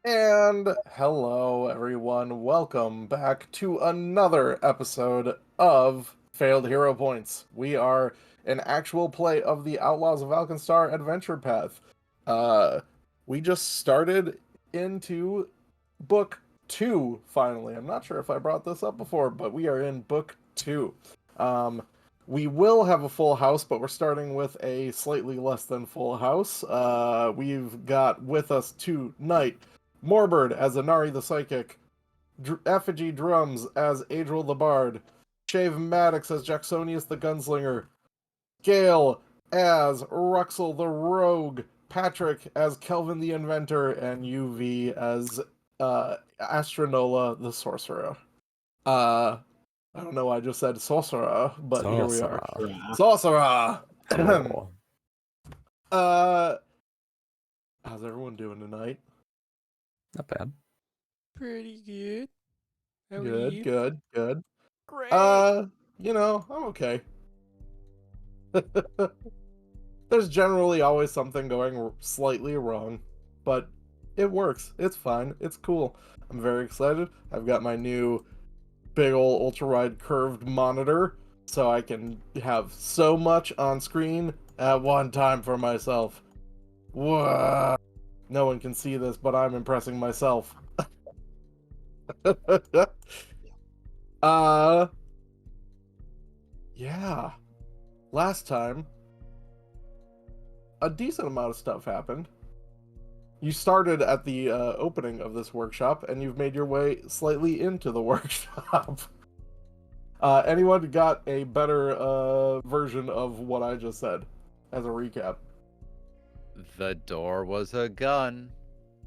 And hello, everyone. Welcome back to another episode of Failed Hero Points. We are an actual play of the Outlaws of Alkenstar Adventure Path. Uh, we just started into book 2, finally. I'm not sure if I brought this up before, but we are in book 2. Um, we will have a full house, but we're starting with a slightly less than full house. We've got with us tonight Morbird as Anari the Psychic, Effigy Drums as Adriel the Bard, Shave Maddox as Jacksonius the Gunslinger, Gale as Ruxel the Rogue, Patrick as Kelvin the Inventor, and UV as Astronola the Sorcerer. Uh, I don't know why I just said sorcerer, but here we are. Sorcerer! Cool. uh, how's everyone doing tonight? Not bad. Pretty good. How are Good, you? good, good. Great. I'm okay. There's generally always something going slightly wrong, but it works. It's fine. It's cool. I'm very excited. I've got my new big ol' ultra-wide curved monitor, so I can have so much on screen at one time for myself. Whoa. No one can see this, but I'm impressing myself. Yeah. Last time, a decent amount of stuff happened. You started at the opening of this workshop, and you've made your way slightly into the workshop. Anyone got a better version of what I just said as a recap? The door was a gun.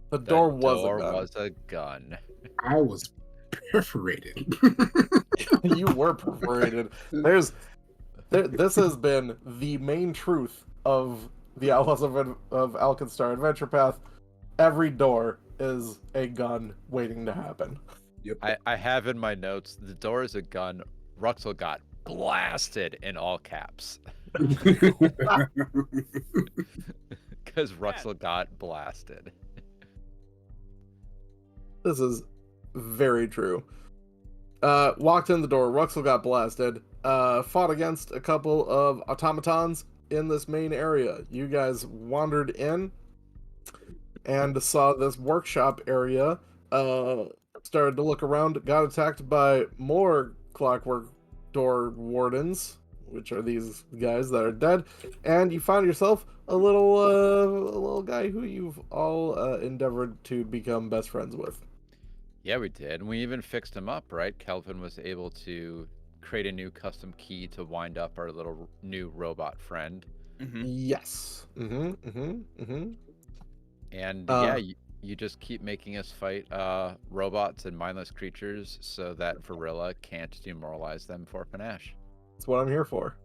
The door was a gun. I was perforated. You were perforated. This has been the main truth of the Outlaws of Alkenstar Adventure Path. Every door is a gun waiting to happen. Yep. I have in my notes, the door is a gun. Ruxel got blasted in all caps. Because Ruxel got blasted. This is very true. Walked in the door, Ruxel got blasted, fought against a couple of automatons in this main area. You guys wandered in and saw this workshop area, started to look around, got attacked by more clockwork door wardens, which are these guys that are dead, and you found yourself a little guy who you've all endeavored to become best friends with. Yeah, we did. And we even fixed him up, right? Kelvin was able to create a new custom key to wind up our little new robot friend. Yes. And you just keep making us fight robots and mindless creatures so that Varilla can't demoralize them for Panache. That's what I'm here for.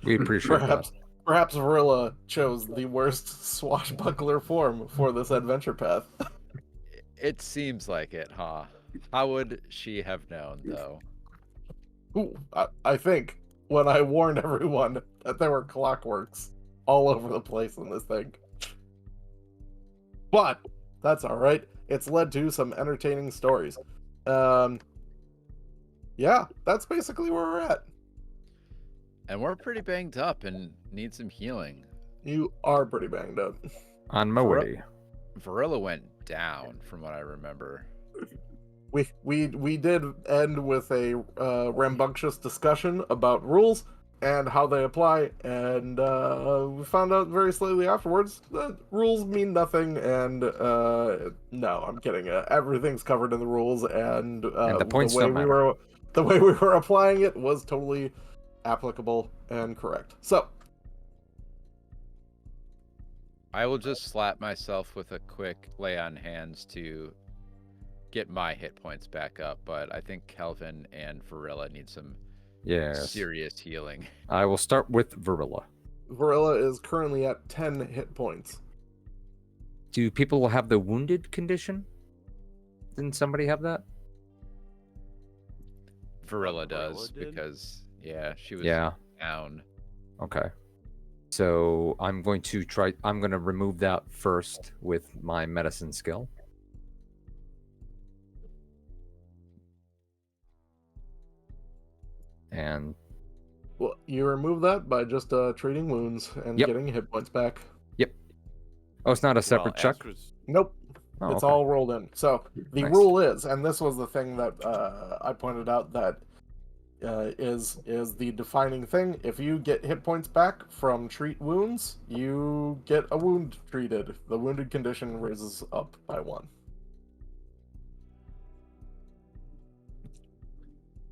We appreciate that. Perhaps Varilla chose the worst swashbuckler form for this adventure path. It seems like it, huh? How would she have known, though? Ooh, I think when I warned everyone that there were clockworks all over the place in this thing. But that's all right. It's led to some entertaining stories. Yeah, that's basically where we're at. And we're pretty banged up and need some healing. You are pretty banged up. On my way. Varilla went down, from what I remember. We did end with a rambunctious discussion about rules and how they apply, and we found out very slightly afterwards that rules mean nothing, and no, I'm kidding. Everything's covered in the rules, and the points don't matter. The way we were applying it was totally applicable and correct. So I will just slap myself with a quick lay on hands to get my hit points back up, but I think Kelvin and Varilla need some serious healing. I will start with Varilla. Varilla is currently at 10 hit points. Do people have the wounded condition? Didn't somebody have that? Varilla does, because she was down. Okay. So I'm going to remove that first with my medicine skill. And Well, you remove that by just treating wounds and Yep. getting hit points back. Yep. Oh, it's not a separate check? Nope. Oh, It's okay. all rolled in. So the Nice. rule is, and this was the thing that I pointed out that is the defining thing. If you get hit points back from treat wounds, you get a wound treated. The wounded condition raises up by 1.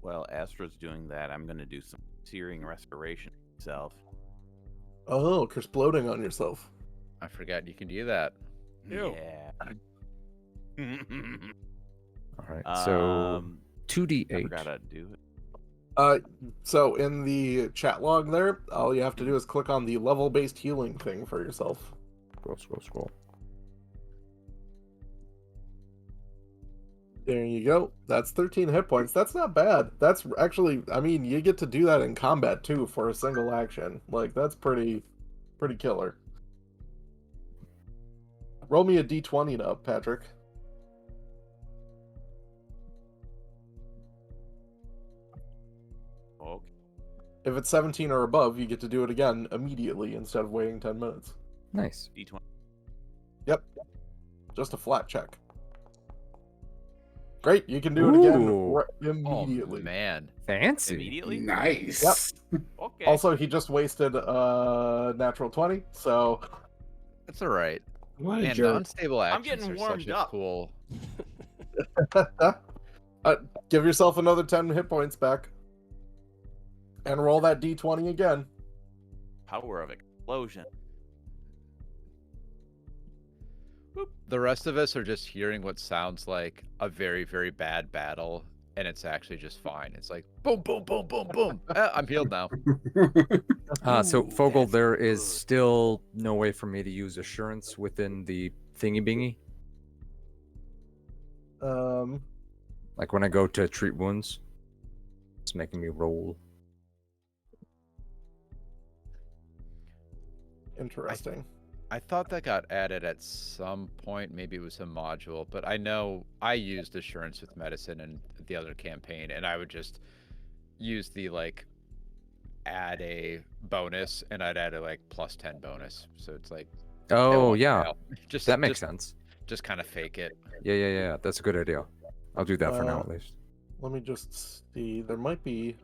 While Astra's doing that, I'm going to do some searing restoration myself. Oh, exploding on yourself. I forgot you can do that. Yeah. All right. So 2d8. I forgot how to do it. So in the chat log there, all you have to do is click on the level-based healing thing for yourself. Scroll. There you go. That's 13 hit points. That's not bad. That's actually, I mean, you get to do that in combat too for a single action. Like, that's pretty killer. Roll me a d20 now, Patrick. Okay. If it's 17 or above, you get to do it again immediately instead of waiting 10 minutes. Nice. D20. Yep. Just a flat check. Great, you can do it again Ooh. immediately. Oh, man. Fancy. Immediately? Nice. Okay. Also, he just wasted natural 20, so That's all right. What a Man, the jerk. unstable actions getting are warmed such a up. cool. give yourself another 10 hit points back. And roll that d20 again. Power of explosion. The rest of us are just hearing what sounds like a very, very bad battle, and it's actually just fine. It's like boom, boom, boom, boom, boom. I'm healed now. So Ooh, Fogel, that's there is good. still no way for me to use assurance within the thingy bingy. Like when I go to treat wounds, it's making me roll. Interesting. I thought that got added at some point. Maybe it was a module, but I know I used assurance with medicine in the other campaign, and I would just use the add a bonus, and I'd add a plus 10 bonus. So it's like, it Oh won't yeah, fail. Just that makes just, sense. Just kind of fake it. Yeah. That's a good idea. I'll do that for now Uh, at least. Let me just see. There might be.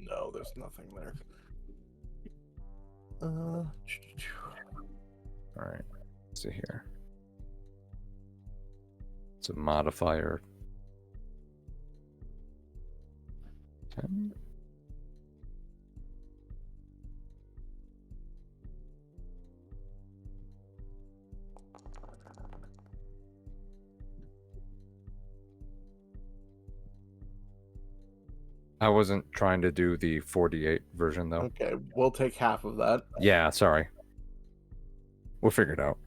No, there's nothing there. All right. Let's see here. It's a modifier. 10. I wasn't trying to do the 48 version though. Okay, we'll take half of that. Yeah, sorry. We'll figure it out.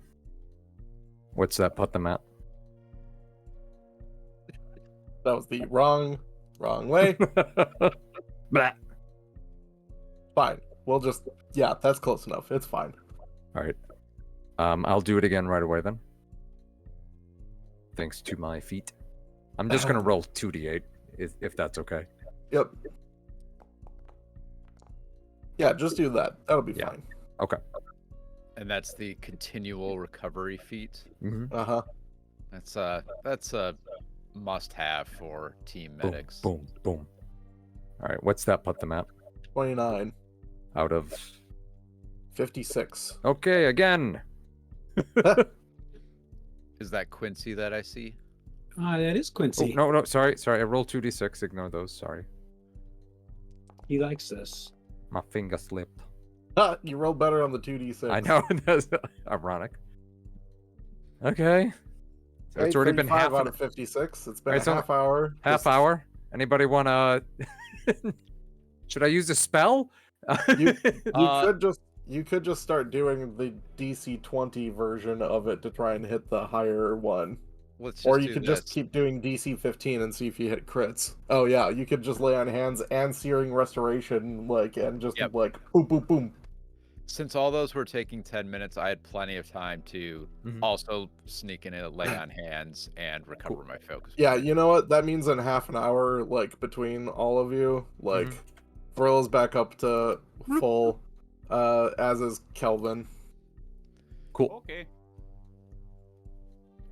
What's that put them at? That was the wrong way. Blah. Fine. We'll just, yeah, that's close enough. It's fine. All right. I'll do it again right away then. Thanks to my feet. I'm just gonna roll 2d8 if that's okay. Yep. Yeah, just do that. That'll be Yeah. fine. Okay. And that's the continual recovery feat. Mm-hmm. Uh-huh. That's a must-have for team Boom, medics. boom, boom. All right. What's that put them at? 29. Out of 56. okay again. Is that Quincy that I see? Ah, that is Oh, Quincy. no, sorry. I rolled 2d6. Ignore those. Sorry, He likes this. my finger slipped. You rolled better on the 2d6. I know. That's ironic. Okay. So it's already been 35 half out an of 56. It's been Alright, a so half hour. half Just- hour. Anybody want to? Should I use a spell? You Uh, you could just start doing the DC 20 version of it to try and hit the higher one. let's just Or you do could this. just keep doing DC 15 and see if you hit crits. Oh yeah, you could just lay on hands and Searing Restoration, and just Yep. boom, boom, boom. Since all those were taking 10 minutes, I had plenty of time to also sneak in a lay on hands and recover my focus. Yeah, point. you know what? That means in half an hour, between all of you, Vrilla's back up to full, as is Kelvin. Cool. Okay.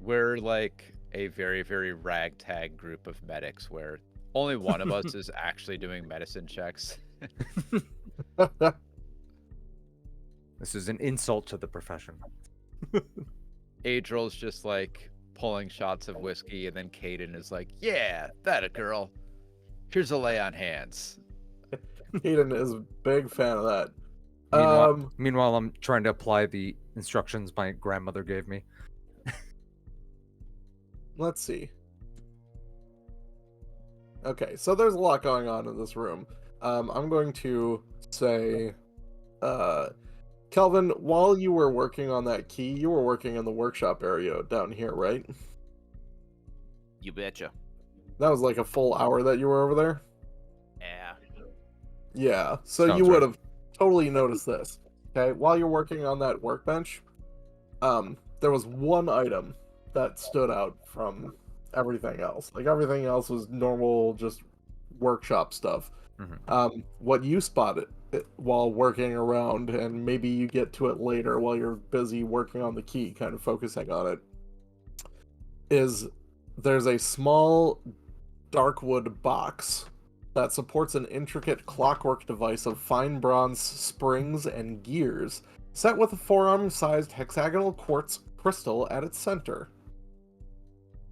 We're like a very, very ragtag group of medics where only one of us is actually doing medicine checks. This is an insult to the profession. Adriel's just like pulling shots of whiskey, and then Caden is like, yeah, that a girl. Here's a lay on hands. Hayden is a big fan of that. Meanwhile, I'm trying to apply the instructions my grandmother gave me. Let's see. Okay, so there's a lot going on in this room. I'm going to say, Kelvin, while you were working on that key, you were working in the workshop area down here, right? You betcha. That was like a full hour that you were over there? Yeah. Yeah, so Sounds you would right. have totally noticed this. Okay, while you're working on that workbench, there was one item that stood out from everything else. Like, everything else was normal, just workshop stuff. What you spotted while working around, and maybe you get to it later while you're busy working on the key, kind of focusing on it, is there's a small darkwood box that supports an intricate clockwork device of fine bronze springs and gears, set with a forearm-sized hexagonal quartz crystal at its center.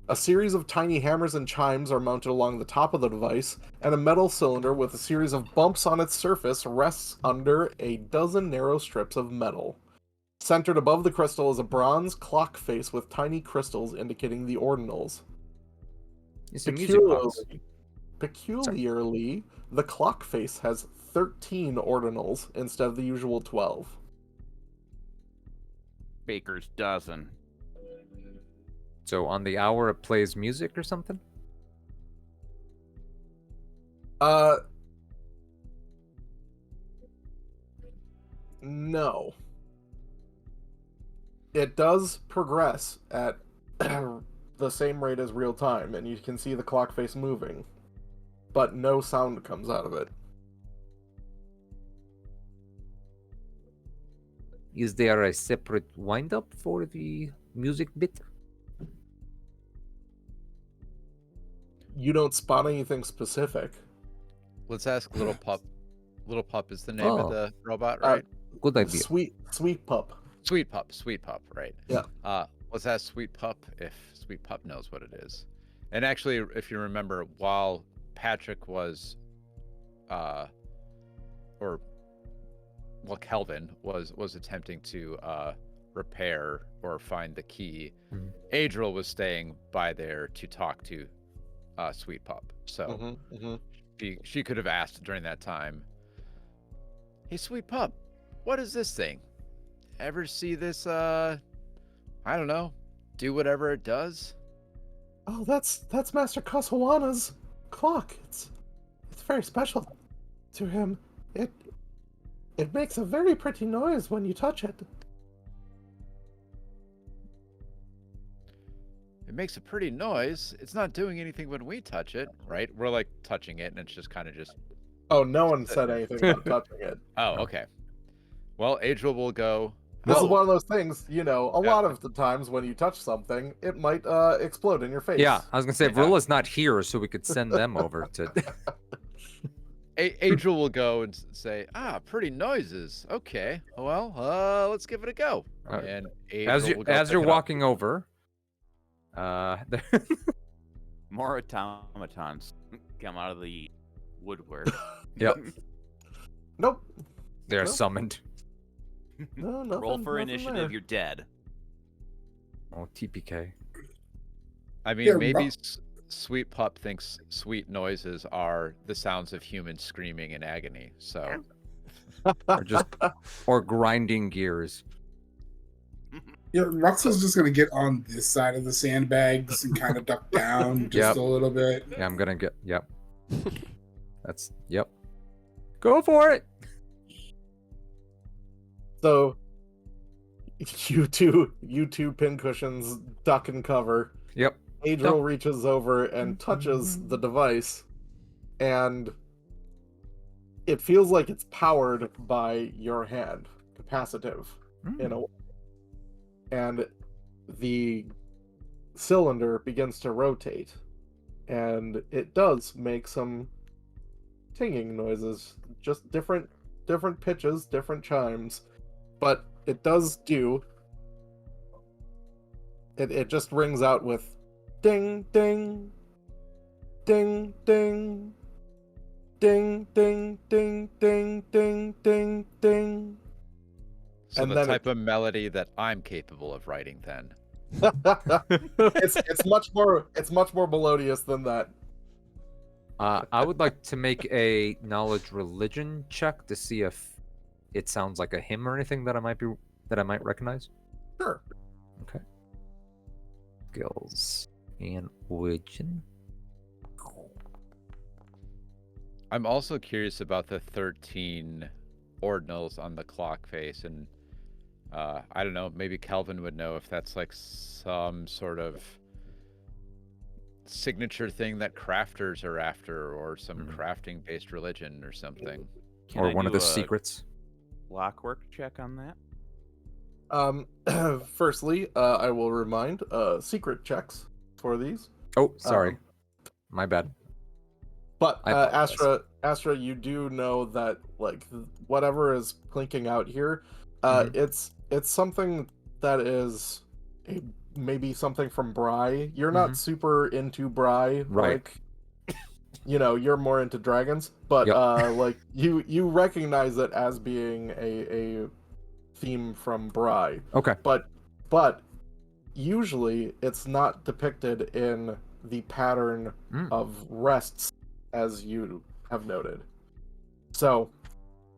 A series of tiny hammers and chimes are mounted along the top of the device, and a metal cylinder with a series of bumps on its surface rests under a dozen narrow strips of metal. Centered above the crystal is a bronze clock face with tiny crystals indicating the ordinals. It's a music box. Peculiarly, the clock face has 13 ordinals instead of the usual 12. Baker's dozen. So on the hour it plays music or something? No. It does progress at the same rate as real time, and you can see the clock face moving, but no sound comes out of it. Is there a separate wind-up for the music bit? You don't spot anything specific. Let's ask Little Pup. Little Pup is the name of the robot, right? Good idea. Sweet pup. Sweet Pup, right? Yeah. Let's ask Sweet Pup if Sweet Pup knows what it is. And actually, if you remember, while Patrick was, Kelvin was attempting to repair or find the key, Adriel was staying by there to talk to Sweet Pup. So she could have asked during that time, "Hey, Sweet Pup, what is this thing? Ever see this, I don't know, do whatever it does?" Oh, that's Master Kasawana's clock. It's very special to him. It makes a very pretty noise when you touch it. It makes a pretty noise. It's not doing anything when we touch it, right? We're like touching it, and it's just kind of just. Oh, no one said anything about touching it. Oh, okay. Well, Adriel will go. This is one of those things, a lot of the times when you touch something, it might explode in your face. Yeah, I was gonna say Vrilla's not here, so we could send them over to. Adriel will go and say, pretty noises. Okay, well, let's give it a go. And Adriel will go as pick you're it up. walking over, More automatons come out of the woodwork. Yep, Nope. they're Nope. summoned. No, nothing. Roll for nothing initiative, there. you're dead. Oh, TPK. I mean, Yeah, maybe Ro- Sweet Pup thinks sweet noises are the sounds of humans screaming in agony. So Or grinding gears. Yeah, Ruxel's just gonna get on this side of the sandbags and kind of duck down just Yep. a little bit. Yeah, I'm gonna get. Yep. That's. Yep. Go for it. So you two pincushions duck and cover. Yep. Adriel reaches over and touches the device, and it feels like it's powered by your hand, capacitive in a way. And the cylinder begins to rotate, and it does make some tinging noises, just different pitches, different chimes, but it does do. It just rings out with ding ding ding ding ding ding ding ding ding ding ding. So And the then type of melody that I'm capable of writing then. it's much more melodious than that. I would like to make a knowledge religion check to see if it sounds like a hymn or anything that I might recognize. Sure. Okay. Skills and religion. I'm also curious about the 13 ordinals on the clock face, and I don't know, maybe Kelvin would know if that's like some sort of signature thing that crafters are after, or some crafting based religion or something. Can Or I one of do the a secrets. Clockwork check on that. Firstly, I will remind secret checks for these. Oh, sorry. My bad. But I apologize. Astra, you do know that like whatever is clinking out here, it's something that is maybe something from Bry. You're not super into Bry, Right. like you're more into dragons, but like you recognize it as being a theme from Bry. Okay. But usually it's not depicted in the pattern of rests as you have noted. So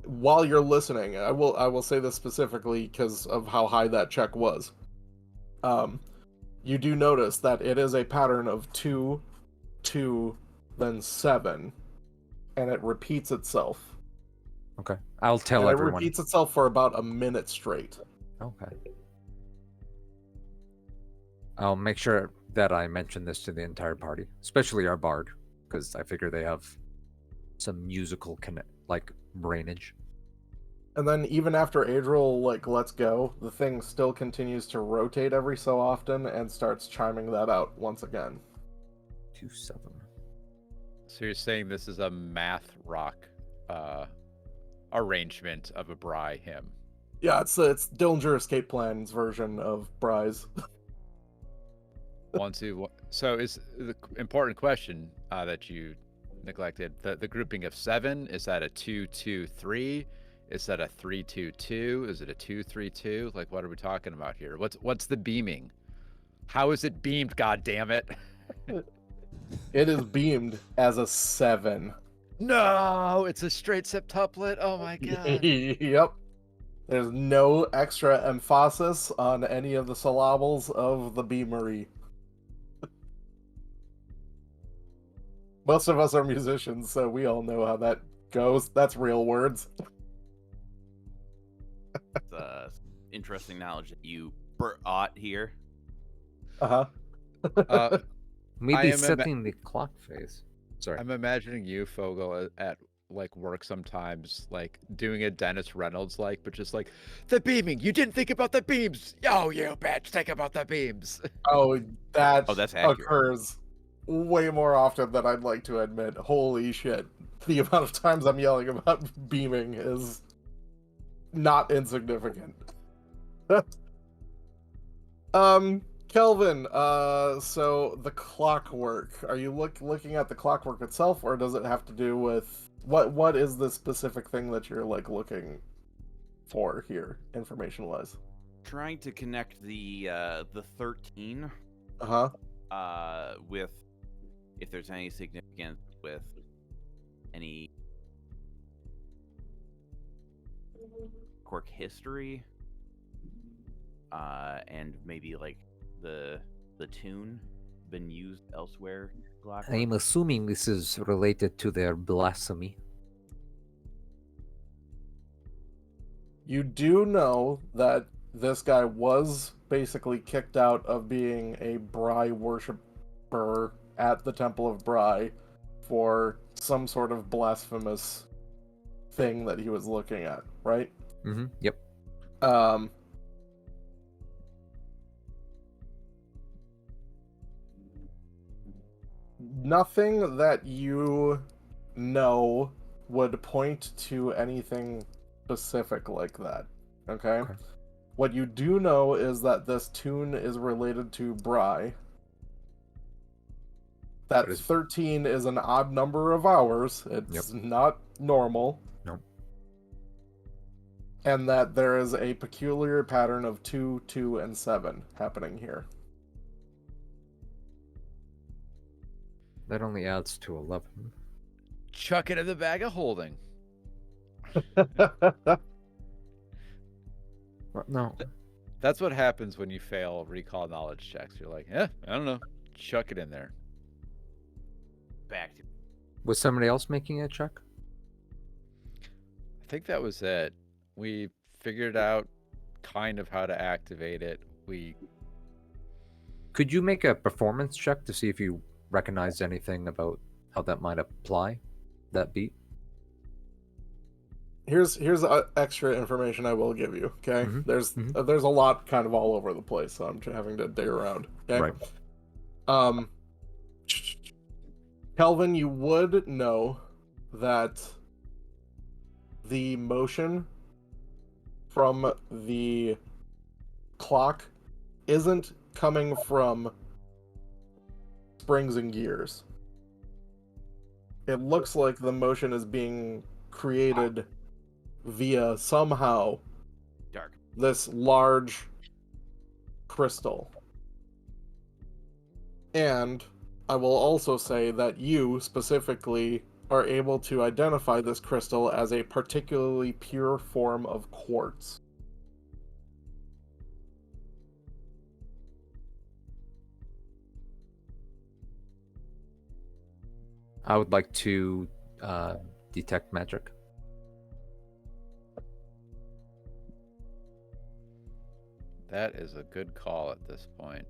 while you're listening, I will say this specifically because of how high that check was. You do notice that it is a pattern of 2, 2, then 7, and it repeats itself. Okay. I'll tell and everyone. It repeats itself for about a minute straight. Okay. I'll make sure that I mention this to the entire party, especially our bard, because I figure they have some musical brainage. And then even after Adriel lets go, the thing still continues to rotate every so often and starts chiming that out once again. 2-7. So you're saying this is a math rock arrangement of a Bry hymn? Yeah, it's Dillinger Escape Plan's version of Bry's. So is the important question that you neglected, the grouping of 7, is that a 2-2-3? Is that a 3-2-2? Is it a 2-3-2? Like, what are we talking about here? What's the beaming? How is it beamed, god damn it? It is beamed as a 7. No, it's a straight septuplet. Oh my god. Yep. There's no extra emphasis on any of the syllables of the beamery. Most of us are musicians, so we all know how that goes. That's real words. It's interesting knowledge that you brought here. Uh-huh. Maybe setting the clock face. Sorry. I'm imagining you, Fogel, at work sometimes, doing a Dennis Reynolds but just the beaming. You didn't think about the beams. Oh, you bitch, think about the beams. Oh, that's accurate. Occurs way more often than I'd like to admit. Holy shit. The amount of times I'm yelling about beaming is not insignificant. Kelvin, so the clockwork. Are you looking at the clockwork itself, or does it have to do with what is the specific thing that you're looking for here, information-wise? Trying to connect the 13 with if there's any significance with any quirk history. and maybe like the tune been used elsewhere. Glock. I'm assuming this is related to their blasphemy. You do know that this guy was basically kicked out of being a Bry worshiper at the Temple of Bry for some sort of blasphemous thing that he was looking at, right? Mm-hmm. Yep. Nothing that you know would point to anything specific like that. Okay? What you do know is that this tune is related to Bry. That 13 is an odd number of hours. It's not normal. Nope. And that there is a peculiar pattern of 2, 2, and 7 happening here. That only adds to 11. Chuck it in the bag of holding. No. That's what happens when you fail recall knowledge checks. You're like, I don't know. Chuck it in there. Back to Was somebody else making a check? I think that was it. We figured out kind of how to activate it. Could you make a performance check to see if you recognized anything about how that might apply, that beat? Here's extra information I will give you. Okay, there's a lot kind of all over the place, so I'm having to dig around. Okay, right. Kelvin, you would know that the motion from the clock isn't coming from springs and gears. It looks like the motion is being created via somehow dark. This large crystal. And I will also say that you specifically are able to identify this crystal as a particularly pure form of quartz. I would like to detect magic. That is a good call at this point.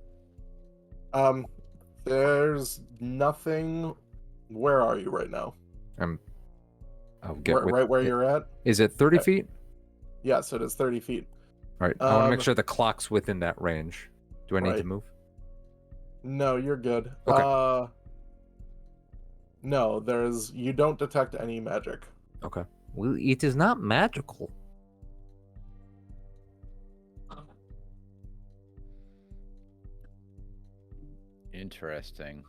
There's nothing. Where are you right now? I'll get right where you're at. Is it 30 feet? Yes, it is 30 feet. All right. I want to make sure the clock's within that range. Do I need to move? No, you're good. Okay. No, you don't detect any magic. Okay. Well, it is not magical. Interesting.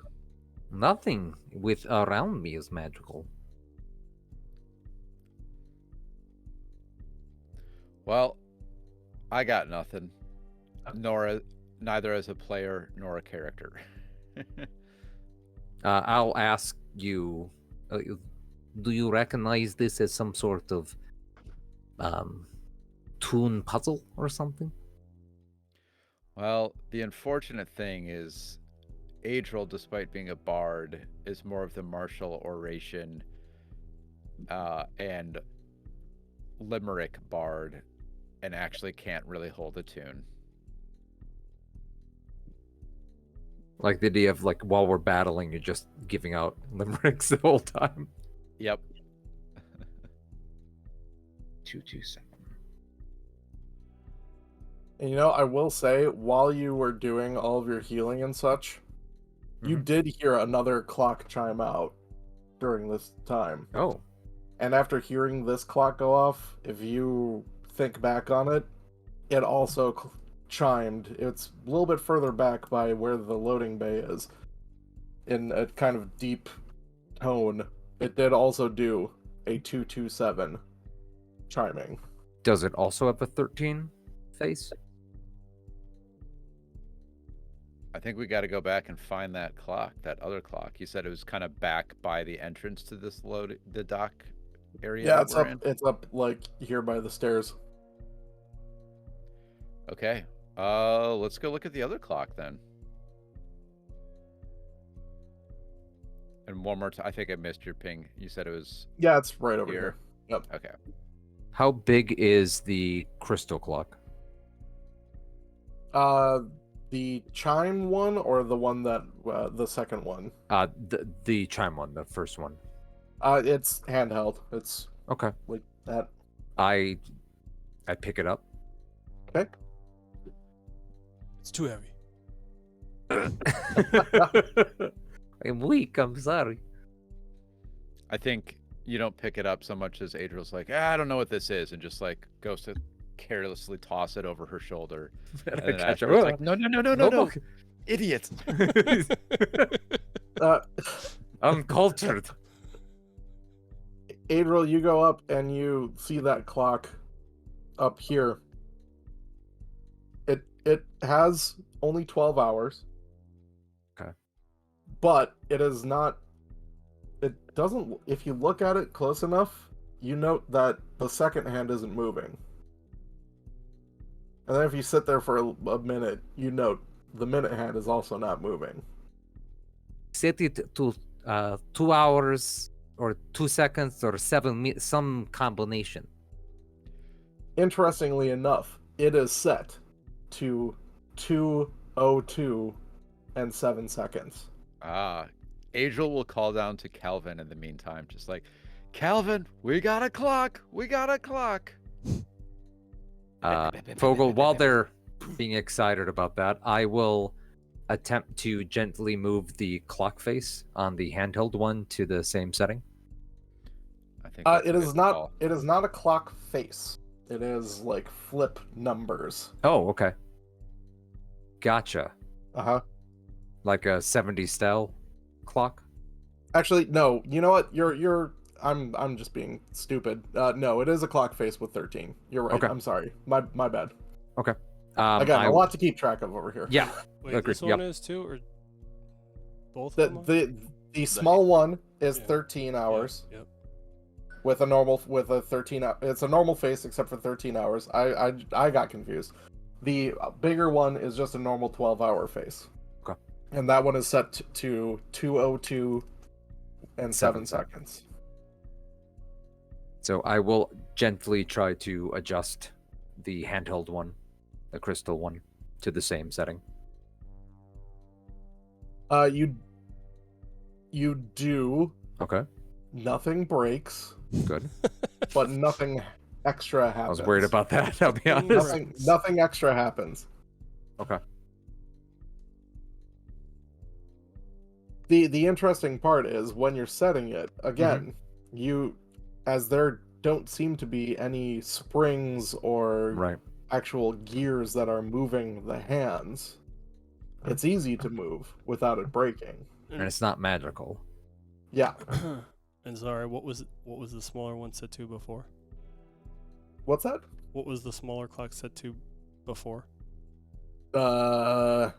Nothing with around me is magical. Well, I got nothing. Neither as a player nor a character. I'll ask you, do you recognize this as some sort of tune puzzle or something? Well, the unfortunate thing is Adriel, despite being a bard, is more of the martial oration and limerick bard, and actually can't really hold a tune. Like the idea of, like, while we're battling, you're just giving out limericks the whole time. Yep. 227. And I will say, while you were doing all of your healing and such, you did hear another clock chime out during this time. Oh. And after hearing this clock go off, if you think back on it, it also chimed. It's a little bit further back by where the loading bay is. In a kind of deep tone, it did also do a 227 chiming. Does it also have a 13 face? I think we got to go back and find that clock, that other clock. You said it was kind of back by the entrance to this the dock area. Yeah, it's up like here by the stairs. Okay. Let's go look at the other clock then. And one more time. I think I missed your ping. You said it was Yeah, it's right over here. here. Yep. Okay. How big is the crystal clock? The chime one or the one that the second one? The chime one, the first one. It's handheld. It's Okay. like that. I pick it up. Okay. It's too heavy. I'm weak. I'm sorry. I think you don't pick it up so much as Adriel's like, I don't know what this is, and just like goes to carelessly toss it over her shoulder. And then catch Astra's her. like, no, idiot. Uncultured. Adriel, you go up and you see that clock up here. It has only 12 hours. Okay. But it is not. It doesn't. If you look at it close enough, you note that the second hand isn't moving. And then if you sit there for a minute, you note the minute hand is also not moving. Set it to 2 hours or 2 seconds or 7 some combination. Interestingly enough, it is set to 2:02 and 7 seconds. Adriel will call down to Calvin in the meantime, just like, Calvin, we got a clock. Fogel, while they're being excited about that, I will attempt to gently move the clock face on the handheld one to the same setting. I think that's It a is good not. call. It is not a clock face. It is like flip numbers. Oh, okay. Gotcha. Like a 70s style clock? Actually, no. You know what? You're. I'm just being stupid. No, it is a clock face with 13. You're right. Okay. I'm sorry. My bad. Again, I a lot to keep track of over here. Yeah. Wait, Agreed, this one is too, or both The of them? the small one is Yeah. 13 hours Yep. with a 13. It's a normal face except for 13 hours. I got confused. The bigger one is just a normal 12-hour face. Okay. And that one is set to 2:02 and 7 seconds. So I will gently try to adjust the handheld one, the crystal one, to the same setting. You do. Okay, Nothing breaks, good. but nothing extra happens. I was worried about that, I'll be honest. Nothing extra happens. Okay. The interesting part is when you're setting it, again, as there don't seem to be any springs or Right. actual gears that are moving the hands, it's easy to move without it breaking. And it's not magical. Yeah. And sorry, what was the smaller one set to before? What's that? What was the smaller clock set to before? It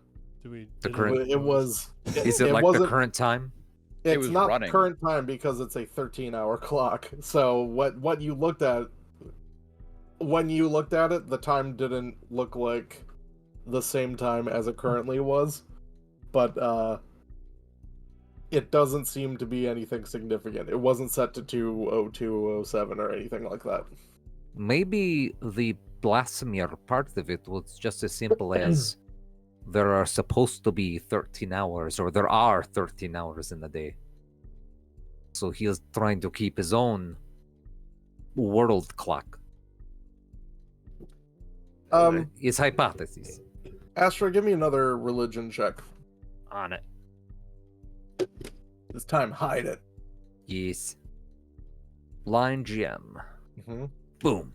was. Is it like the wasn't- current time? It's was not running. the current time because it's a 13-hour clock. So what you looked at when you looked at it, the time didn't look like the same time as it currently was. But it doesn't seem to be anything significant. It wasn't set to 2:02, 07 or anything like that. Maybe the Blasmir part of it was just as simple as there are supposed to be 13 hours, or there are 13 hours in a day. So he is trying to keep his own world clock. It's hypothesis. Astra, give me another religion check. On it. This time, hide it. Yes. Blind gem. hmm Boom.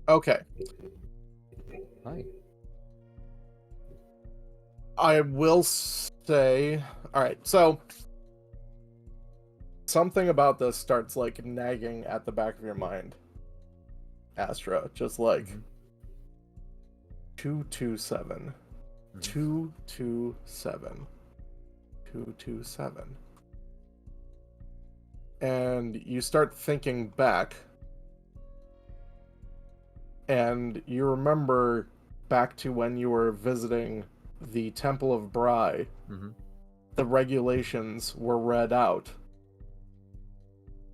Okay. Hi. I will say, all right, so something about this starts like nagging at the back of your mind, Astra, just like 227, 227, 227. And you start thinking back, and you remember back to when you were visiting the Temple of Bry, Mhm. the regulations were read out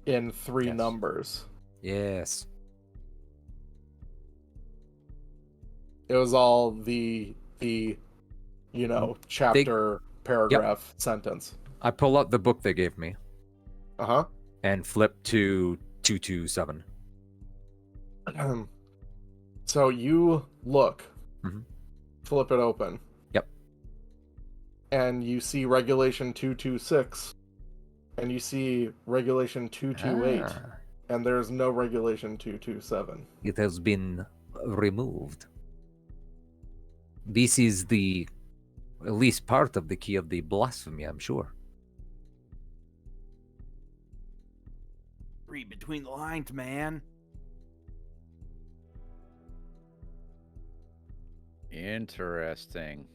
in 3 Yes. numbers. Yes. It was all the chapter, paragraph, sentence. I pull out the book they gave me Uh-huh. and flip to 227. So you look, Mhm. flip it open. Yep. And you see regulation 226, and you see regulation 228, Ah, and there's no regulation 227. it has been removed. This is at least part of the key of the blasphemy, I'm sure. Read between the lines, man. Interesting.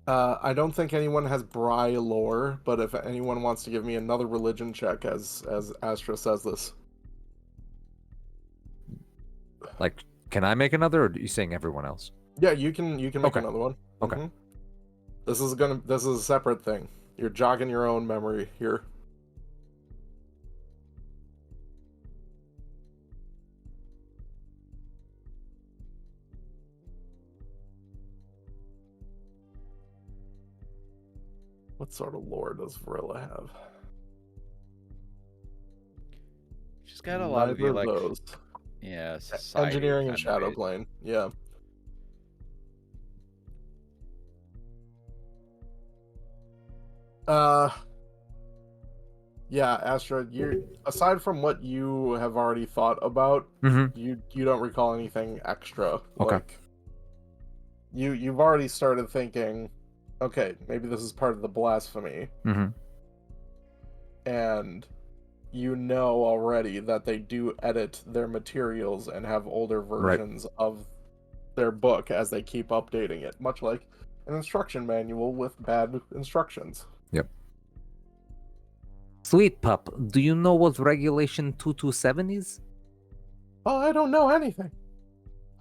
I don't think anyone has Bry lore, but if anyone wants to give me another religion check as Astra says this. Like, can I make another, or are you saying everyone else? Yeah, you can make Okay. another one. Okay. Mhm. This is a separate thing. You're jogging your own memory here. What sort of lore does Varilla have? She's got a lot of the Neither those. yeah, society Engineering and kind of Shadow bait. Plane. Yeah. Yeah, Astra, you aside from what you have already thought about, Mm-hmm. you don't recall anything extra. Okay. Like you've already started thinking, okay, maybe this is part of the blasphemy, Mm-hmm. and you know already that they do edit their materials and have older Right. versions of their book as they keep updating it, much like an instruction manual with bad instructions. Yep. Sweet pup, do you know what regulation 227 is? Oh, I don't know anything.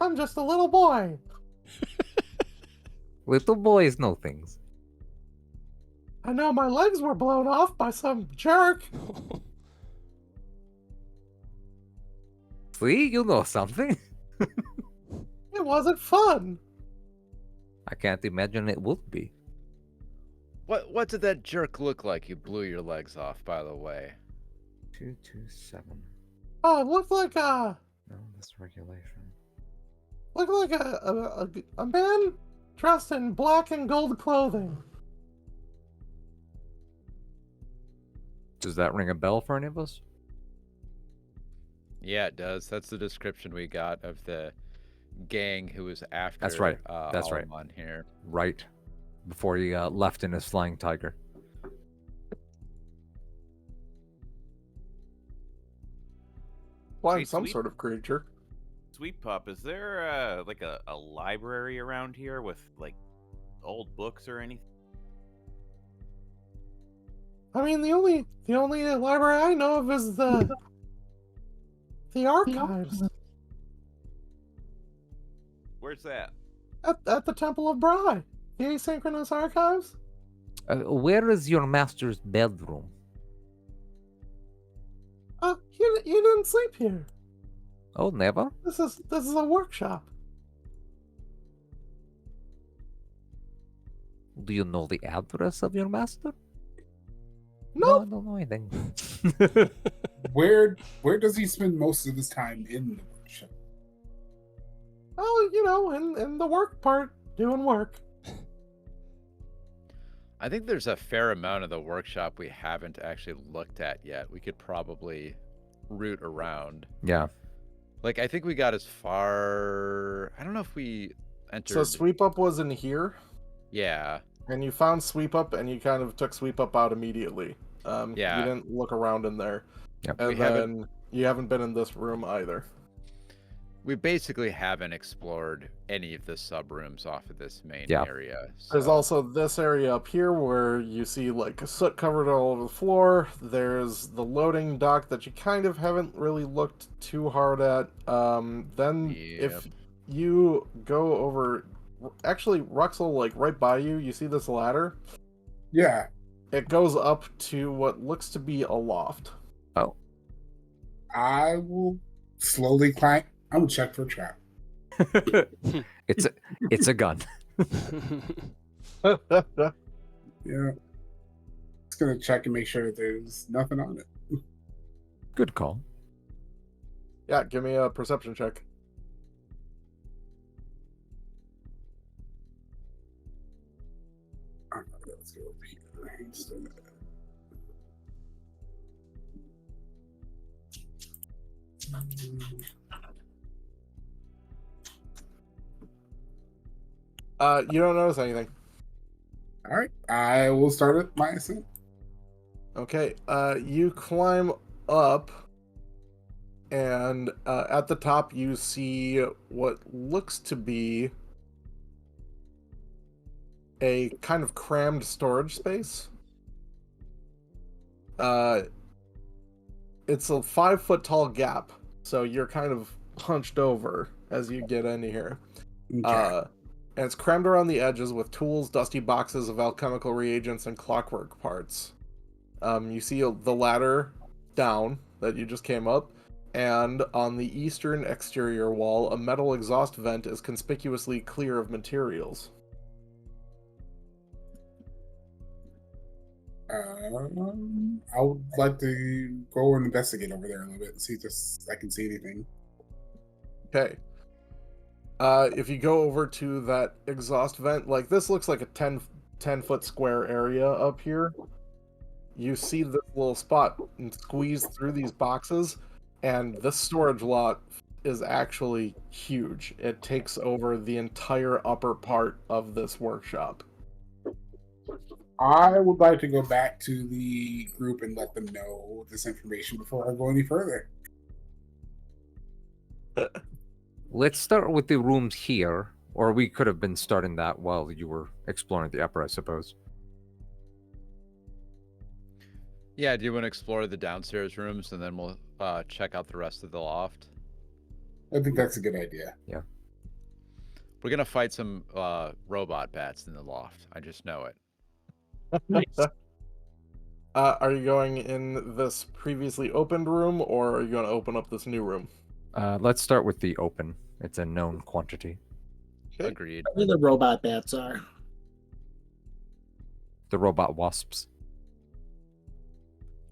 I'm just a little boy. Little boys know things. I know my legs were blown off by some jerk. See, you know something. It wasn't fun. I can't imagine it would be. What did that jerk look like you blew your legs off, by the way? 227. Oh, it looked like No, that's regulation. a man dressed in black and gold clothing. Does that ring a bell for any of us? Yeah, it does. That's the description we got of the gang who was after That's right. That's right. on here. Right. Before he left in his flying tiger. Flying Hey, some sweet. sort of creature. Sweet Pup, is there like a library around here with like old books or anything? I mean, the only library I know of is the archives Where's that? at the Temple of Bry. The Asynchronous Archives. Where is your master's bedroom? You didn't sleep here. Oh, never? This is a workshop. Do you know the address of your master? No, I don't know anything. Where does he spend most of his time in the workshop? oh, in the work part, doing work. I think there's a fair amount of the workshop we haven't actually looked at yet. We could probably root around. Yeah. Like, I think we got as far... I don't know if we entered... So Sweep Up was in here, Yeah. and you found Sweep Up, and you kind of took Sweep Up out immediately. Yeah. You didn't look around in there. Yep. And We haven't- then you haven't been in this room either. We basically haven't explored any of the sub-rooms off of this main Yeah. area. There's so- also this area up here where you see like soot covered all over the floor. There's the loading dock that you kind of haven't really looked too hard at. Then Yep. you go over. Actually, Ruxel, like right by you, you see this ladder. Yeah. It goes up to what looks to be a loft. Oh. I will slowly climb. I'm gonna check for a trap. It's a gun. Yeah. Just gonna check and make sure that there's nothing on it. Good call. Yeah, give me a perception check. Let's go over here. You don't notice anything. All right, I will start at my ascent. Okay, you climb up, and at the top you see what looks to be a kind of crammed storage space. It's a 5-foot tall gap, so you're kind of hunched over as you get into here. Okay. And it's crammed around the edges with tools, dusty boxes of alchemical reagents, and clockwork parts. You see the ladder down that you just came up, and on the eastern exterior wall, a metal exhaust vent is conspicuously clear of materials. I would like to go and investigate over there a little bit and see if I can see anything. Okay. If you go over to that exhaust vent, like this looks like a 10-foot square area up here. You see this little spot and squeeze through these boxes, and this storage lot is actually huge. It takes over the entire upper part of this workshop. I would like to go back to the group and let them know this information before I go any further. Let's start with the rooms here, or we could have been starting that while you were exploring the upper, I suppose. Yeah, do you want to explore the downstairs rooms and then we'll check out the rest of the loft? I think that's a good idea. Yeah. We're gonna fight some robot bats in the loft. I just know it. Nice. Are you going in this previously opened room, or are you going to open up this new room? Let's start with the open. It's a known quantity. Okay. Agreed. Where the robot bats are. The robot wasps.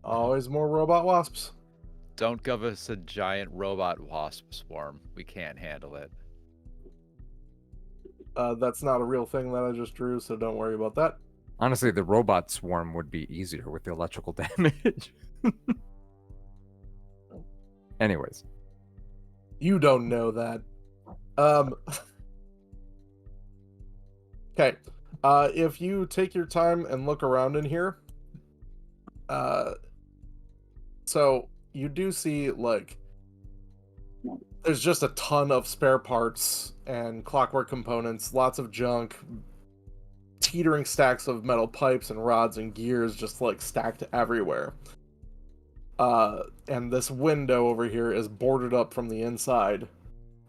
Always more robot wasps. Don't give us a giant robot wasp swarm. We can't handle it. That's not a real thing that I just drew, so don't worry about that. Honestly, the robot swarm would be easier with the electrical damage. Anyways. You don't know that. Okay. If you take your time and look around in here, so you do see, like, there's just a ton of spare parts and clockwork components, lots of junk, teetering stacks of metal pipes and rods and gears just, like, stacked everywhere. And this window over here is boarded up from the inside,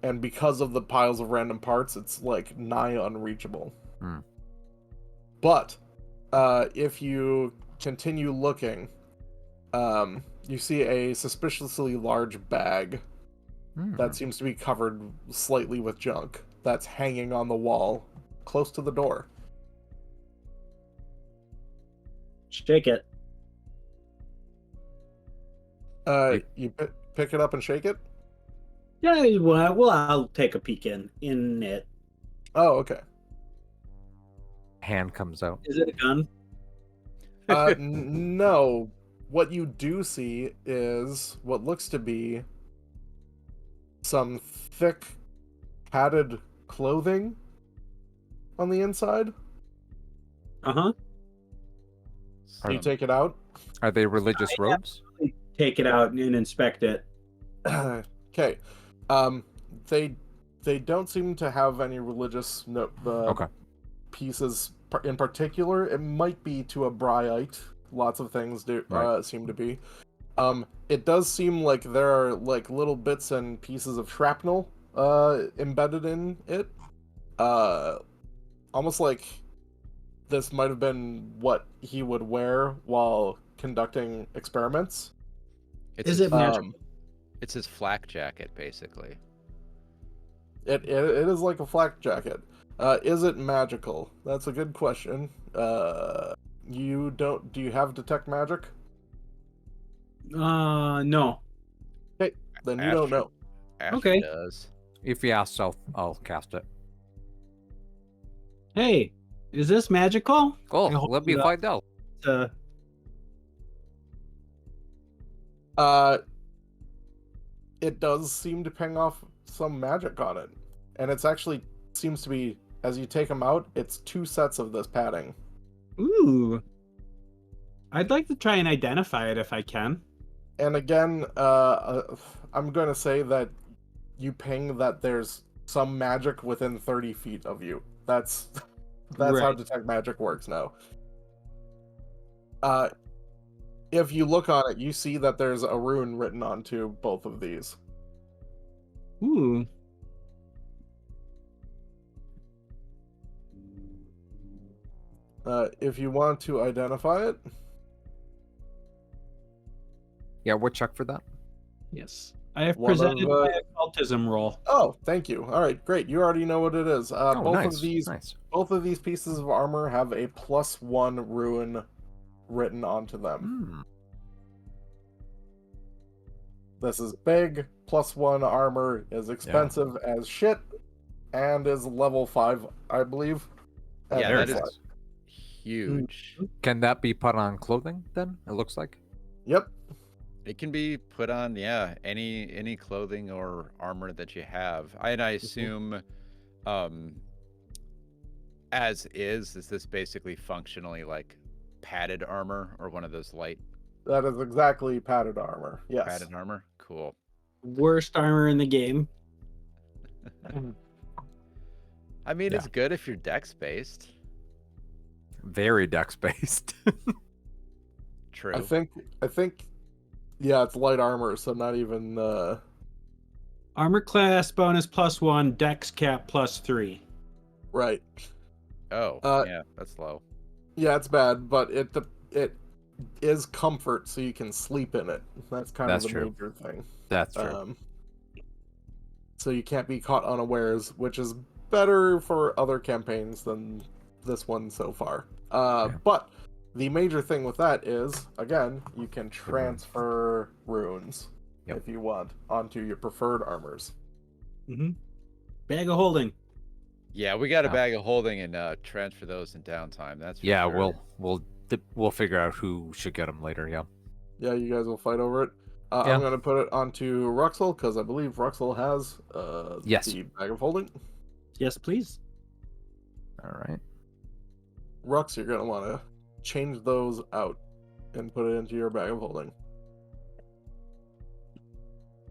and because of the piles of random parts, it's, like, nigh unreachable. But if you continue looking, you see a suspiciously large bag that seems to be covered slightly with junk that's hanging on the wall close to the door. Shake it. You pick it up and shake it? Yeah, well, I'll take a peek in it. Oh, okay. Hand comes out. Is it a gun? No. What you do see is what looks to be some thick, padded clothing on the inside. Uh-huh. You take it out? Are they religious robes? Take it out and inspect it. Okay. They don't seem to have any religious pieces in particular. It might be to a Bryite. Lots of things seem to be. It does seem like there are, like, little bits and pieces of shrapnel embedded in it. Almost like this might have been what he would wear while conducting experiments. It's Is his, it magical? It's his flak jacket, basically. It is like a flak jacket. Is it magical? That's a good question. Do you have detect magic? No. Then you don't know. Asher Okay. does. If he asks, I'll cast it. Hey, is this magical? Oh, I hope let me you- find out. It does seem to ping off some magic on it. And it's actually seems to be, as you take them out, it's 2 sets of this padding. Ooh. I'd like to try and identify it if I can. And again, I'm going to say that you ping that there's some magic within 30 feet of you. That's how Right. detect magic works now. If you look on it, you see that there's a rune written onto both of these. Ooh. If you want to identify it, Yeah, we'll check for that. Yes. I have One of, presented my occultism roll. oh, thank you. All right, great. You already know what it is. Oh, Both nice. of these, Nice. both of these pieces of armor have a +1 rune written onto them. Hmm. This is big. +1 armor is expensive as shit, and is level 5, I believe. at Yeah, there that it is huge. Can that be put on clothing then? It looks like. Yep. It can be put on, yeah, any clothing or armor that you have. I assume, as is this basically functionally like padded armor or one of those light That is exactly padded armor. Yes. padded armor? Cool. Worst armor in the game. I mean, Yeah. it's good if you're dex based. Very dex based. True. I think, yeah, it's light armor, so not even, Armor class bonus +1, dex cap +3. right. Oh, Uh, yeah, that's low. Yeah, it's bad, but it is comfort, so you can sleep in it. That's kind That's of the true. major thing. That's true. So you can't be caught unawares, which is better for other campaigns than this one so far. Yeah. But the major thing with that is, again, you can transfer runes Yep. if you want onto your preferred armors. Mm-hmm. Bag of holding. Yeah, we got a Yeah. bag of holding and transfer those in downtime. That's for Yeah, sure. we'll figure out who should get them later. Yeah. Yeah, you guys will fight over it. Yeah. I'm going to put it onto Ruxel, because I believe Ruxel has Yes. the bag of holding. Yes, please. All right. Rux, you're going to want to change those out and put it into your bag of holding.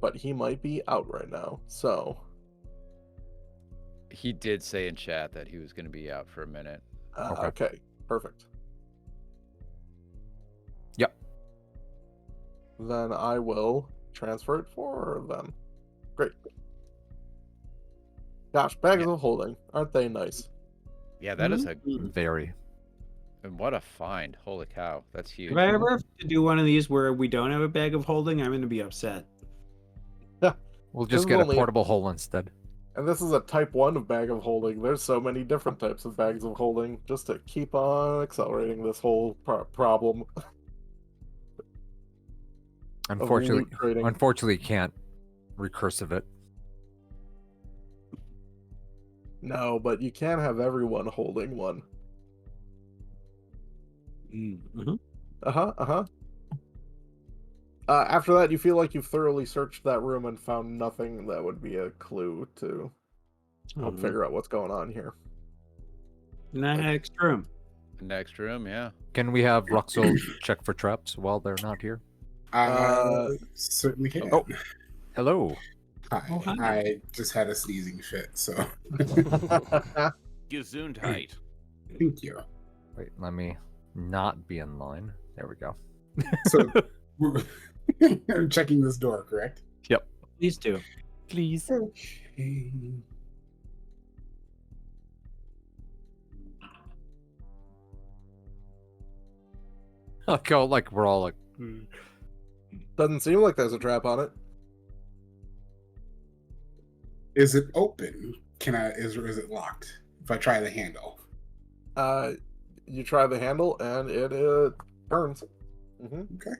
But he might be out right now, so... He did say in chat that he was going to be out for a minute. Okay, perfect. Yep. Then I will transfer it for them. Great. Gosh, bags of holding. Aren't they nice? Yeah, that is Very. and what a find. Holy cow. That's huge. If I ever have to do one of these where we don't have a bag of holding, I'm going to be upset. We'll This just is get a only- portable hole instead. And this is a type 1 bag of holding. There's so many different types of bags of holding just to keep on accelerating this whole problem. Unfortunately, loot trading. unfortunately, can't recursive it. No, but you can have everyone holding one. Mm-hmm. After that, you feel like you've thoroughly searched that room and found nothing that would be a clue to help figure out what's going on here. Next room. Next room, yeah. Can we have Ruxel check for traps while they're not here? Certainly can. Oh. Hello. Hi. Oh, hi. I just had a sneezing fit, so Gesundheit. thank you. Wait, let me not be in line. There we go. So I'm checking this door, correct? These two. Please. Like we're all like, Doesn't seem like there's a trap on it. Is it open? Can I? Is it locked? If I try the handle. You try the handle and it turns. Mm-hmm. Okay.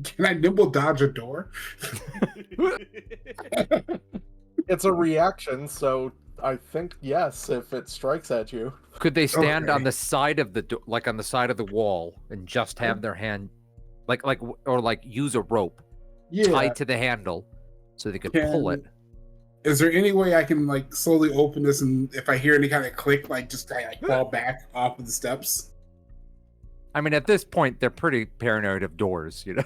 Can I nimble dodge a door? It's a reaction, so I think yes, if it strikes at you. could they stand Okay. on the side of the like on the side of the wall and just have their hand, or like use a rope tied to the handle, so they could pull it? Is there any way I can like slowly open this, and if I hear any kind of click, like just kind of like fall back off of the steps? I mean, at this point, they're pretty paranoid of doors, you know.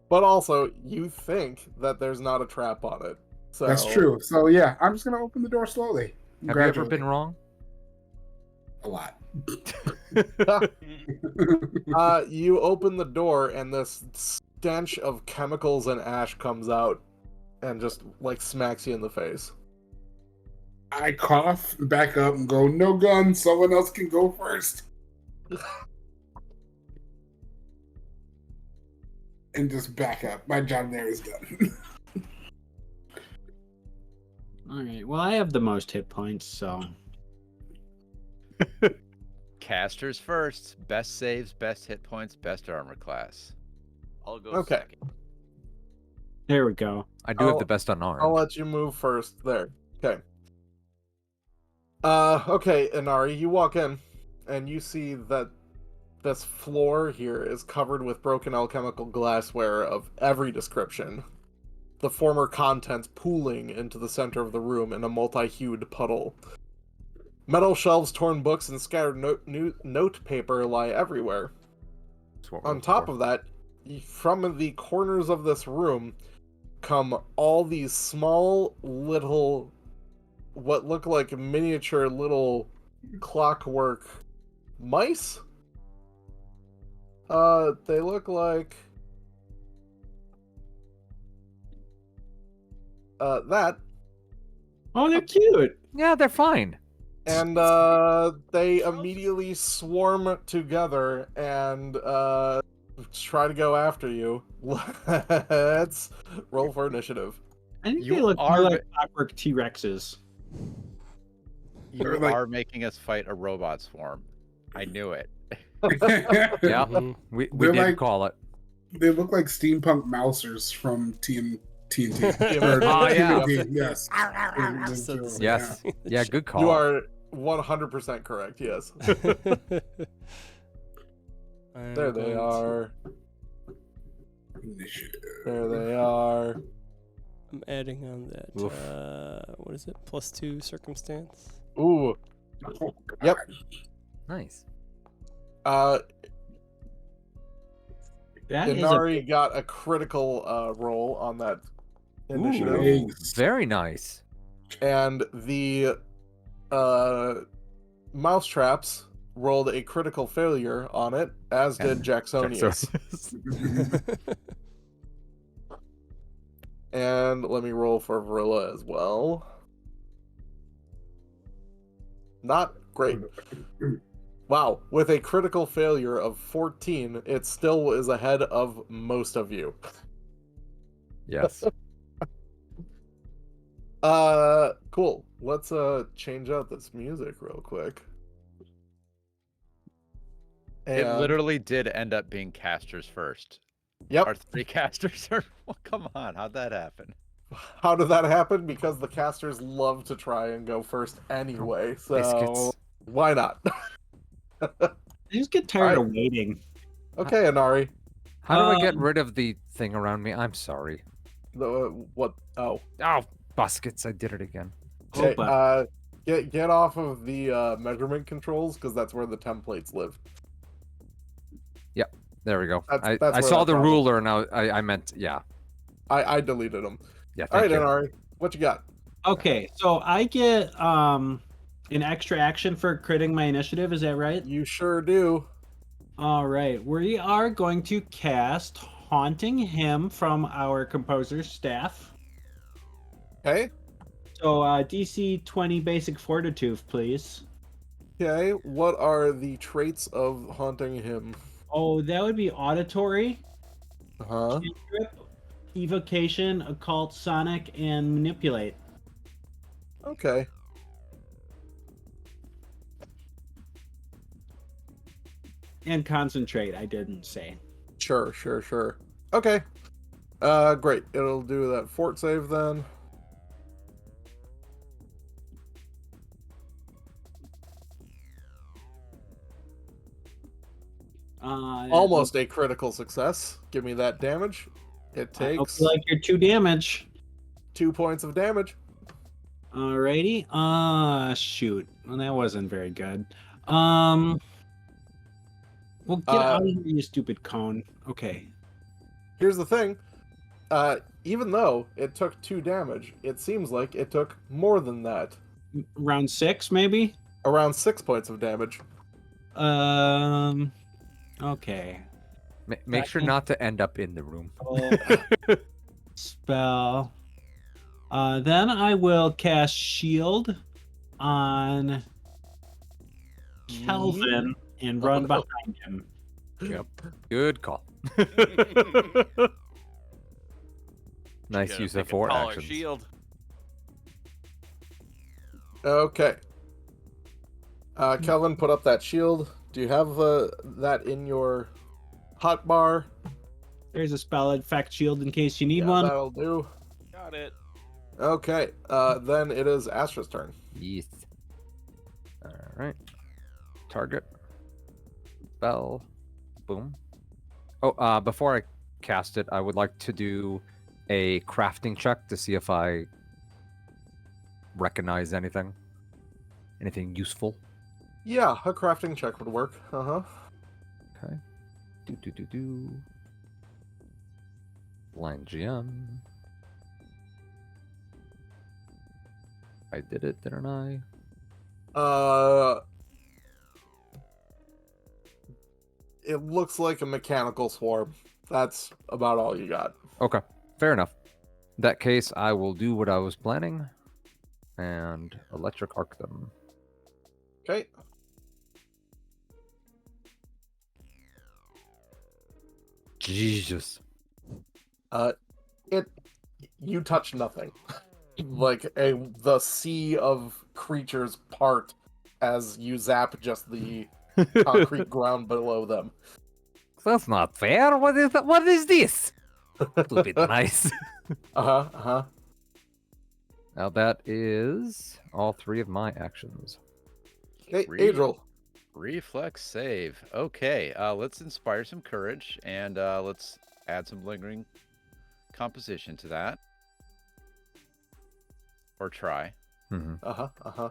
But also, you think that there's not a trap on it. So That's true. So yeah, I'm just gonna open the door slowly. Have you ever gradually. been wrong? A lot. You open the door and this stench of chemicals and ash comes out and just like smacks you in the face. I cough, back up, and go, "No gun. Someone else can go first." And just back up. My job there is done. All right. Well, I have the most hit points, so Casters first. Best saves, best hit points, best armor class. I'll go Okay. second. there we go. I do have I'll- the best unarmed. I'll let you move first. There. Okay. Okay, Inari, you walk in and you see that this floor here is covered with broken alchemical glassware of every description. The former contents pooling into the center of the room in a multi-hued puddle. Metal shelves, torn books, and scattered note paper lie everywhere. That's what we're On looking top for. of that, from the corners of this room come all these small little, what look like miniature little clockwork mice? They look like that, Oh, they're cute. Yeah, they're fine. and they immediately swarm together and try to go after you. Let's roll for initiative. I think You they look more are like clockwork T-Rexes. You Or, like- are making us fight a robot swarm. I knew it. Yeah, Mhm. we They're did like- call it. They look like steampunk mousers from TNT. Oh, yeah. Yes. Yes. Yeah, good call. You are 100% correct, yes. I'm There going they to- are. Initiative. There they are. I'm adding on that. Oof. What is it? +2 circumstance. Ooh. Oh, Yep. God. Nice. That is a Inari got a critical roll on that initiative. Nice. Very nice. And the mousetraps rolled a critical failure on it, as did Jacksonius. And let me roll for Varilla as well. Not great. Wow, with a critical failure of 14, it still is ahead of most of you. Yes. Cool. Let's change out this music real quick. It And- literally did end up being casters first. Yep. Our 3 casters are. Well, come on, how'd that happen? How did that happen? Because the casters love to try and go first anyway, so Biscuits. why not? I just get tired of waiting. Okay, Inari. How do I get Um, rid of the thing around me? I'm sorry. What? Oh, Oh, baskets! I did it again. okay. Opa. Get off of the measurement controls because that's where the templates live. There we go. That's I where saw that the problem- ruler and I meant, yeah. I deleted them. Yeah, All right, thank you. Inari, what you got? Okay, so I get an extra action for critting my initiative. Is that right? You sure do. All right, we are going to cast Haunting Hymn from our composer's staff. Okay. So DC 20 basic fortitude, please. Okay. What are the traits of haunting him? Oh, that would be auditory, Uh-huh. cantrip, evocation, occult, sonic, and manipulate. Okay. And concentrate, I didn't say. Sure. Okay. Great. It'll do that fort save then. Almost a critical success. Give me that damage. It I hope takes you like your 2 damage. 2 points of damage. Alrighty. Shoot. Well, that wasn't very good. Well, get out of here, you stupid cone. Okay. Here's the thing. Even though it took 2 damage, it seems like it took more than that. Round 6, maybe? Around 6 points of damage. Okay. Make sure not to end up in the room. Spell. Then I will cast Shield on Kelvin and run behind him. Yep. Good call. Nice Gotta use take of a 4 taller actions. shield. Okay. Kelvin, put up that shield. Do you have that in your hotbar? There's a spell effect shield in case you need Yeah, one. that'll do. Got it. Okay. Then it is Astra's turn. Yes. All right. Target. Spell. Boom. Oh, before I cast it, I would like to do a crafting check to see if I recognize anything. Anything useful. Yeah, a crafting check would work. Uh-huh. Okay. Do. Blind GM. I did it, didn't I? It looks like a mechanical swarm. That's about all you got. Okay, fair enough. In that case, I will do what I was planning and electric arc them. Okay. Jesus. You touch nothing. Like the sea of creatures part as you zap just the concrete ground below them. That's not fair. What is that? What is this? Stupid nice. Uh-huh. Now that is all 3 of my actions. Okay, Adriel. Reflex save. Okay, let's inspire some courage and let's add some lingering composition to that. Or try. Mm-hmm. Uh-huh.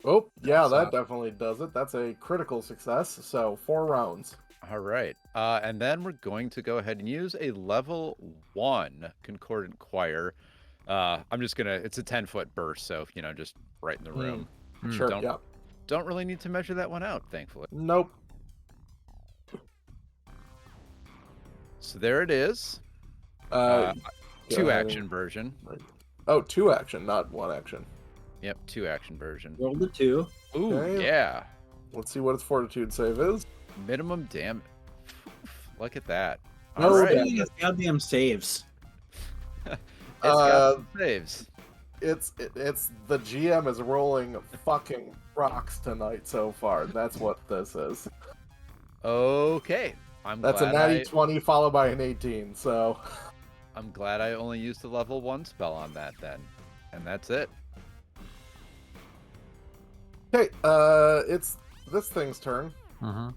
Oh, yeah, that definitely does it. That's a critical success. So 4 rounds. All right. And then we're going to go ahead and use a level 1 Concordant Choir. I'm just gonna. It's a 10-foot burst, so just right in the room. Sure. Yeah. Don't really need to measure that one out, thankfully. Nope. So there it is. 2 action version. Oh, 2 action, not 1 action. Yep, 2 action version. Roll the 2. Ooh, Okay. yeah. Let's see what its fortitude save is. Minimum damage. Look at that. No All right. damage. Goddamn saves. It's got some saves. It's the GM is rolling fucking rocks tonight so far. That's what this is. Okay. That's a natty 20 followed by an 18. So I'm glad I only used the level 1 spell on that then. And that's it. okay, it's this thing's turn. Mm-hmm.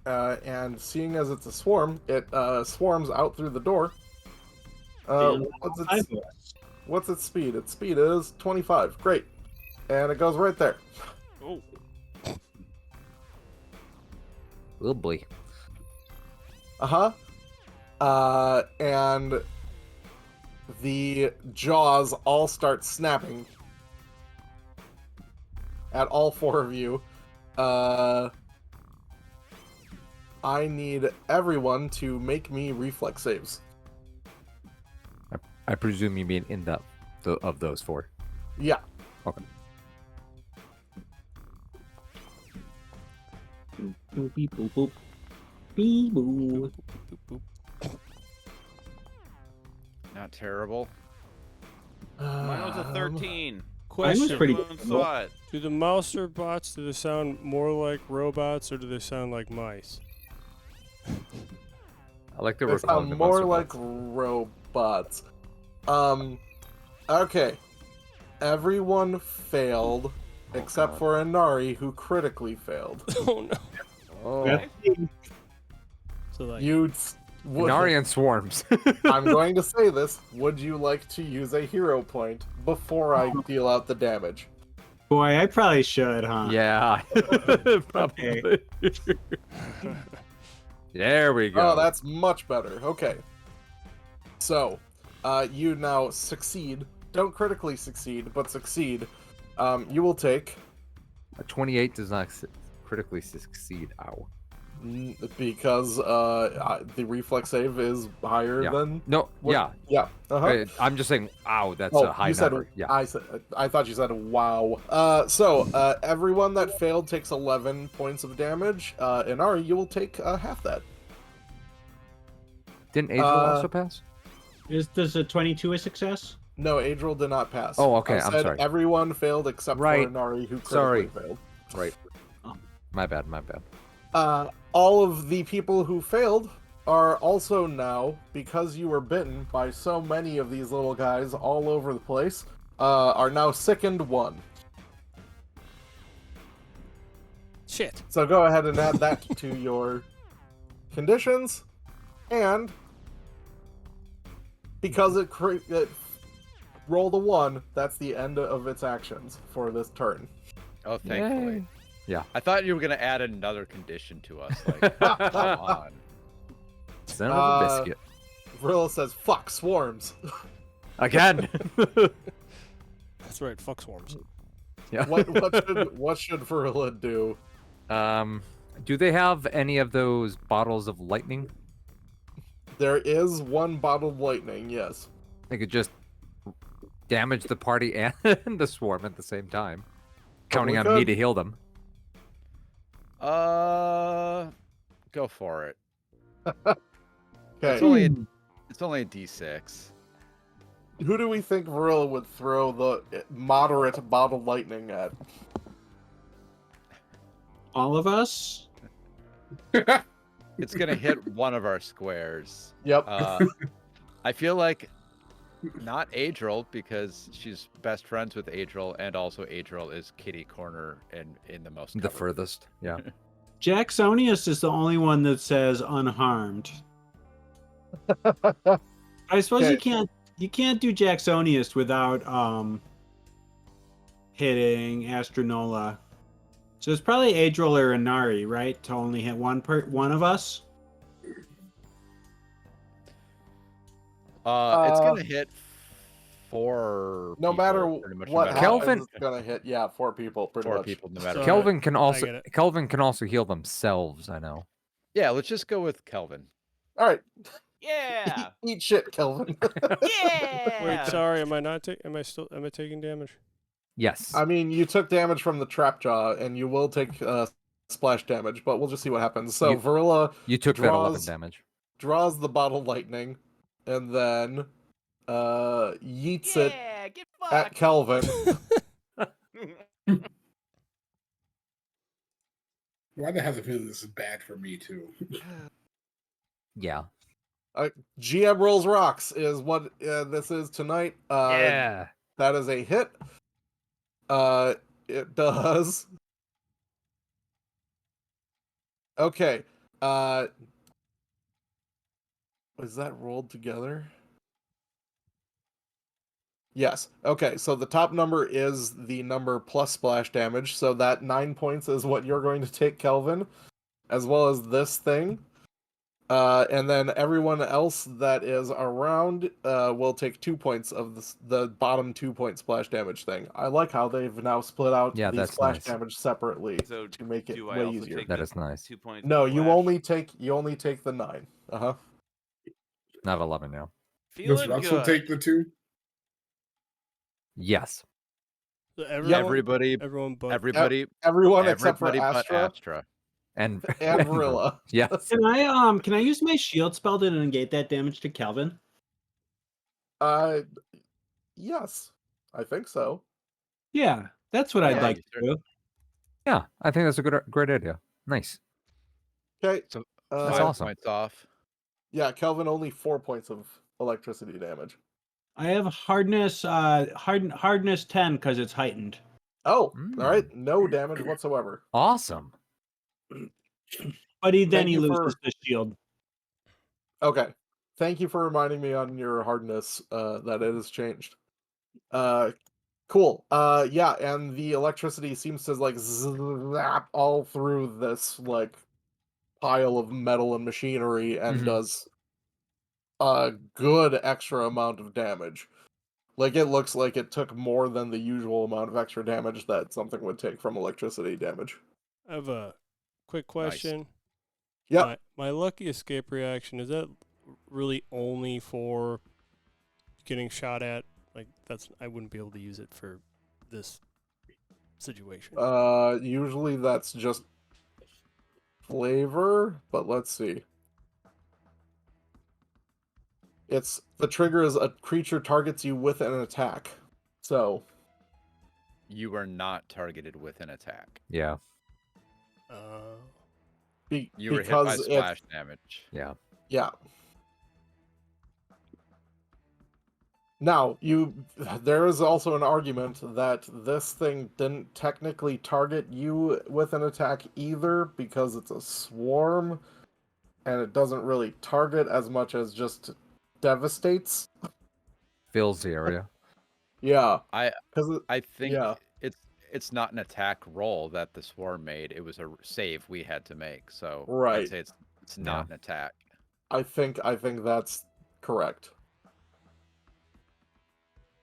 And seeing as it's a swarm, it swarms out through the door. What's its speed? Its speed is 25. Great. And it goes right there. Oh. Oh boy. And the jaws all start snapping at all 4 of you. I need everyone to make me reflex saves. I presume you mean in of those 4. Yeah. Okay. Boop, beep, boop, boop. Beep, boop. Boop, boop. Not terrible. Mine was a 13. Mine was Question: pretty Everyone good. saw it. Do the mouse or bots? Do they sound more like robots or do they sound like mice? I like the They recall sound the more monster like bots. robots. Okay. Everyone failed except God. for Inari, who critically failed. Oh no! Oh. So like, Inari and swarms. I'm going to say this. Would you like to use a hero point before I deal out the damage? Boy, I probably should, huh? Yeah. Probably. There we go. Oh, that's much better. Okay. So, you now succeed. Don't critically succeed, but succeed. You will take, A 28 does not critically succeed. Ow. because the reflex save is higher Yeah. than... No, what- yeah. Yeah. Uh-huh. I'm just saying, ow, that's Oh, a high you said number. Yeah. I thought you said wow. Everyone that failed takes 11 points of damage. Inari, you will take half that. Didn't Adriel also pass? Does a 22 a success? No, Adriel did not pass. Oh, okay, I I'm said sorry. Everyone failed except Right. for Inari, who critically Sorry. failed. Right. Oh. My bad, my bad. All of the people who failed are also now, because you were bitten by so many of these little guys all over the place, are now sickened 1. shit. So go ahead and add that to your conditions, and because it rolled a 1, that's the end of its actions for this turn. Oh, thankfully. Yay. Yeah. I thought you were gonna add another condition to us. Like, come on. Son of a biscuit. Vrilla says, "Fuck swarms." Again. That's right. Fuck swarms. Yeah. What should Vrilla do? Do they have any of those bottles of lightning? There is 1 bottled lightning, yes. They could just damage the party and the swarm at the same time, counting on me could. to heal them. Go for it. Okay. It's only a D6. Who do we think Vrilla would throw the moderate bottled lightning at? All of us? It's gonna hit one of our squares. Yep. I feel like not Adriel, because she's best friends with Adriel, and also Adriel is kitty corner and in the most The cover. furthest. Yeah. Jacksonius is the only one that says unharmed. I suppose Okay. you can't do Jacksonius without hitting Astronola. So it's probably Adriel or Inari, right? To only hit one of us. It's gonna hit 4 No people, matter pretty much, what no happens, matter Kelvin- it's gonna hit 4 people pretty 4 much. people, no matter So- what. Kelvin can I also get it. Kelvin can also heal themselves. I know. Yeah, let's just go with Kelvin. All right, Yeah. eat shit, Kelvin. Yeah. Wait, sorry. Am I not? Am I still? Am I taking damage? Yes. I mean, you took damage from the trap jaw, and you will take splash damage, but we'll just see what happens. So You- Vrilla You took that 11 draws- damage. draws the bottle lightning, and then yeets it Yeah, get at fucked. Kelvin. Why the hell the feeling this is bad for me too? Yeah. GM rolls rocks is what this is tonight. Yeah. That is a hit. It does. Okay. Is that rolled together? Yes. Okay, so the top number is the number plus splash damage, so that 9 points is what you're going to take, Kelvin, as well as this thing. And then everyone else that is around will take 2 points of the bottom 2-point splash damage thing. I like how they've now split out Yeah, the that's splash nice. damage separately So to make it do I way also easier. take That the is nice. 2 points? No, of you splash? only take the 9. Uh-huh. Not 11 now. Does Feeling Russell good. take the 2? Yes. So everyone, Everybody, everyone but everybody, Everyone except for everybody but Astra Astra. And and Varilla. Yes. Can I use my shield spell to negate that damage to Kelvin? Yes, I think so. Yeah, that's what I'd Yeah, like you to do. Yeah, I think that's a great idea. Nice. Okay. So That's 5 awesome. points off. Yeah, Kelvin only 4 points of electricity damage. I have hardness 10 because it's heightened. Oh, Mm. all right. No damage whatsoever. Awesome. But he Thank you loses for- the shield. Okay. Thank you for reminding me on your hardness that it has changed. Cool. Yeah, and the electricity seems to like zap all through this like pile of metal and machinery and Mhm. does a good extra amount of damage. Like it looks like it took more than the usual amount of extra damage that something would take from electricity damage. I have a quick question. Yep. My lucky escape reaction, is that really only for getting shot at? Like I wouldn't be able to use it for this situation. Usually that's just flavor, but let's see. It's the trigger is a creature targets you with an attack. So You are not targeted with an attack. Yeah. You were hit by because splash damage. Yeah. Yeah. Now, there is also an argument that this thing didn't technically target you with an attack either because it's a swarm and it doesn't really target as much as just devastates. Fills the area. Yeah. I think yeah. it's not an attack roll that the swarm made. It was a save we had to make. So Right. I'd say it's not an attack. I think that's correct.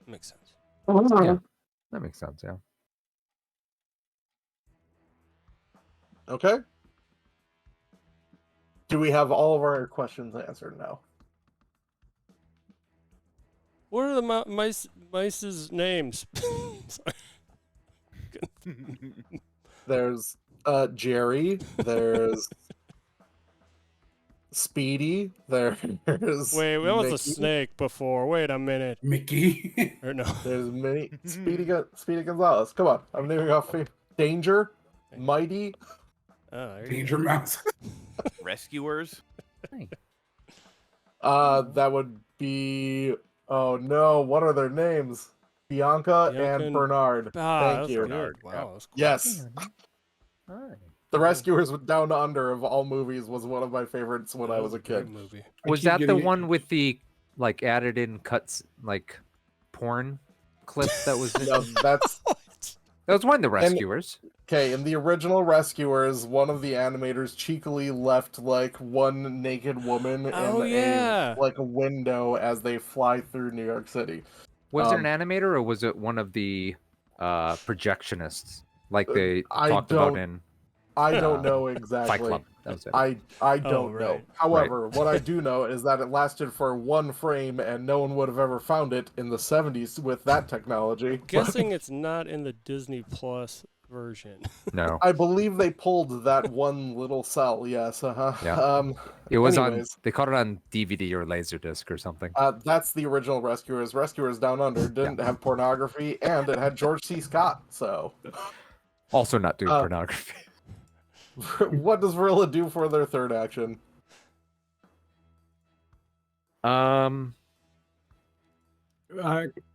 Makes sense. Yeah. That makes sense, yeah. Okay. Do we have all of our questions answered now? What are the mice's names? Sorry. There's Jerry, there's Speedy, there's Wait, that was a Mickey. snake before. Wait a minute. Mickey. Or no. There's many Speedy Gonzalez. Come on, I'm naming off Danger, Mighty, Oh, there you Danger go. Mouse. Rescuers. that would be oh no, what are their names? Bianca Bianca and and- Bernard. Ah, Thank that's you. good. Wow, that's cool. Yes. The Rescuers with Down Under of all movies was one of my favorites when That I was a great kid. movie. Was keep that the getting it- one with the like added in cuts like porn clip that was in... No, that's What? That was one of the Rescuers. okay. In the original Rescuers, one of the animators cheekily left like one naked woman Oh, in yeah. a window as they fly through New York City. Was it an animator or was it one of the projectionists like they I talked about don't- in I don't know Fight exactly. Club? That was it. I don't know. right. However, what I do know is that it lasted for one frame and no one would have ever found it in the 70s with that technology. Guessing it's not in the Disney Plus version. No, I believe they pulled that one little cell, yes. Yeah. it was anyways. on. They caught it on DVD or Laserdisc or something. That's the original Rescuers. Rescuers Down Under didn't have pornography and it had George C. Scott, so. Also not doing pornography. What does Varilla do for their third action?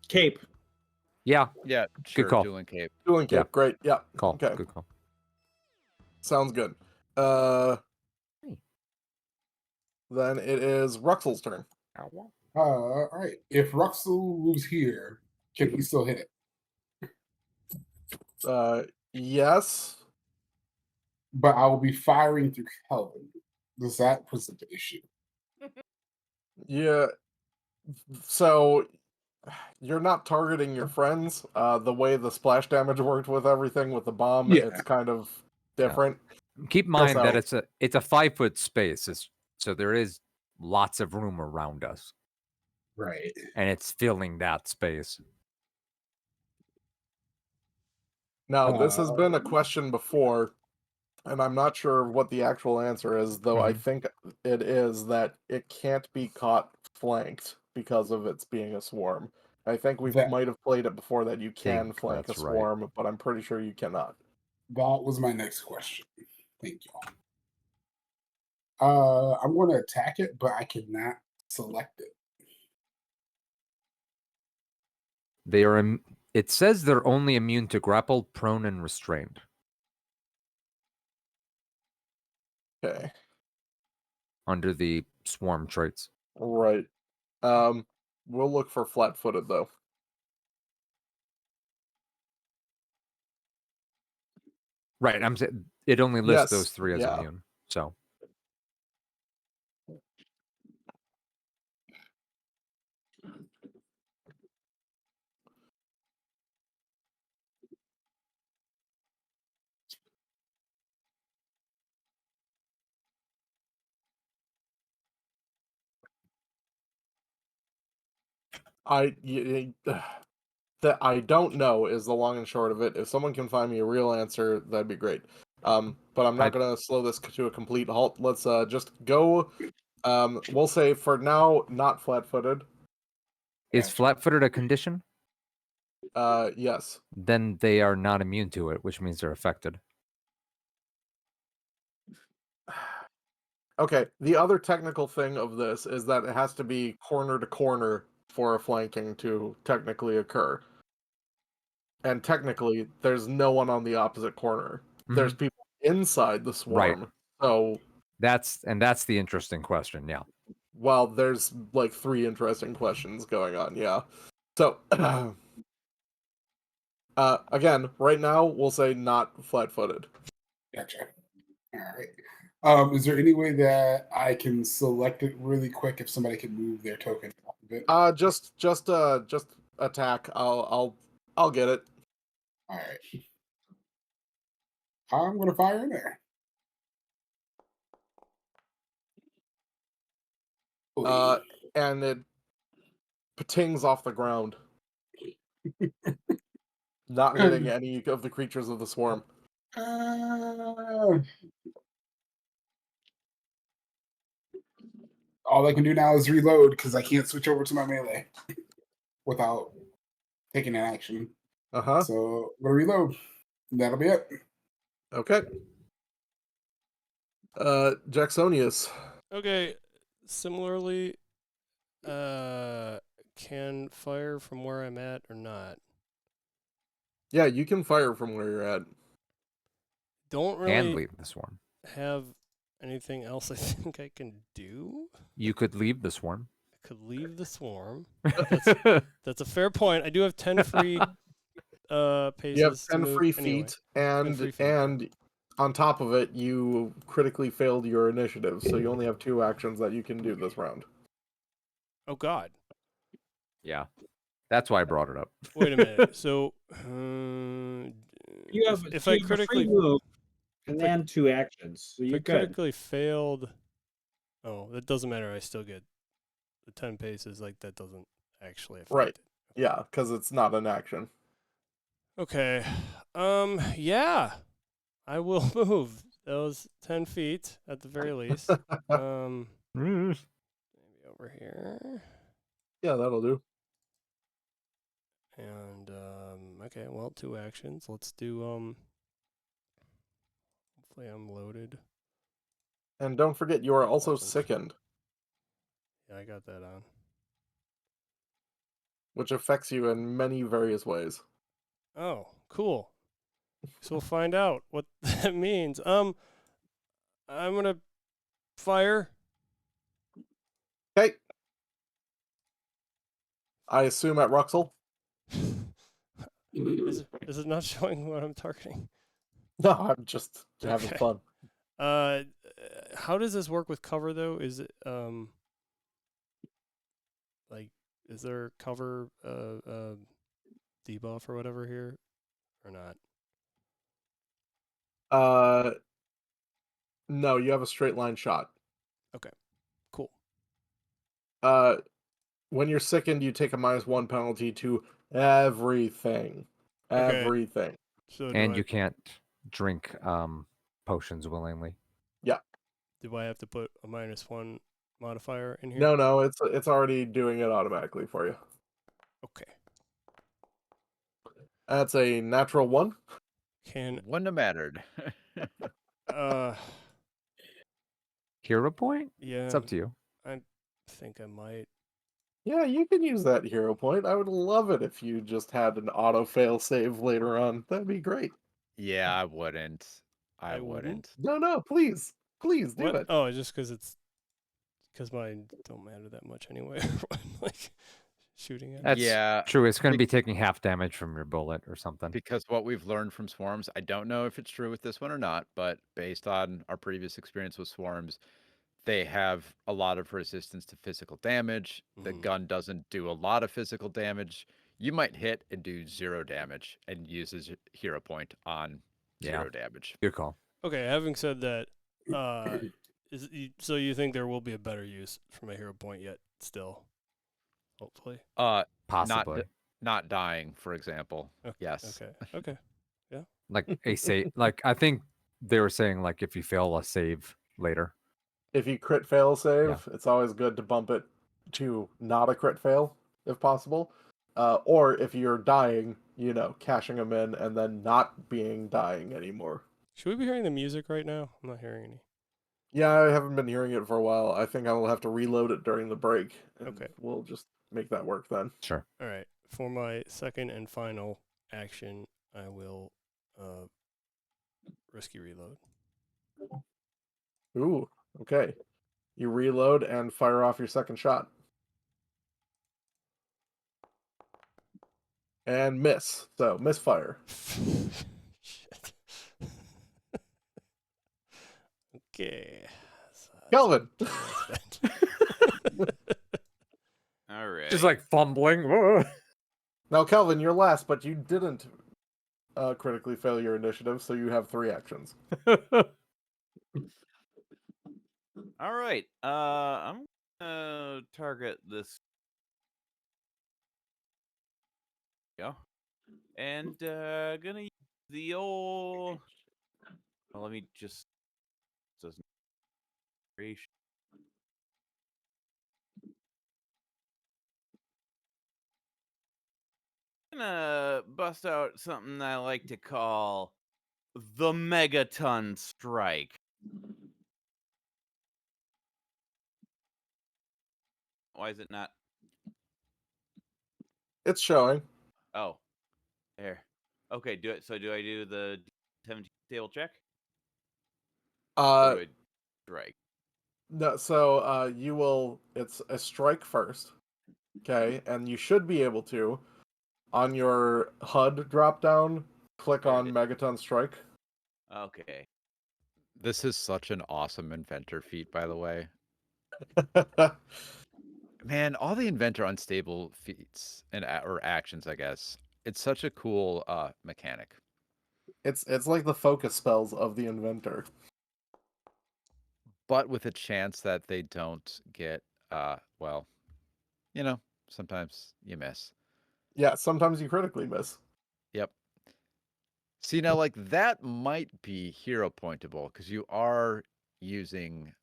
Cape. Yeah, Yeah, sure. call. Dueling cape. Doing cape, Yeah. great, yeah. call. Okay. Good call. Sounds good. Then it is Ruxel's turn. All right. If Ruxel moves here, can he still hit it? Yes. But I will be firing through Kelvin. Does that present an issue? Yeah. So you're not targeting your friends. The way the splash damage worked with everything with the bomb, Yeah. it's kind of different. Keep in mind that Also- it's a 5-foot space, so there is lots of room around us, Right. and it's filling that space. Now, this has been a question before, and I'm not sure what the actual answer is, though I think it is that it can't be caught flanked because of its being a swarm. I think we That- might have played it before that you can Think flank a that's right. swarm, but I'm pretty sure you cannot. That was my next question. Thank you. I'm going to attack it, but I cannot select it. They are. It says they're only immune to grapple, prone, and restrained. Okay. Under the swarm traits. Right. We'll look for flat-footed though. Right. I'm saying it only lists Yes, those 3 as yeah. immune. So That I don't know is the long and short of it. If someone can find me a real answer, that'd be great. But I'm not gonna slow this to a complete halt. Let's just go. We'll say for now, not flat-footed. is flat-footed a condition? Yes. Then they are not immune to it, which means they're affected. Okay. The other technical thing of this is that it has to be corner to corner for a flanking to technically occur. And technically, there's no one on the opposite corner. There's people inside the swarm. So That's the interesting question. Yeah. well, there's like 3 interesting questions going on. Yeah. So again, right now we'll say not flat-footed. Gotcha. All right. Is there any way that I can select it really quick if somebody can move their token off of it? Just attack. I'll get it. All right. I'm gonna fire in there. And it patings off the ground, not hitting any of the creatures of the swarm. All I can do now is reload because I can't switch over to my melee without taking an action. So I'm gonna reload. That'll be it. Okay. Jacksonius. Okay. Similarly, can fire from where I'm at or not? Yeah, you can fire from where you're at. Don't And really leave the swarm. have anything else I think I can do. You could leave the swarm. I could leave the swarm. That's a fair point. I do have 10 free paces. You have 10 to move free anyway. feet, and 10 free feet. and on top of it, you critically failed your initiative, so you only have 2 actions that you can do this round. Oh God. Yeah. That's why I brought it up. Wait a minute. So You have if so I you have a free critically move and if I- then 2 actions, so if I you're good. critically failed, oh, that doesn't matter. I still get the 10 paces. Like that doesn't actually affect Right. it. Yeah, because it's not an action. Okay. Yeah. I will move those 10 feet at the very least. Maybe over here. Yeah, that'll do. And okay, well, 2 actions. Let's do hopefully I'm loaded. And don't forget, you are also Wasn't. sickened, Yeah, I got that on. which affects you in many various ways. Oh, cool. So we'll find out what that means. I'm gonna fire. Okay. I assume at Ruxel. Is it not showing what I'm targeting? No, I'm just having Okay. fun. how does this work with cover though? Is it like is there cover debuff or whatever here or not? No, you have a straight line shot. Okay, cool. When you're sickened, you take a -1 penalty to everything. Okay. Everything. So And you can't drink potions willingly. Yeah. Do I have to put a -1 modifier in here? No, it's already doing it automatically for you. Okay. That's a natural 1. Wouldn't have mattered. Hero point? Yeah. It's up to you. I think I might. Yeah, you can use that hero point. I would love it if you just had an auto fail save later on. That'd be great. Yeah, I wouldn't. I wouldn't. No, please do What? it. Oh, just because mine don't matter that much anyway. Like shooting at. That's Yeah, true. It's going to be taking half damage from your bullet or something. because what we've learned from swarms, I don't know if it's true with this one or not, but based on our previous experience with swarms, they have a lot of resistance to physical damage. The gun doesn't do a lot of physical damage. You might hit and do 0 damage and use his hero point on 0 damage. Good call. Okay, having said that, so you think there will be a better use for my hero point yet still? Hopefully. Possibly. Not dying, for example. Okay. Yes. Okay. Yeah. Like a save. Like I think they were saying like if you fail a save later. If you crit fail save, it's always good to bump it to not a crit fail if possible. Or if you're dying, cashing them in and then not being dying anymore. Should we be hearing the music right now? I'm not hearing any. Yeah, I haven't been hearing it for a while. I think I will have to reload it during the break. Okay. We'll just make that work then. Sure. All right. For my second and final action, I will risky reload. Ooh, okay. You reload and fire off your second shot. And miss. So, misfire. Shit. Okay. Kelvin! All right. Just like fumbling. Now, Kelvin, you're last, but you didn't critically fail your initiative, so you have 3 actions. All right. I'm gonna target this. Yeah. And gonna use the old. Well, let me just. Doesn't. Gonna bust out something I like to call the Megaton Strike. Why is it not? It's showing. Oh, there. Okay, do it. So do I do the 17 table check? Or do I strike? No, so you will. It's a strike first, okay, and you should be able to, on your HUD drop down, click on Megaton Strike. Okay. This is such an awesome inventor feat, by the way. Man, all the inventor unstable feats or actions, I guess. It's such a cool mechanic. It's like the focus spells of the inventor. But with a chance that they don't get well, sometimes you miss. Yeah, sometimes you critically miss. Yep. See, now, like, that might be hero pointable, because you are using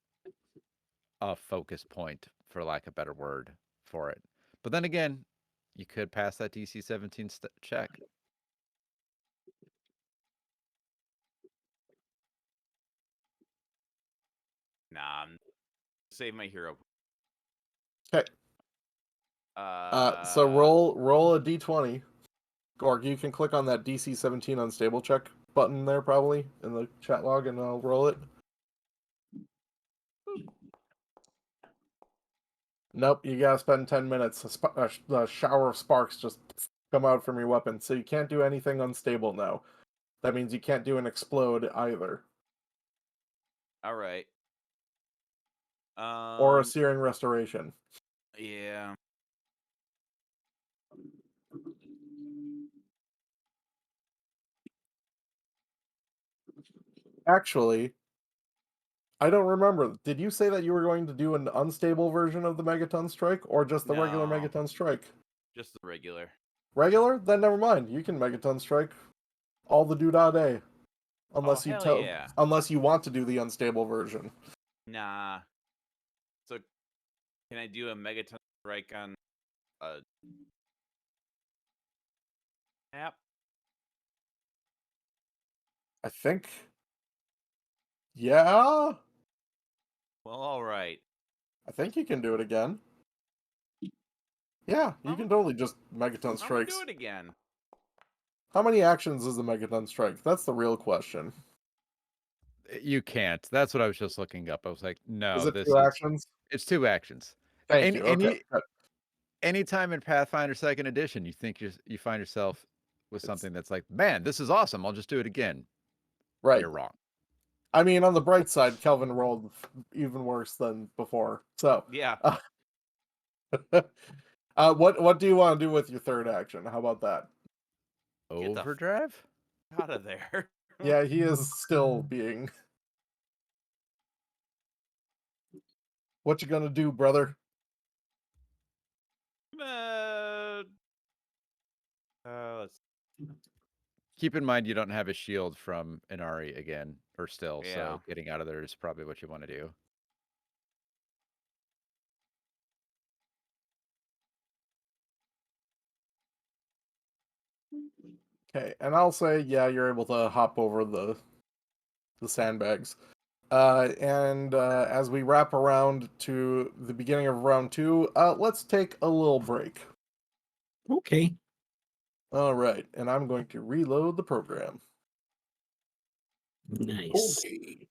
a focus point, for lack of a better word, for it. But then again, you could pass that DC 17 check. Nah, I'm save my hero. Okay. So roll a d20, or you can click on that DC 17 unstable check button there, probably in the chat log, and I'll roll it. Nope, you gotta spend 10 minutes. A shower of sparks just come out from your weapon, so you can't do anything unstable now. That means you can't do an explode either. All right. or a Searing Restoration. Yeah. Actually, I don't remember. Did you say that you were going to do an unstable version of the Megaton Strike, or just the regular No. Megaton Strike? Just the regular. Regular? Then never mind. You can Megaton Strike all the doodah day, Oh, hell yeah. unless you want to do the unstable version. Nah. So, can I do a Megaton Strike on a app? I think. Yeah. Well, all right. I think you can do it again. Yeah, you can totally just Megaton I'm Strikes. gonna do it again. How many actions is the Megaton Strike? That's the real question. You can't. That's what I was just looking up. I was like, no, Is it this 2 is actions? it's 2 actions. Thank you. Okay. Good. Anytime in Pathfinder Second Edition, you find yourself with something that's like, man, this is awesome. I'll just do it again. Right. You're wrong. I mean, on the bright side, Kelvin rolled even worse than before. So Yeah. What do you want to do with your third action? How about that? Get the Overdrive? out of there. Yeah, he is still being. What you gonna do, brother? Let's Keep in mind you don't have a shield from Inari again, or still, Yeah. so getting out of there is probably what you want to do. Okay, and I'll say, yeah, you're able to hop over the sandbags. And as we wrap around to the beginning of round 2, let's take a little break. Okay. All right, and I'm going to reload the program. Nice. Okay.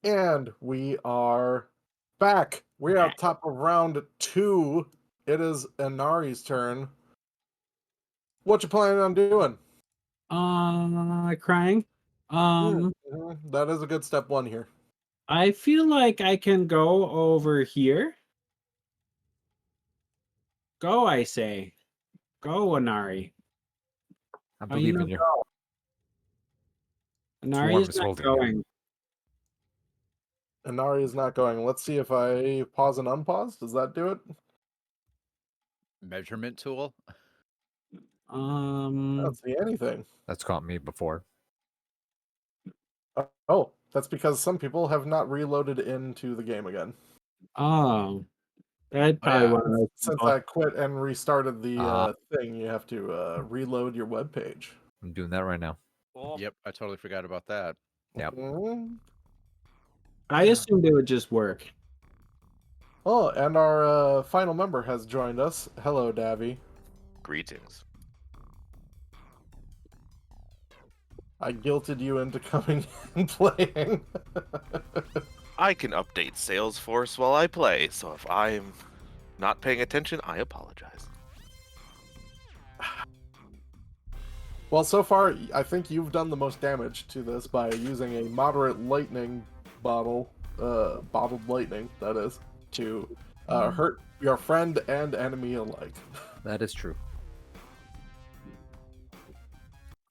And we are back. We're at top of round 2. It is Inari's turn. What you planning on doing? Crying. That is a good step 1 here. I feel like I can go over here. Go, I say. Go, Inari. I believe in you. Inari Swarm is is not holding you. going. Inari is not going. Let's see if I pause and unpause. Does that do it? Measurement tool. I don't see anything. That's caught me before. Oh, that's because some people have not reloaded into the game again. Oh. I'd probably yeah. want to Since I quit and restarted the thing, you have to reload your web page. I'm doing that right now. Yep, I totally forgot about that. Yep. I assumed it would just work. Oh, and our final member has joined us. Hello, Davy. Greetings. I guilted you into coming and playing. I can update Salesforce while I play, so if I'm not paying attention, I apologize. Well, so far, I think you've done the most damage to this by using a moderate lightning bottle, bottled lightning, that is, to hurt your friend and enemy alike. That is true.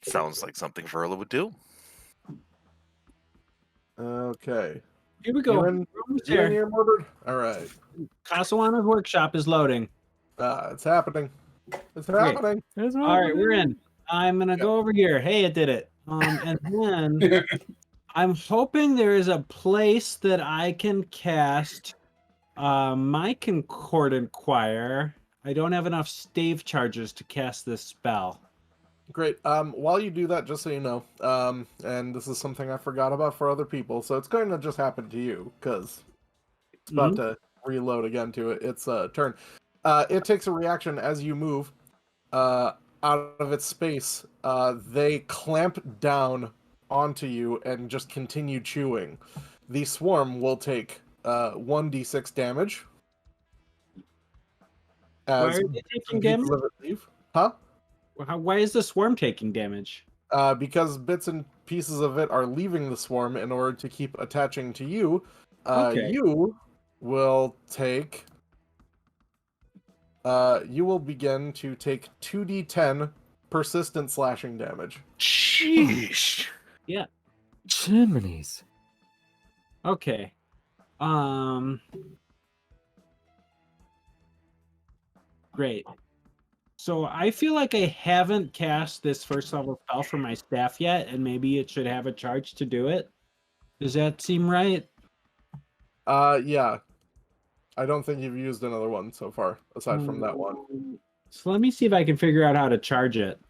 Sounds like something Verla would do. Okay. Here we go. You in here, murdered? All right. Casawanna's workshop is loading. It's happening. It's happening. All right, we're in. I'm gonna go over here. Hey, it did it. And then I'm hoping there is a place that I can cast my Concordant Choir. I don't have enough stave charges to cast this spell. Great. While you do that, just so you know, and this is something I forgot about for other people, so it's going to just happen to you, because it's about to reload again to its turn. It takes a reaction as you move out of its space. They clamp down onto you and just continue chewing. The swarm will take 1d6 damage. Why are they taking damage? Leave. Huh? Why is the swarm taking damage? Because bits and pieces of it are leaving the swarm in order to keep attaching to you. Okay. You will take... you will begin to take 2d10 persistent slashing damage. Sheesh. Yeah. Chimneys. Okay. Great. So I feel like I haven't cast this first level spell for my staff yet, and maybe it should have a charge to do it. Does that seem right? Yeah. I don't think you've used another one so far, aside from that one. So let me see if I can figure out how to charge it.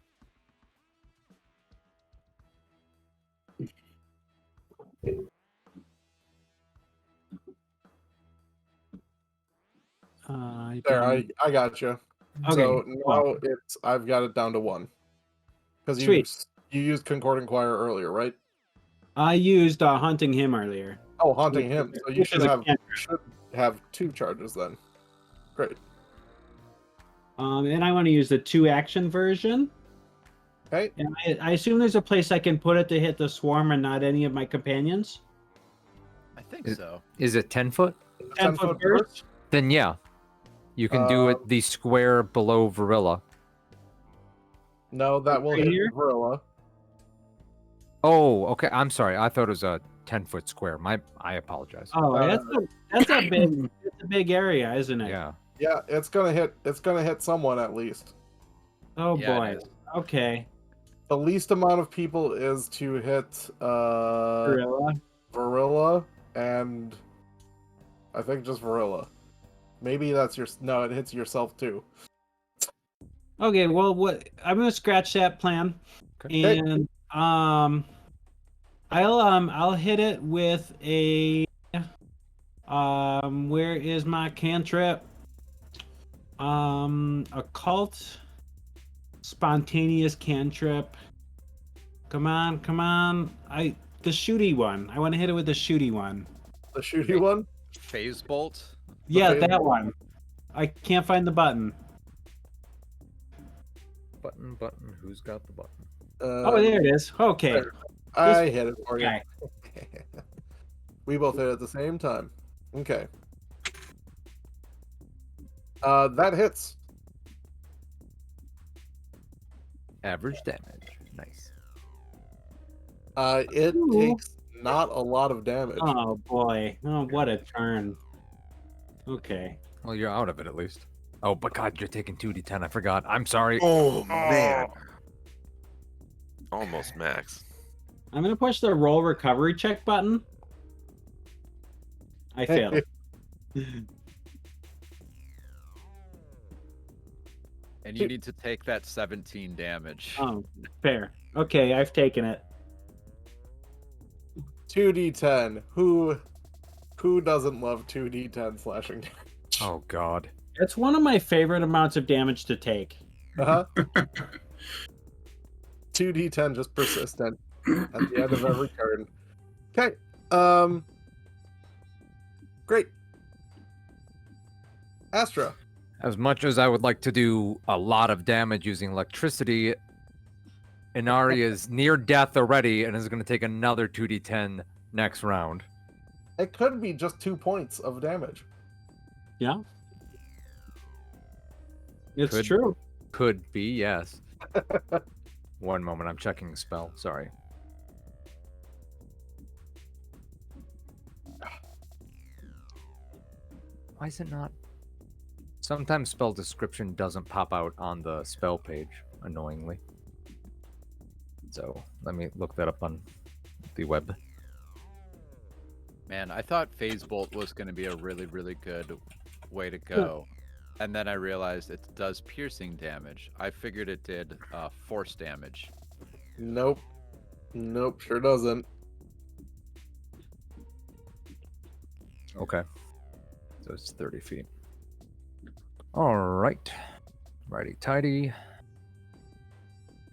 There, I got you. Okay. So now I've got it down to 1. Because you used Concordant Choir earlier, right? I used Haunting Him earlier. Oh, Haunting Him. So you Which should is a have 2 charges then. Great. And I want to use the 2-action version. Okay. And I assume there's a place I can put it to hit the swarm and not any of my companions. I think so. Is it 10 foot? 10 foot burst? Then yeah. You can do it the square below Varilla. No, that will Right hit here? Varilla. Oh, okay. I'm sorry. I thought it was a 10-foot square. I apologize. Oh, that's a big area, isn't it? Yeah. Yeah, it's gonna hit someone at least. Oh Yeah, boy. it is. Okay. The least amount of people is to hit Gorilla. Varilla and I think just Varilla. Maybe that's no, it hits yourself too. Okay, well, I'm gonna scratch that plan, Okay. and I'll hit it with a where is my cantrip? Occult, spontaneous cantrip. Come on! the shooty one. I want to hit it with the shooty one. The shooty one? Phase bolt? Yeah, phase that bolt. one. I can't find the button. Button. Who's got the button? Oh, there it is. Okay. I hit it for you. guy. We both hit it at the same time. Okay. That hits. Average damage. Nice. It Ooh. takes not a lot of damage. Oh boy. Oh, what a turn. Okay. Well, you're out of it at least. Oh, but God, you're taking 2d10. I forgot. I'm sorry. Oh man. Almost max. I'm gonna push the roll recovery check button. I failed. And you need to take that 17 damage. Oh, fair. Okay, I've taken it. 2d10. Who doesn't love 2d10 slashing damage? Oh God. It's one of my favorite amounts of damage to take. Uh-huh. 2d10 just persistent at the end of every turn. Okay. Great. Astra. As much as I would like to do a lot of damage using electricity, Inari is near death already and is going to take another 2d10 next round. It could be just 2 points of damage. Yeah. It's Could- true. Could be, yes. One moment, I'm checking the spell. Sorry. Why is it not? Sometimes spell description doesn't pop out on the spell page, annoyingly. So let me look that up on the web. Man, I thought phase bolt was going to be a really, really good way to go. And then I realized it does piercing damage. I figured it did force damage. Nope. Nope, sure doesn't. Okay. So it's 30 feet. All right. Righty tighty.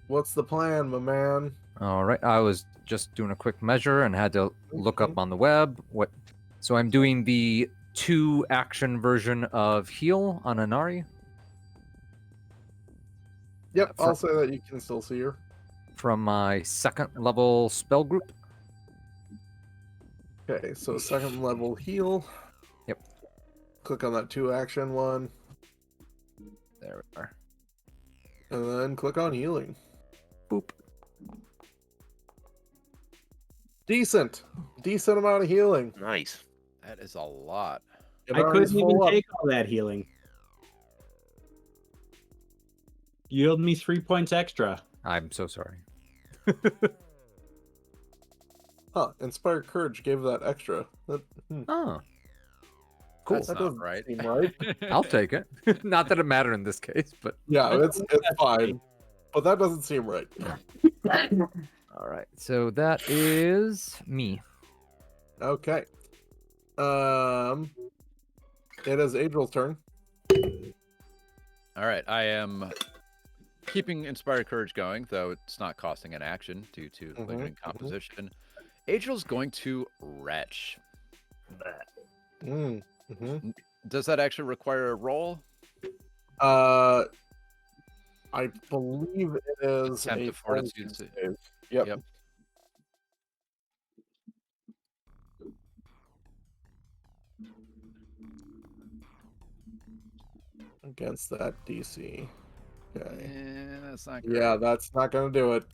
What's the plan, my man? All right. I was just doing a quick measure and had to look up on the web what. So I'm doing the 2 action version of heal on Inari. Yep, Fr- I'll say that you can still see her. From my 2nd level spell group. Okay, so 2nd level heal. Yep. Click on that 2 action one, There we are. and then click on healing. Boop. Decent amount of healing. Nice. That is a lot. I Inari's couldn't even full up. take all that healing. You healed me 3 points extra. I'm so sorry. Huh, Inspired Courage gave that extra. That, Oh. Cool. That's that not doesn't right. seem right. I'll take it. Not that it mattered in this case, but Yeah, it's fine. But that doesn't seem right. all right. So that is me. Okay. It is Adriel's turn. All right, I am keeping Inspired Courage going, though it's not costing an action due to limiting composition. Adriel's going to Retch. Does that actually require a roll? I believe it is Attempt a of fortitude save. Yep. Yep. Against that DC. Okay. Yeah, that's not great. Yeah, that's not gonna do it.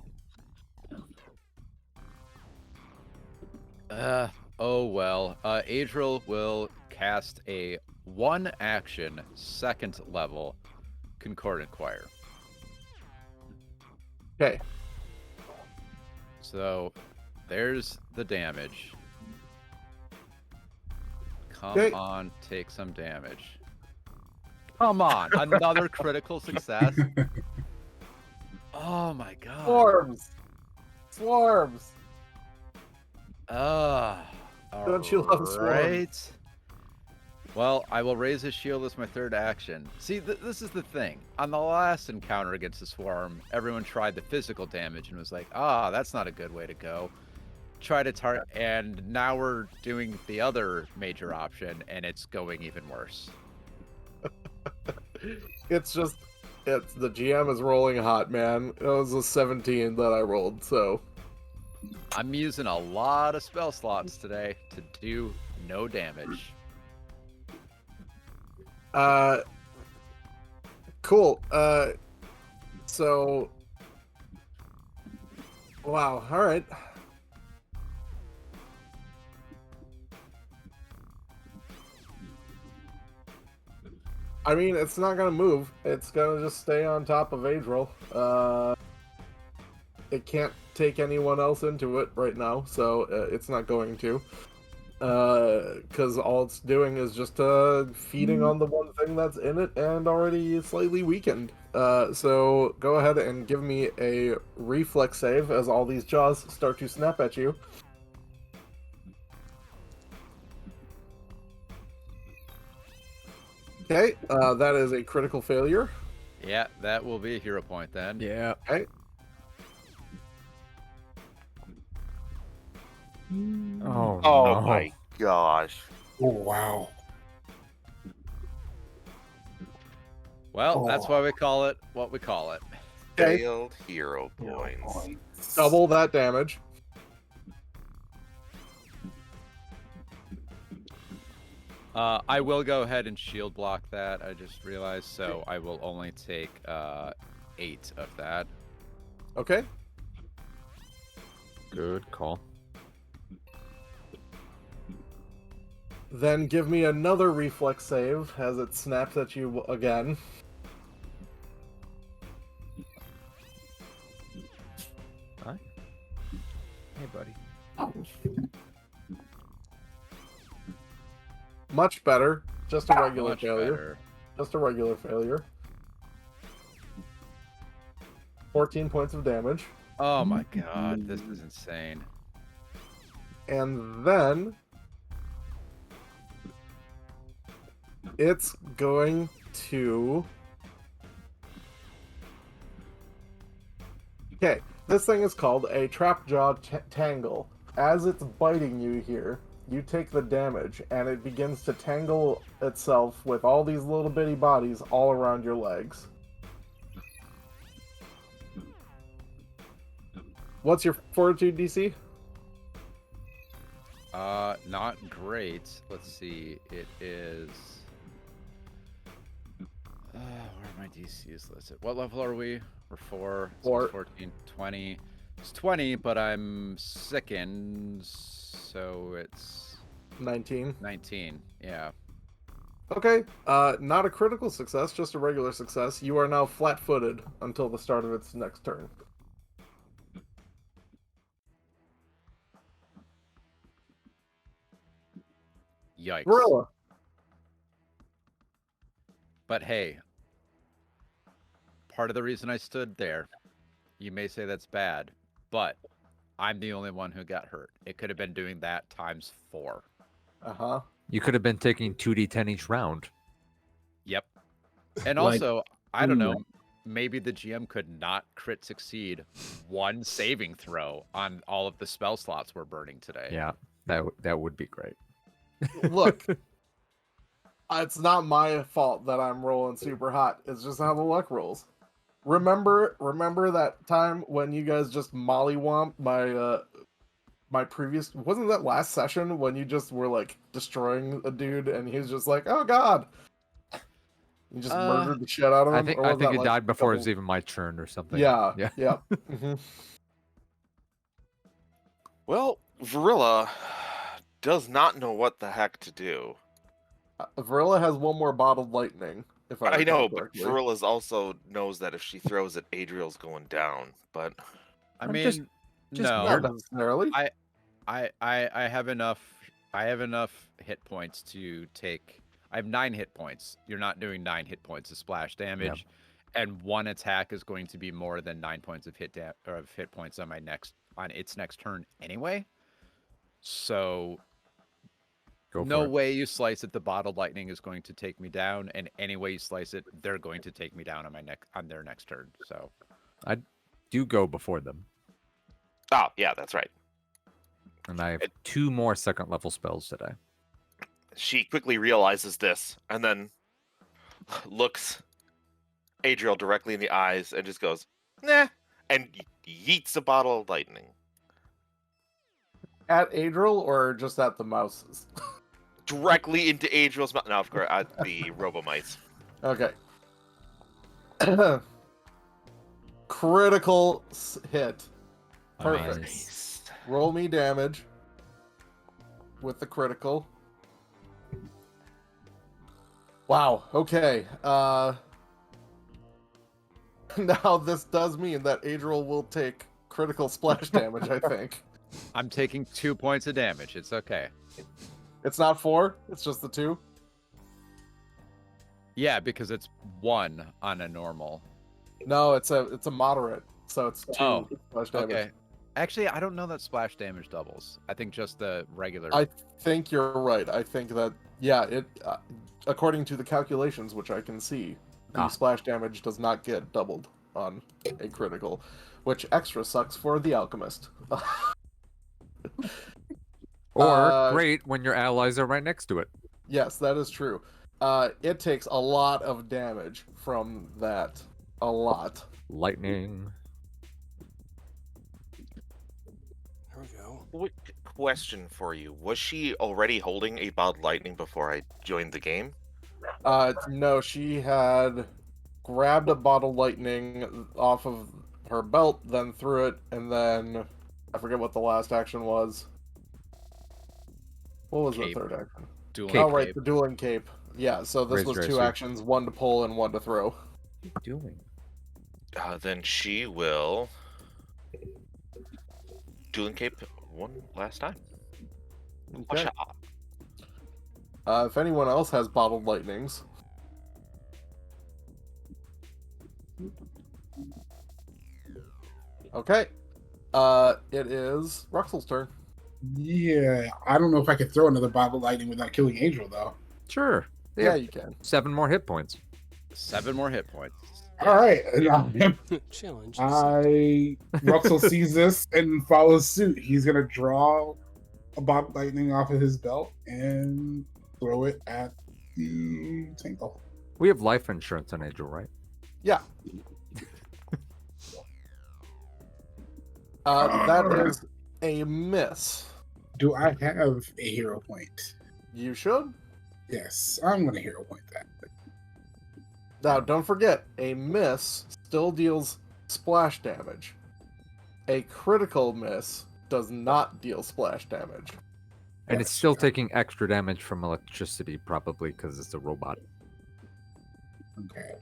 Oh well. Adriel will cast a 1-action 2nd level Concordant Choir. Okay. So there's the damage. Come Okay. on, take some damage. Come on, another critical success. Oh my god. Swarms. Don't you love swarms? Right. Well, I will raise his shield as my 3rd action. See, this is the thing. On the last encounter against the swarm, everyone tried the physical damage and was like, that's not a good way to go. try to target, and now we're doing the other major option, and it's going even worse. It's the GM is rolling hot, man. It was a 17 that I rolled, so I'm using a lot of spell slots today to do no damage. Cool. So wow, all right. I mean, it's not gonna move. It's gonna just stay on top of Adriel. It can't take anyone else into it right now, so it's not going to. Because all it's doing is just feeding on the one thing that's in it and already slightly weakened. So go ahead and give me a reflex save as all these jaws start to snap at you. Okay, that is a critical failure. Yeah, that will be a hero point then. Yeah. Okay. Oh, Oh no. my gosh. Oh wow. Well, that's why we call it what we call it. Okay. Failed hero points. Double that damage. I will go ahead and shield block that. I just realized, so I will only take 8 of that. Okay. Good call. Then give me another reflex save as it snaps at you again. Hi. Hey, buddy. Much better. Just a regular Much failure. better. Just a regular failure. 14 points of damage. Oh my god, this is insane. And then it's going to... Okay, this thing is called a trap jaw tangle. As it's biting you here, you take the damage, and it begins to tangle itself with all these little bitty bodies all around your legs. What's your fortitude DC? Not great. Let's see. It is. Where are my DCs listed? What level are we? We're 4. So 4. 14, 20. It's 20, but I'm sickened, so it's 19. 19. Yeah. Okay, not a critical success, just a regular success. You are now flat-footed until the start of its next turn. Yikes. Gorilla. But hey, part of the reason I stood there, you may say that's bad, but I'm the only one who got hurt. It could have been doing that times 4. Uh-huh. You could have been taking 2d10 each round. Yep. And Like, also, I don't know, maybe the GM could not crit succeed one saving throw on all of the spell slots we're burning today. Yeah, that would be great. Look, it's not my fault that I'm rolling super hot. It's just how the luck rolls. Remember that time when you guys just mollywomped my previous... Wasn't that last session when you just were, like, destroying a dude and he was just like, oh god! You just murdered the shit out of him? I think it died before it was even my turn or something. Yeah. Yeah. Yeah. Mm-hmm. Well, Varilla does not know what the heck to do. Varilla has one more bottled lightning. If I know, recall but correctly. Varilla's also knows that if she throws it, Adriel's going down. But I I'm mean, just no. Not necessarily. I have enough hit points to take. I have 9 hit points. You're not doing 9 hit points of splash damage, and one attack is going to be more than 9 points of hit points on its next turn anyway. So no way you slice it, the bottled lightning is going to take me down, and any way you slice it, they're going to take me down on their next turn. So I do go before them. oh yeah, that's right. And I have 2 more second level spells today. She quickly realizes this and then looks Adriel directly in the eyes and just goes, nah, and yeets a bottle of lightning. At Adriel or just at the mouses? Directly into Adriel's mouth. No, of course, at the Robomites. Okay. Critical hit. Perfect. Nice. Roll me damage with the critical. Wow. Okay. Now this does mean that Adriel will take critical splash damage, I think. I'm taking 2 points of damage. It's okay. It's not 4, it's just the 2. Yeah, because it's 1 on a normal. No, it's a moderate, so it's 2 splash damage. Okay. Actually, I don't know that splash damage doubles. I think just the regular. I think you're right. I think that it according to the calculations which I can see, the splash damage does not get doubled on a critical, which extra sucks for the alchemist. Or great when your allies are right next to it. Yes, that is true. It takes a lot of damage from that. A lot. Lightning. There we go. Question for you. Was she already holding a bottle of lightning before I joined the game? No, she had grabbed a bottle of lightning off of her belt, then threw it, and then I forget what the last action was. What was Cape. the third action? Dueling Oh, right, cape. the dueling cape. Yeah, so this was Razor 2 suit. actions, 1 to pull and 1 to throw. What are you doing? Then she will dueling cape one last time. Okay. If anyone else has bottled lightnings. Okay. It is Ruxel's turn. Yeah, I don't know if I could throw another bottle of lightning without killing Angel, though. Sure. Yeah, you can. 7 more hit points. 7 more hit points. All right. Challenge. Ruxel sees this and follows suit. He's going to draw a bottle of lightning off of his belt and throw it at the Tingle. We have life insurance on Angel, right? Yeah. That is a miss. Do I have a hero point? You should. Yes, I'm going to hero point that. Now, don't forget, a miss still deals splash damage. A critical miss does not deal splash damage. And it's still taking extra damage from electricity, probably because it's a robot. Okay.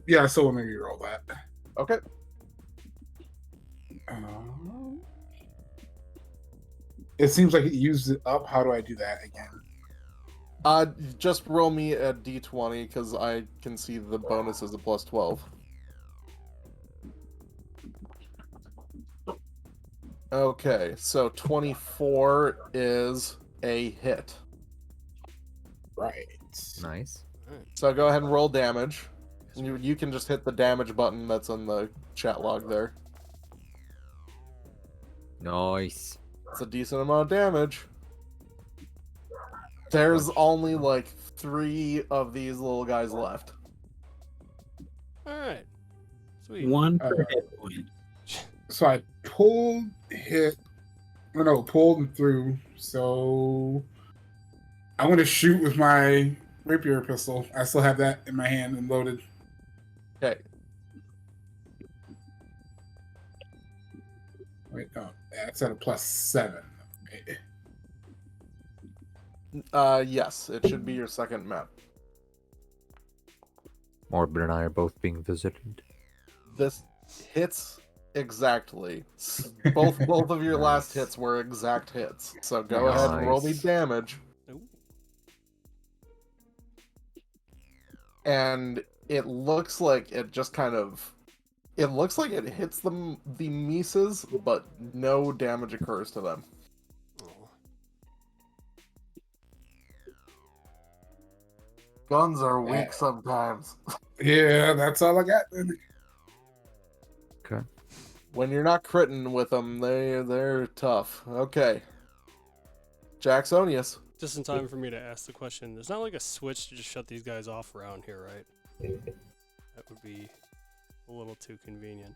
Yeah, so let me reroll that. Okay. It seems like it used it up. How do I do that again? Just roll me a d20 because I can see the bonus is a plus 12. Okay, so 24 is a hit. Right. Nice. So go ahead and roll damage. You can just hit the damage button that's on the chat log there. Nice. It's a decent amount of damage. There's only like 3 of these little guys left. All right. Sweet. 1 per hit point. So I pulled and threw. So I'm going to shoot with my rapier pistol. I still have that in my hand and loaded. Okay. Wait, no, that's at a +7. Yes, it should be your second map. Morbid and I are both being visited. This hits exactly. Both of your last hits were exact hits. So go ahead and roll me Nice. damage. Ooh. And it looks like it just kind of... It looks like it hits the Mises, but no damage occurs to them. Oh. Guns are weak sometimes. Yeah, that's all I got. Then. Okay. When you're not critting with them, they're tough. Okay. Jacksonius. Just in time for me to ask the question. There's not like a switch to just shut these guys off around here, right? That would be a little too convenient.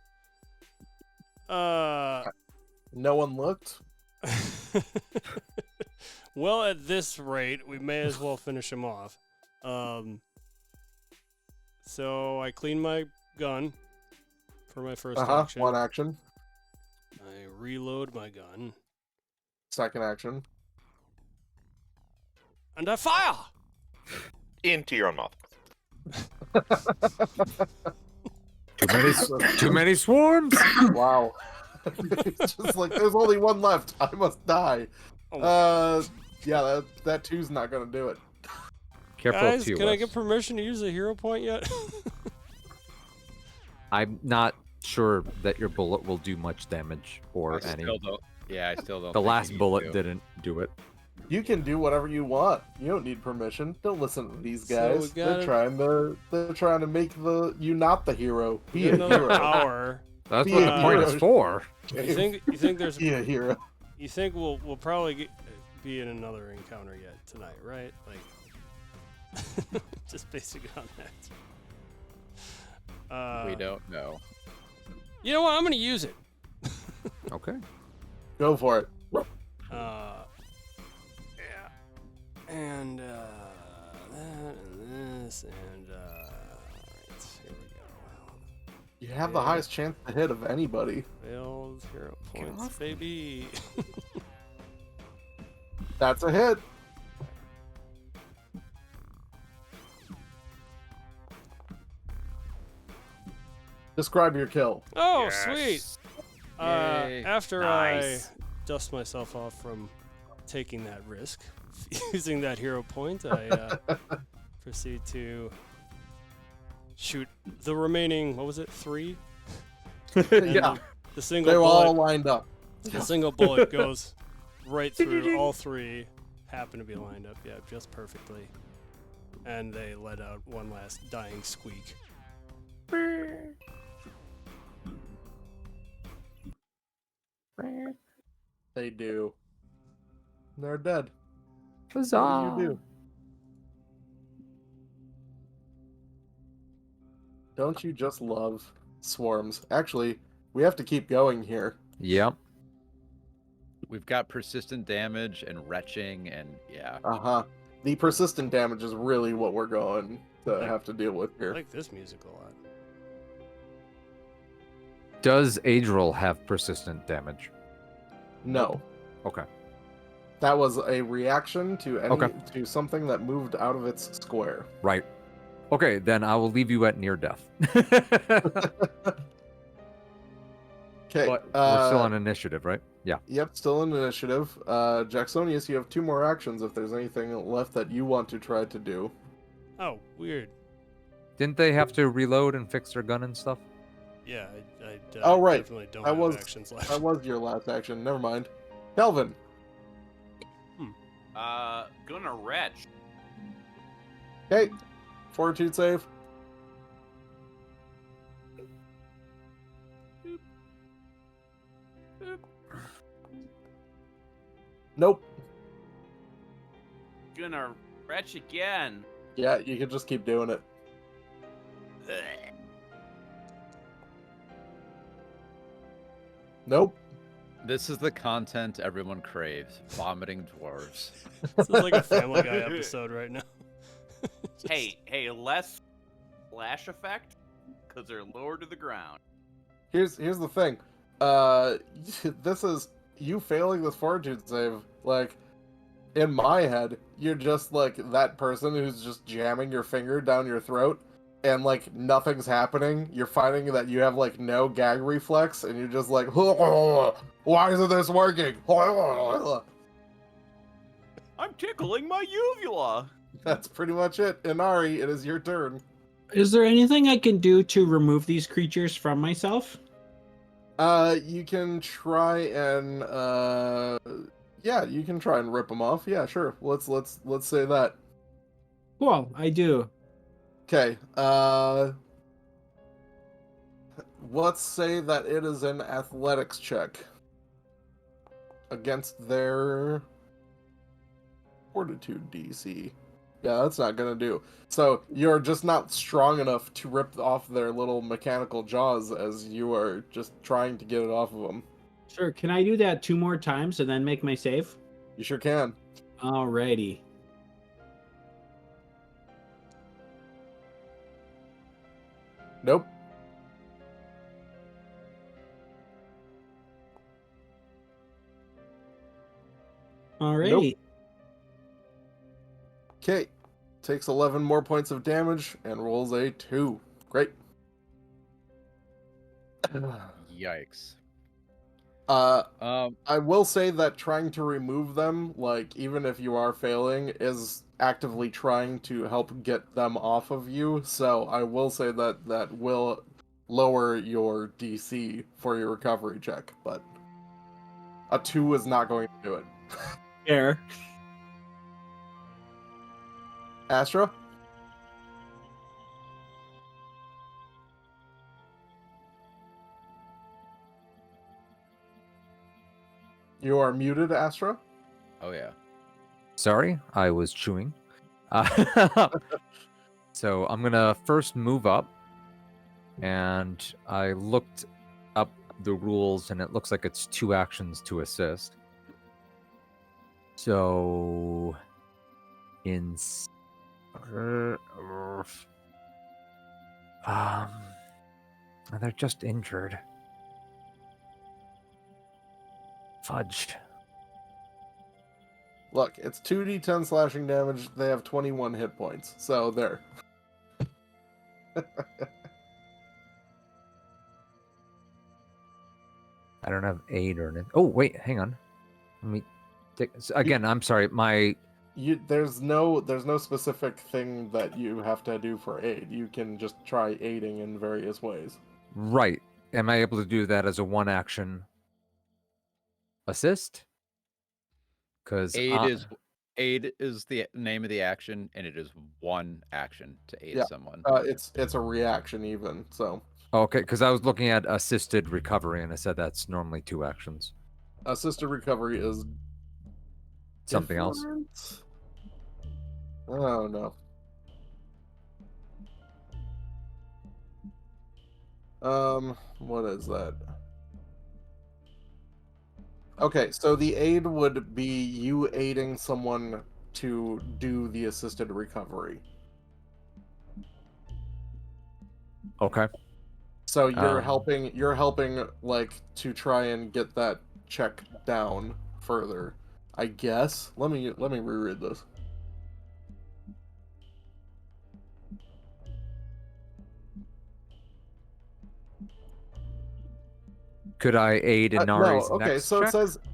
No one looked? Well, at this rate, we may as well finish him off. So I clean my gun for my first action. One action. I reload my gun. Second action. And I fire! Into your own mouth. Too many swarms. Wow. It's just like there's only one left. I must die. Oh. Yeah, that two's not gonna do it. Careful, Guys, of can I get permission to use a hero point yet? I'm not sure that your bullet will do much damage or I any. still don't. Yeah, I still don't. The think last you need bullet to. didn't do it. You can do whatever you want. You don't need permission. Don't listen to these So guys. we They're trying to make you not the hero. Be a Another hero. hour. That's Be what a the point is hero. for. You think there's Be a hero. You think we'll probably be in another encounter yet tonight, right? Like, just basing it on that. We don't know. You know what? I'm gonna use it. Okay. Go for it. Yeah. And that and this and right, here we go. You have the highest chance to hit of anybody. Failed hero points, baby. That's a hit. Describe your kill. Oh, Yes. sweet. Yay. After Nice. I dust myself off from taking that risk, using that hero point, I proceed to shoot the remaining, what was it, 3? And Yeah, The single they were all bullet, lined up. the single bullet goes right through all 3. Happen to be lined up, yeah, just perfectly. And they let out one last dying squeak. They do. They're dead. Huzzah! What do you do? Don't you just love swarms? Actually, we have to keep going here. Yep. We've got persistent damage and retching, and yeah. Uh-huh. The persistent damage is really what we're going to have to deal with I here. like this music a lot. Does Adriel have persistent damage? No. Okay. That was a reaction to Okay. to something that moved out of its square. Right. Okay, then I will leave you at near death. Okay. But we're still on initiative, right? Yeah. Yep, still in initiative. Jacksonius, you have 2 more actions if there's anything left that you want to try to do. Oh, weird. Didn't they have to reload and fix their gun and stuff? Yeah, I Oh, right. definitely don't I have was- actions left. That was your last action. Never mind. Kelvin. Gonna retch. Okay. Fortitude save. Nope. Gonna retch again. Yeah, you can just keep doing it. Nope. This is the content everyone craves. Vomiting dwarves. This is like a Family Guy episode right now. Hey, less splash effect, because they're lower to the ground. Here's the thing. This is you failing this fortitude save. Like, in my head, you're just like that person who's just jamming your finger down your throat, and like nothing's happening. You're finding that you have like no gag reflex, and you're just like, why isn't this working? I'm tickling my uvula. That's pretty much it. Inari, it is your turn. Is there anything I can do to remove these creatures from myself? You can try and yeah, you can try and rip them off. Yeah, sure. Let's say that. Cool, I do. Okay. let's say that it is an athletics check against their fortitude DC. Yeah, that's not gonna do. So you're just not strong enough to rip off their little mechanical jaws as you are just trying to get it off of them. Sure. Can I do that 2 more times and then make my save? You sure can. Alrighty. Nope. Alrighty. Okay. Takes 11 more points of damage and rolls a 2. Great. Yikes. I will say that trying to remove them, like, even if you are failing, is actively trying to help get them off of you. So I will say that that will lower your DC for your recovery check, but a 2 is not going to do it. Fair. Astra? You are muted, Astra? Oh yeah. Sorry, I was chewing. So I'm gonna first move up, and I looked up the rules, and it looks like it's 2 actions to assist. So, they're just injured. Fudge. Look, it's 2d10 slashing damage. They have 21 hit points. So there. I don't have aid or anything. Oh wait, hang on. Let me take again. I'm sorry. There's no specific thing that you have to do for aid. You can just try aiding in various ways. Right. Am I able to do that as a 1 action assist? Because aid is the name of the action, and it is 1 action to aid someone. It's a reaction even. So. Okay, because I was looking at assisted recovery, and I said that's normally 2 actions. Assisted recovery is something else. Oh no. What is that? Okay, so the aid would be you aiding someone to do the assisted recovery. Okay. So you're helping like to try and get that check down further, I guess. Let me reread this. Could I aid in Nari's no, okay, next so check?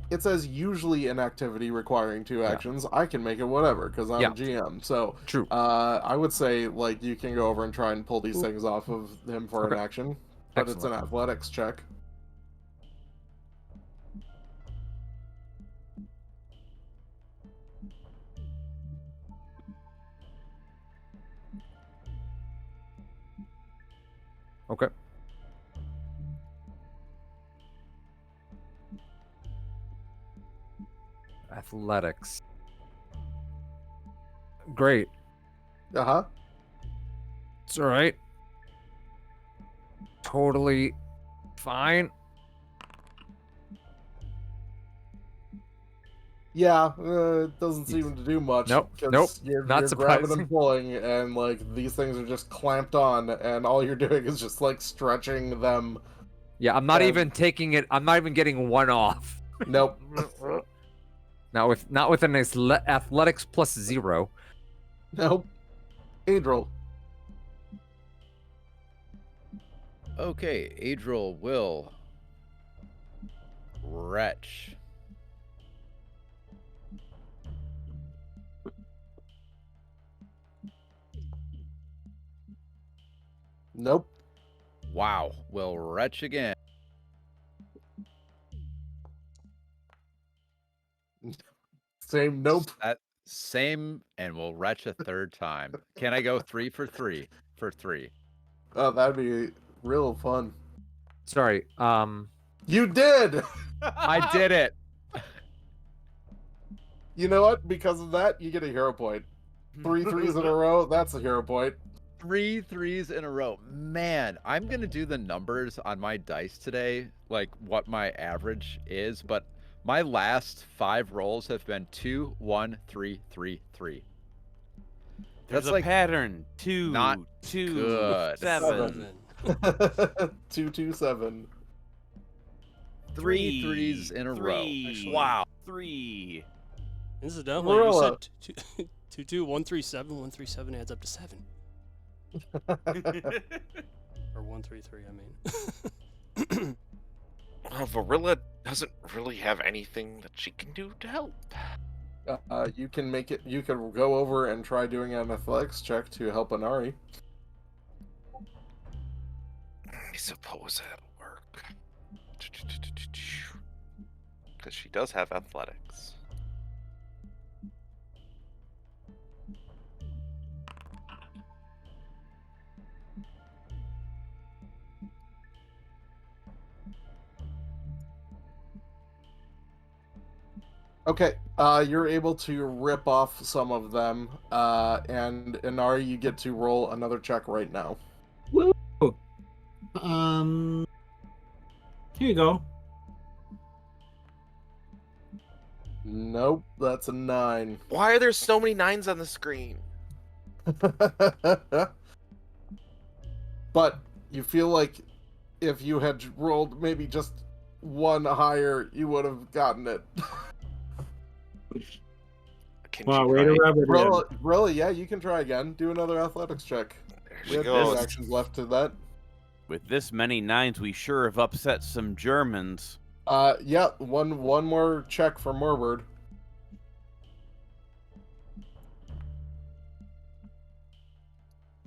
it says usually an activity requiring 2 actions. I can make it whatever because I'm a GM. So true. I would say like you can go over and try and pull these things off of him for an action, but Excellent. it's an athletics check. Okay. Athletics. Great. Uh-huh. It's all right. Totally fine. Yeah, it doesn't seem to do much. Nope. You're Not surprising. grabbing and pulling, and like these things are just clamped on, and all you're doing is just like stretching them. Yeah, I'm not even taking it. I'm not even getting 1 off. Nope. not with an athletics plus 0. Nope. Adriel. Okay, Adriel will retch. Nope. Wow, will retch again. Same nope. Same, and we'll retch a 3rd time. Can I go 3 for 3? For 3. Oh, that'd be real fun. Sorry. You did. I did it. You know what? Because of that, you get a hero point. 3 threes in a row. That's a hero point. 3 threes in a row. Man, I'm gonna do the numbers on my dice today, like what my average is, but my last 5 rolls have been 2, 1, 3, 3, 3. There's That's a like pattern. 2, not 2, good. 7. 2, 2, 7. 3 threes in a row. Three. Wow. 3. Incidentally, you Marilla. said 2, 2, 1, 3, 7. 1, 3, 7 adds up to 7. Or 1, 3, 3, I mean. Varilla doesn't really have anything that she can do to help. You can make it. You can go over and try doing an athletics check to help Inari. I suppose that'll work. Because she does have athletics. Okay, you're able to rip off some of them, and Inari, you get to roll another check right now. Woo! Here you go. Nope, that's a 9. Why are there so many 9s on the screen? But you feel like if you had rolled maybe just 1 higher, you would have gotten it. Can Wow, she way to try? rub it in. Really, yeah, you can try again. Do another athletics check. There We she have goes. 2 actions left to that. With this many 9s, we sure have upset some Germans. Yeah, one more check for Morbird.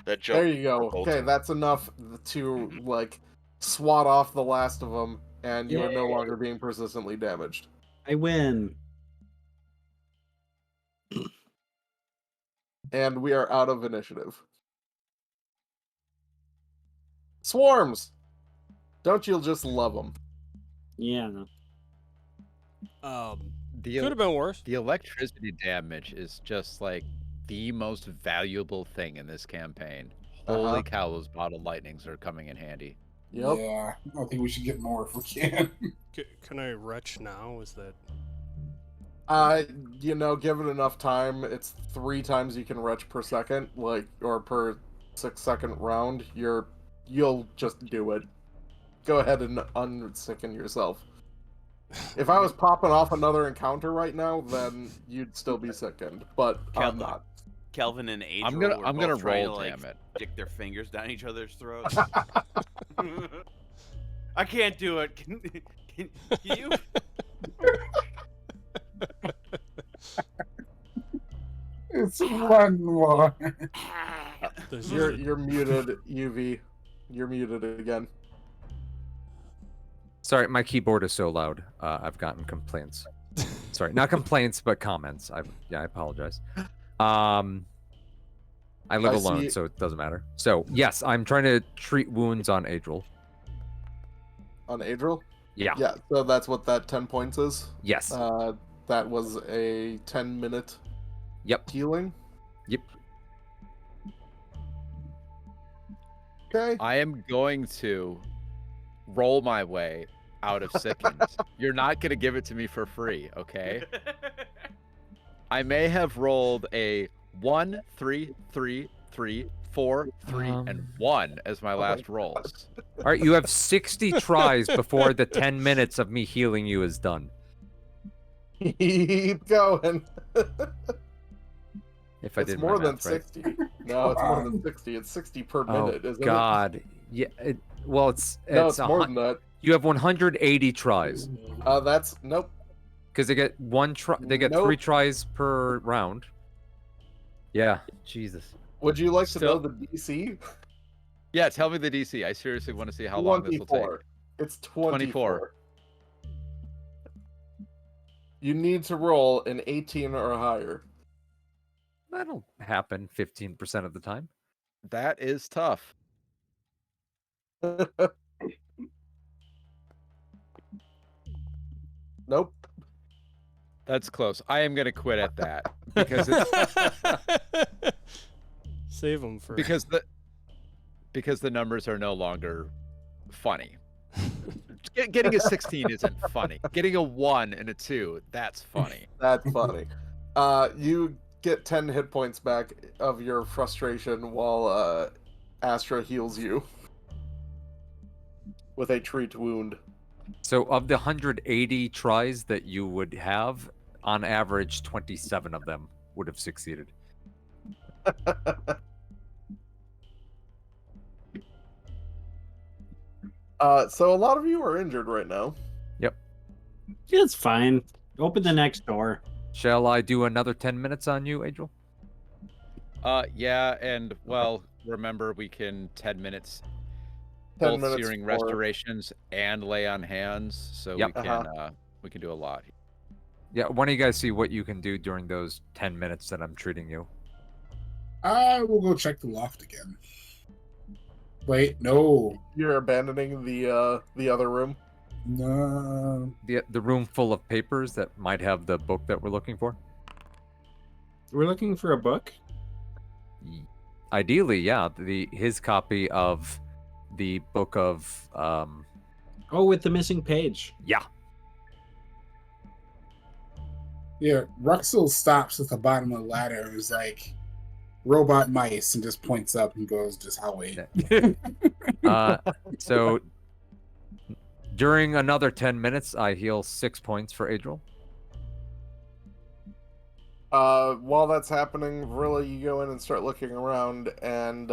That joke. There you go. for both Okay, of them. that's enough to like swat off the last of them, and you are no Yay. longer being persistently damaged. I win. And we are out of initiative. Swarms! Don't you just love them? Yeah. The Could have been worse. The electricity damage is just like the most valuable thing in this campaign. Holy cow, those bottle lightnings are coming in handy. Yep. Yeah, I think we should get more if we can. Can I retch now? Is that You know, give it enough time. It's 3 times you can retch per second, like, or per 6-second round. You'll just do it. Go ahead and unsicken yourself. If I was popping off another encounter right now, then you'd still be sickened, but I'm not. Kelvin and Adriel I'm gonna both trying roll, to, damn it. stick their fingers down each other's throats. I can't do it. Can you? It's 1 more. there's You're muted, UV. You're muted again. Sorry, my keyboard is so loud. I've gotten complaints. Sorry, not complaints, but comments. I apologize. I live I alone, see- so it doesn't matter. So yes, I'm trying to treat wounds on Adriel. On Adriel? Yeah. Yeah, so that's what that 10 points is. Yes. That was a 10-minute Yep. healing. Yep. Okay. I am going to roll my way out of sickens. You're not gonna give it to me for free, okay? I may have rolled a 1, 3, 3, 3, 4, 3, and 1 as my last rolls. All right, you have 60 tries before the 10 minutes of me healing you is done. Keep going. If I It's did more my than math right. 60. No, it's more than 60. It's 60 per minute, isn't God. Yeah. Well, it's it? No, it's more than that. You have 180 tries That's nope. because they get one try. They get Nope. 3 tries per round. Yeah. Jesus. Would you like Still- to know the DC? Yeah, tell me the DC. I seriously want to see how long this will take. 24. It's 24. 24. You need to roll an 18 or higher. That'll happen 15% of the time. That is tough. Nope. That's close. I am gonna quit at that because it's Save them for because the numbers are no longer funny. Getting a 16 isn't funny. Getting a 1 and a 2, that's funny. That's funny. You get 10 hit points back of your frustration while Astra heals you with a treat wound. So of the 180 tries that you would have, on average, 27 of them would have succeeded. So a lot of you are injured right now. Yep. It's fine. Open the next door. Shall I do another 10 minutes on you, Adriel? Yeah, and well, remember we can 10 minutes 10 both minutes searing for- restorations and lay on hands, so Yep. we can do a lot. Yeah, why don't you guys see what you can do during those 10 minutes that I'm treating you? I will go check the loft again. Wait, no. You're abandoning the other room. No. The room full of papers that might have the book that we're looking for? We're looking for a book. Ideally, yeah. His copy of the book of Oh, with the missing page. yeah. Yeah, Ruxel stops at the bottom of the ladder and is like, robot mice, and just points up and goes, just I'll wait. So during another 10 minutes, I heal 6 points for Adriel. While that's happening, really, you go in and start looking around, and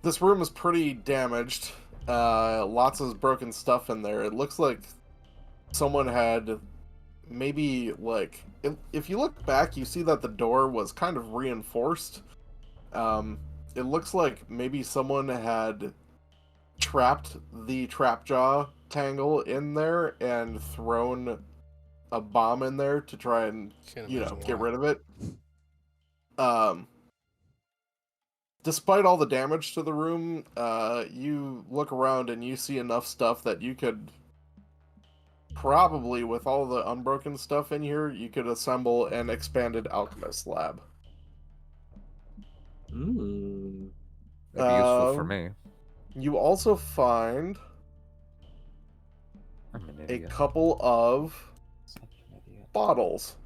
this room is pretty damaged. Lots of broken stuff in there. It looks like someone had maybe, like, if you look back, you see that the door was kind of reinforced. It looks like maybe someone had trapped the Trapjaw tangle in there and thrown a bomb in there to try and get rid of it. Despite all the damage to the room, you look around and you see enough stuff that you could probably, with all the unbroken stuff in here, you could assemble an expanded alchemist lab. Ooh. That'd be useful for me. You also find I'm an a idiot. couple of Such an idiot. bottles.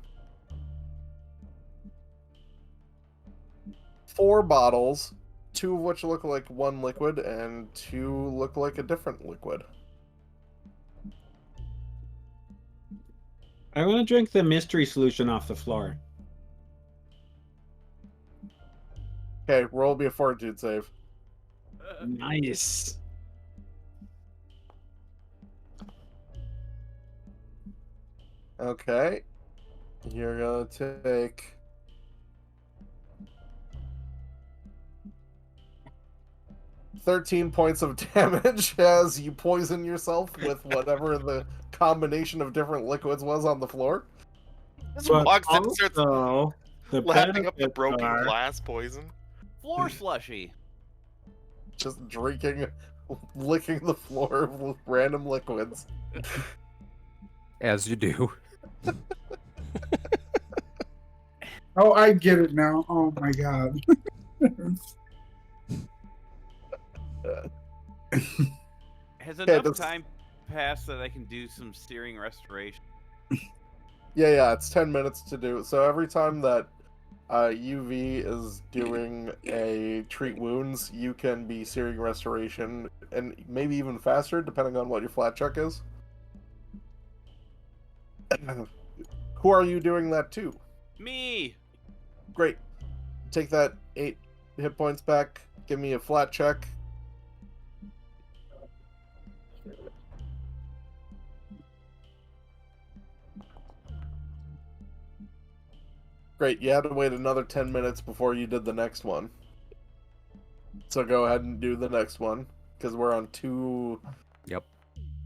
4 bottles, 2 of which look like one liquid, and 2 look like a different liquid. I want to drink the mystery solution off the floor. Okay, roll me a fortitude save. Nice. Okay. You're gonna take 13 points of damage as you poison yourself with whatever the combination of different liquids was on the floor. Just But walks in and starts also, the lapping up the benefits broken are- glass poison. Floor slushy. Just drinking, licking the floor with random liquids. As you do. Oh, I get it now. Oh my god. Has Yeah, enough that's- time passed that I can do some searing restoration? Yeah, it's 10 minutes to do. So every time that UV is doing a treat wounds, you can be searing restoration, and maybe even faster, depending on what your flat check is. Who are you doing that to? Me! Great. Take that 8 hit points back. Give me a flat check. Great, you had to wait another 10 minutes before you did the next one. So go ahead and do the next one, because we're on 2 Yep.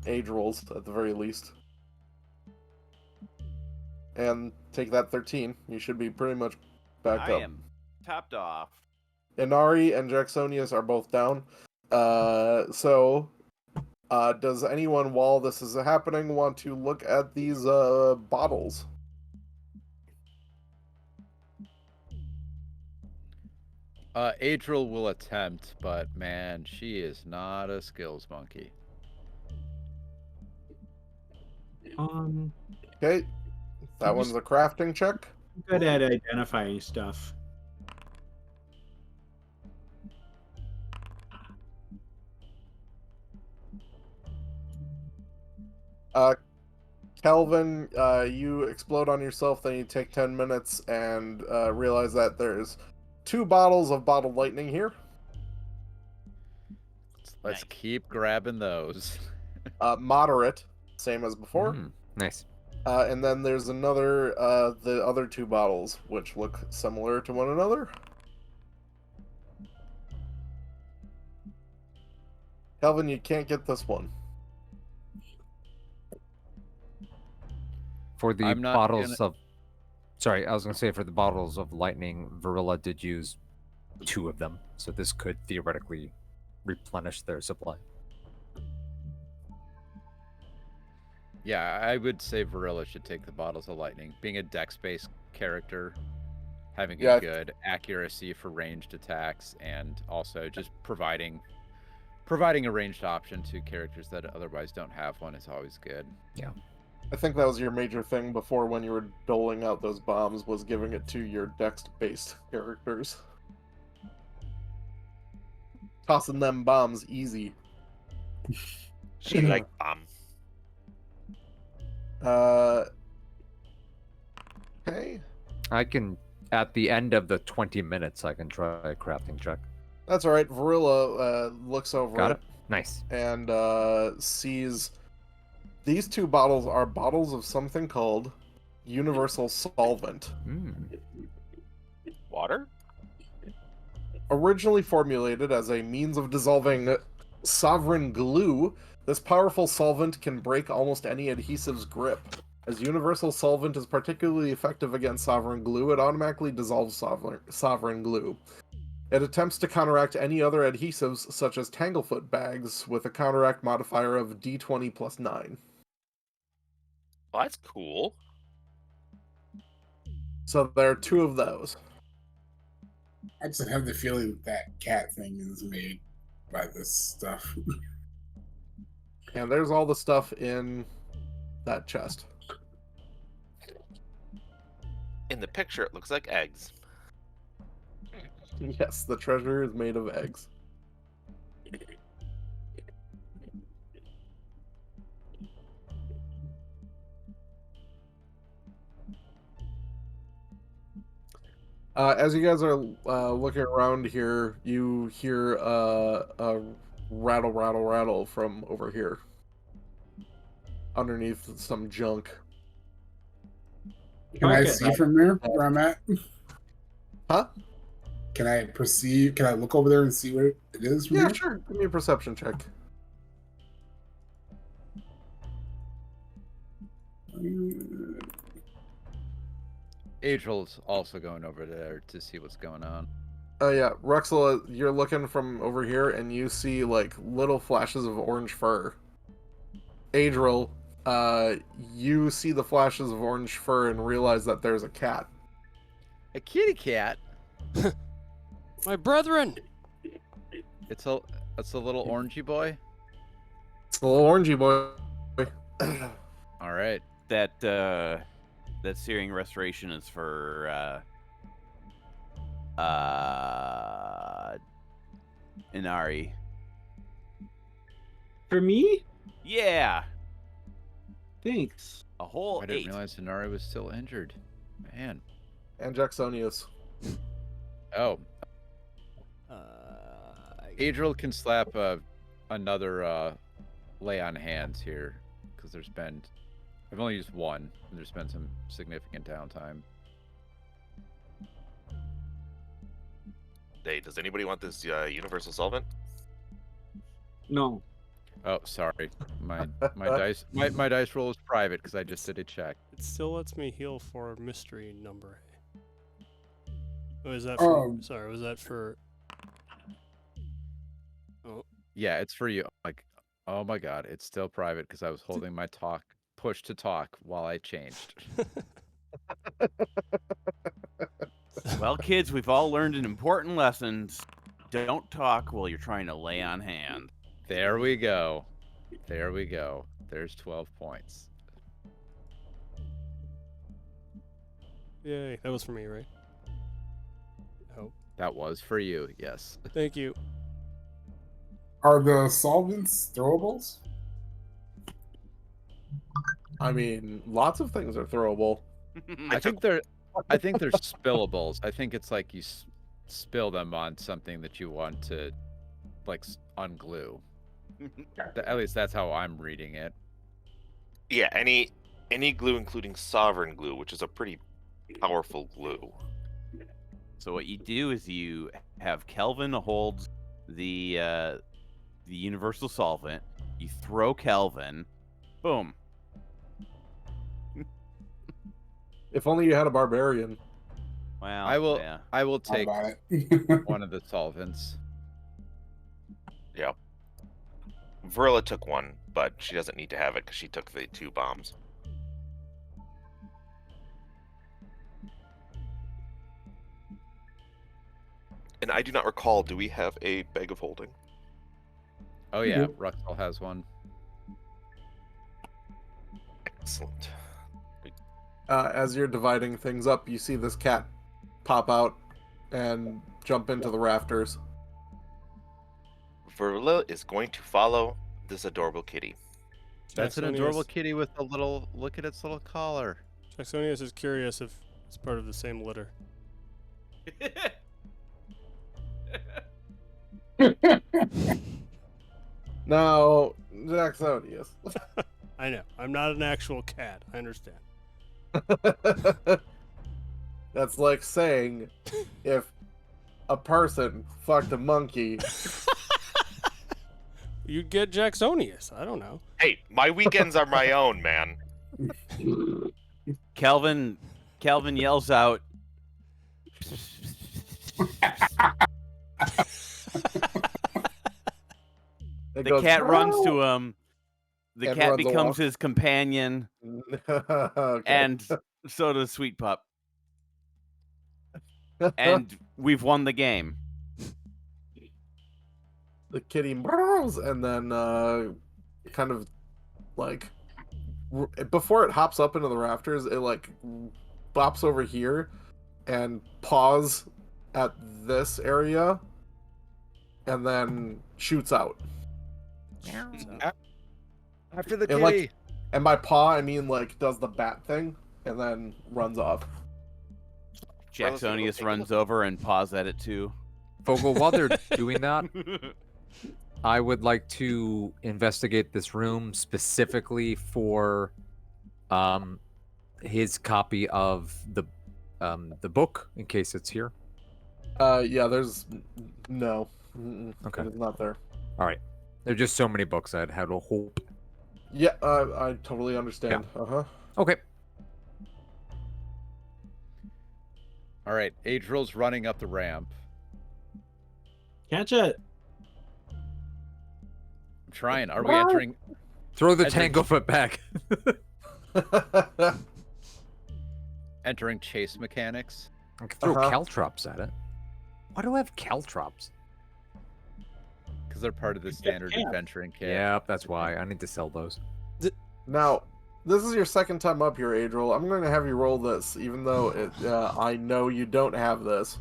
age rolls at the very least. And take that 13. You should be pretty much back I up. am topped off. Inari and Jacksonius are both down. So Does anyone, while this is happening, want to look at these bottles? Adriel will attempt, but man, she is not a skills monkey. Okay, that one's a crafting check. Good at identifying stuff. Kelvin, you explode on yourself, then you take 10 minutes and realize that there's 2 bottles of bottled lightning here. Let's keep grabbing those. Moderate, same as before. Nice. And then there's another, the other 2 bottles, which look similar to one another. Kelvin, you can't get this one. For the I'm not bottles gonna- of... Sorry, I was going to say for the bottles of lightning, Varilla did use 2 of them, so this could theoretically replenish their supply. Yeah, I would say Varilla should take the bottles of lightning. Being a dex-based character, having Yeah. a good accuracy for ranged attacks, and also just providing a ranged option to characters that otherwise don't have one is always good. Yeah. I think that was your major thing before when you were doling out those bombs, was giving it to your dex-based characters. Tossing them bombs easy. She like bomb. Okay. I can, at the end of the 20 minutes, I can try a crafting check. That's alright. Varilla looks over Got it it. Nice. and sees these 2 bottles are bottles of something called Universal Solvent. Water? Originally formulated as a means of dissolving sovereign glue, this powerful solvent can break almost any adhesive's grip. As Universal Solvent is particularly effective against sovereign glue, it automatically dissolves sovereign glue. It attempts to counteract any other adhesives, such as Tanglefoot bags, with a counteract modifier of D20 plus 9. Well, that's cool. So there are 2 of those. I just have the feeling that cat thing is made by this stuff. And there's all the stuff in that chest. In the picture, it looks like eggs. Yes, the treasure is made of eggs. As you guys are looking around here, you hear a rattle, rattle, rattle from over here. Underneath some junk. Can I Okay. see from there where I'm at? Huh? Can I perceive? Can I look over there and see what it is from Yeah, here? sure. Give me a perception check. Adriel's also going over there to see what's going on. Yeah, Ruxel, you're looking from over here and you see like little flashes of orange fur. Adriel, you see the flashes of orange fur and realize that there's a cat. A kitty cat. My brethren! It's a little orangey boy. It's a little orangey boy. All right. That searing restoration is for Inari. For me? Yeah, Thanks. a whole I didn't 8. realize Inari was still injured. Man. And Jacksonius. Oh, Adriel can slap another lay on hands here because I've only used one, and there's been some significant downtime. Hey, does anybody want this Universal Solvent? No. Oh, sorry. My dice roll is private because I just did a check. It still lets me heal for mystery number. Oh, is that for? Sorry, was that for? Oh, Yeah, it's for you. Like Oh my god, it's still private because I was holding my push to talk while I changed. Well, kids, we've all learned an important lesson. Don't talk while you're trying to lay on hand. There we go. There we go. There's 12 points. Yay, that was for me, right? Oh, That was for you, yes. thank you. Are the solvents throwables? I mean, lots of things are throwable. I think they're spillables. I think it's like you spill them on something that you want to like unglue. At least that's how I'm reading it. Yeah, any glue, including sovereign glue, which is a pretty powerful glue. So what you do is you have Kelvin hold the universal solvent. You throw Kelvin, boom. If only you had a barbarian. Well, I will Yeah. I will How take about it? one of the solvents. Yeah. Verla took one, but she doesn't need to have it because she took the 2 bombs. And I do not recall, do we have a bag of holding? Oh yeah, Ruxel has one. Excellent. As you're dividing things up, you see this cat pop out and jump into the rafters. Verla is going to follow this adorable kitty. That's an Jacksonius- adorable kitty with a little look at its little collar. Jacksonius is curious if it's part of the same litter. Now, Jacksonius. I know. I'm not an actual cat. I understand. That's like saying if a person fucked a monkey. You'd get Jacksonius. I don't know. Hey, my weekends are my own, man. Kelvin yells out. It The goes, cat runs "No!" to him. The And cat runs becomes along. his companion, Okay. and so does Sweet Pup. And we've won the game. The kitty meows, and then kind of like before it hops up into the rafters, it like bops over here and paws at this area and then shoots out. After the And, kitty. like, and by paw I mean like does the bat thing and then runs off. Jacksonius runs over and paws at it too. Vogel, while they're doing that, I would like to investigate this room specifically for his copy of the book, in case it's here. Yeah, there's no. Okay. It is not there. All right. There are just so many books I'd had a hope. Yeah, I totally understand. Uh-huh. Okay. All right, Adriel's running up the ramp. Catch it. I'm trying. Are we entering? Throw the Entering- Tanglefoot back. Entering chase mechanics. I can throw Uh-huh. caltrops at it. Why do I have caltrops? Because they're part of the standard yeah. adventuring kit. Yep, that's why. I need to sell those. Now, this is your second time up here, Adriel. I'm going to have you roll this, even though I know you don't have this.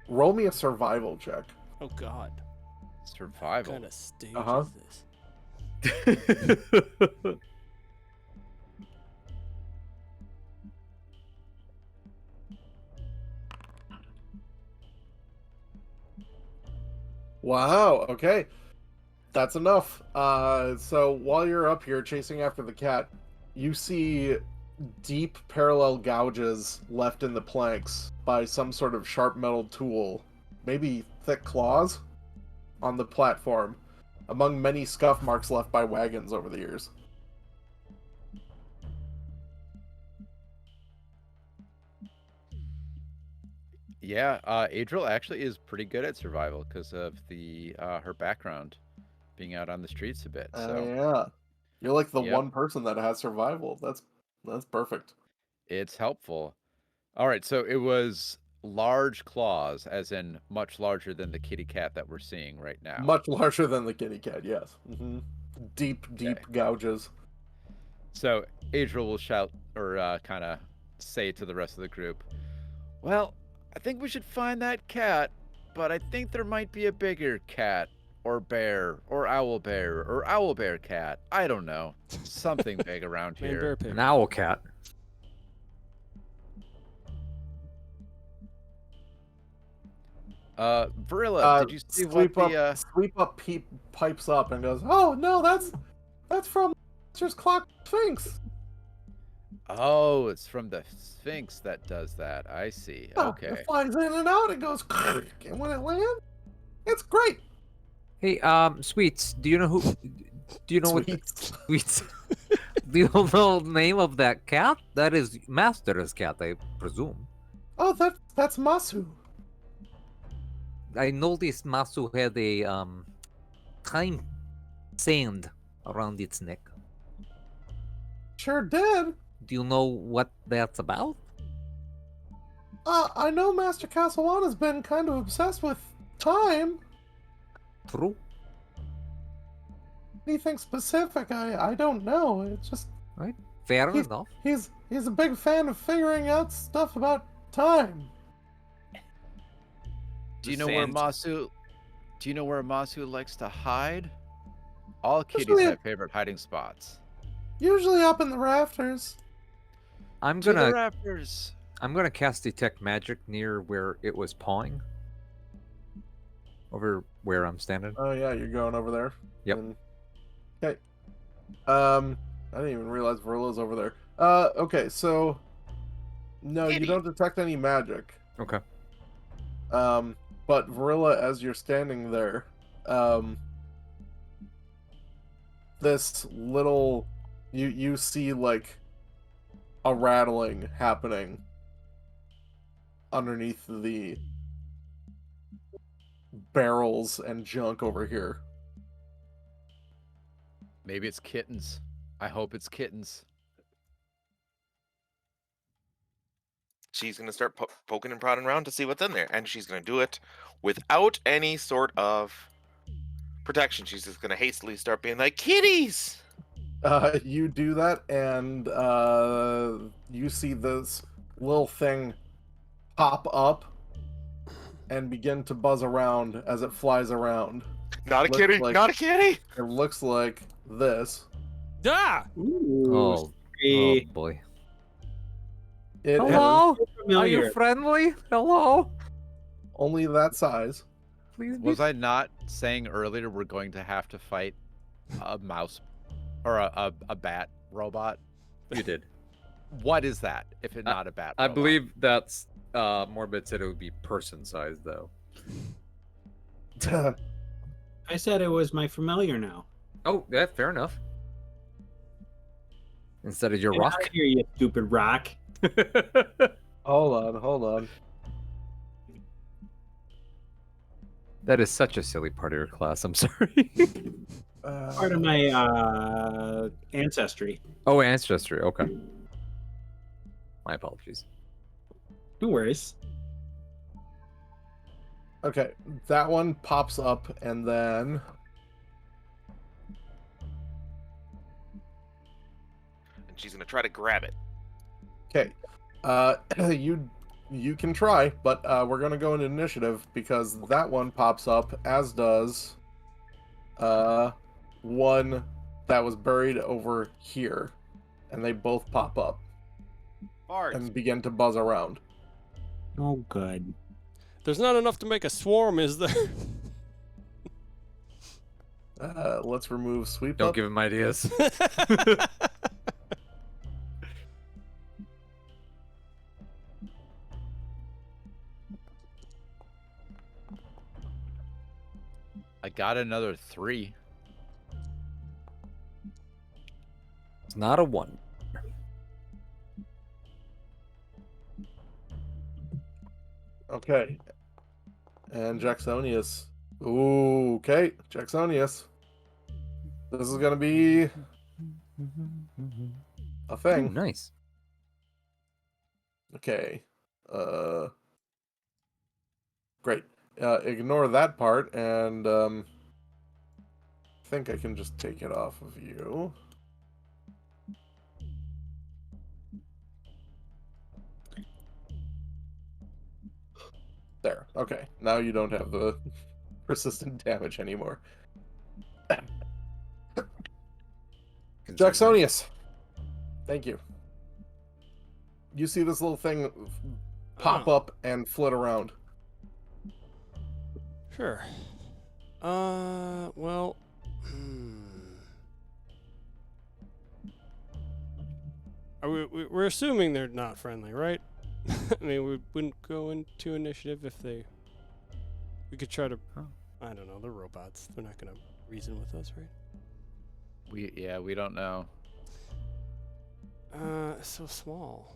Roll me a survival check. Oh God. What Survival. kind of stage Uh-huh. is this? Wow, okay. That's enough. So while you're up here chasing after the cat, you see deep parallel gouges left in the planks by some sort of sharp metal tool, maybe thick claws, on the platform, among many scuff marks left by wagons over the years. Yeah, Adriel actually is pretty good at survival because of the her background. being out on the streets a bit. So Yeah, you're like the Yep. one person that has survival. That's perfect. it's helpful. All right, so it was large claws, as in much larger than the kitty cat that we're seeing right now. Much larger than the kitty cat. Yes. Deep Okay. gouges. So Adriel will shout or kind of say to the rest of the group, "Well, I think we should find that cat, but I think there might be a bigger cat or bear or owl bear cat. I don't know. Something big around Man, here." bear pig. An owl cat. Varilla, did you see what the Sweep Up pipes up and goes, "Oh no, that's from Monsters Clock Sphinx." Oh, it's from the Sphinx that does that. I see. Yeah, Okay. It flies in and out. It goes, and when it lands, it's great. Hey, Sweets, do you know who? Do you know what? Sweets. Sweets. Do you know the name of that cat? That is Master's cat, I presume. Oh, that's Masu. I noticed Masu had a time sand around its neck. Sure did. Do you know what that's about? I know Master Castlewana's been kind of obsessed with time. True. Anything specific, I don't know. It's just Fair He's- enough. he's a big fan of figuring out stuff about time. Do you The know where sand- Masu? Do you know where Masu likes to hide? All kitties Usually- have favorite hiding spots. Usually up in the rafters. I'm To the gonna rafters. cast detect magic near where it was pawing. Over where I'm standing. Oh yeah, you're going over there. Yep. Okay. I didn't even realize Verilla's over there. Okay, so no, you Kitty. don't detect any magic. Okay. But Verilla, as you're standing there, this little you see like a rattling happening underneath the barrels and junk over here. Maybe it's kittens. I hope it's kittens. She's gonna start poking and prodding around to see what's in there, and she's gonna do it without any sort of protection. She's just gonna hastily start being like, "Kitties!" You do that, and you see this little thing pop up and begin to buzz around as it flies around. Not a Looks kitty! like- Not a kitty! It looks like this. Ah! Ooh, Oh sorry. boy. It has Hello? Are Familiar. you friendly? Hello? only that size. Please be Was I not saying earlier we're going to have to fight a mouse or a bat robot? You did. What is that if it's not a bat I robot? believe that's Morbid said it would be person sized though. I said it was my familiar now. Oh, yeah, fair enough. Instead of your Get rock. outta here, you stupid rock. Hold on. That is such a silly part of your class. I'm sorry. Part of my ancestry. Oh, ancestry. Okay. My apologies. No worries. Okay, that one pops up, and then And she's gonna try to grab it. okay, you can try, but we're gonna go into initiative because that one pops up, as does one that was buried over here, and they both pop up Bart. and begin to buzz around. Oh, good. There's not enough to make a swarm, is there? Let's remove sweep Don't up. give him ideas. I got another 3. It's not a one. Okay, and Jacksonius. Ooh, okay, Jacksonius. This is gonna be a thing. Ooh, nice. Okay. Great. Ignore that part, and I think I can just take it off of you. There. Okay. Now you don't have the persistent damage anymore. Jacksonius. Thank you. You see this little thing pop up and flit around. Sure. Well. We're assuming they're not friendly, right? I mean, we wouldn't go into initiative if they. We could try to. I don't know. They're robots. They're not gonna reason with us, right? We don't know. It's so small.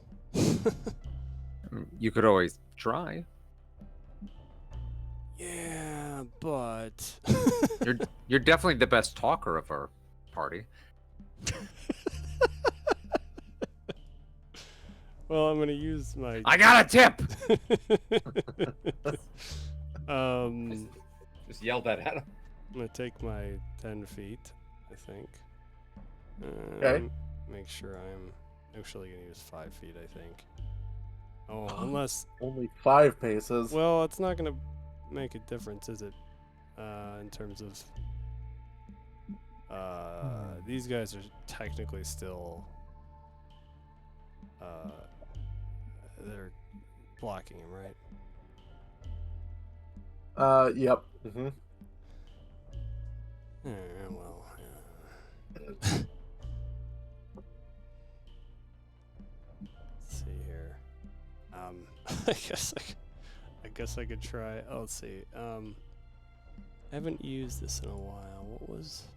You could always try. Yeah, but You're definitely the best talker of our party. well, I'm gonna use my. I got a tip. Just yell that at him. I'm gonna take my 10 feet, I think. Okay. Make sure I'm actually gonna use 5 feet, I think. Oh, unless. Only 5 paces. Well, it's not gonna make a difference, is it? In terms of. These guys are technically still. They're blocking him, right? Yep. Mm-hmm. Well. Let's see here. I guess I could try. Oh, let's see. I haven't used this in a while. What was?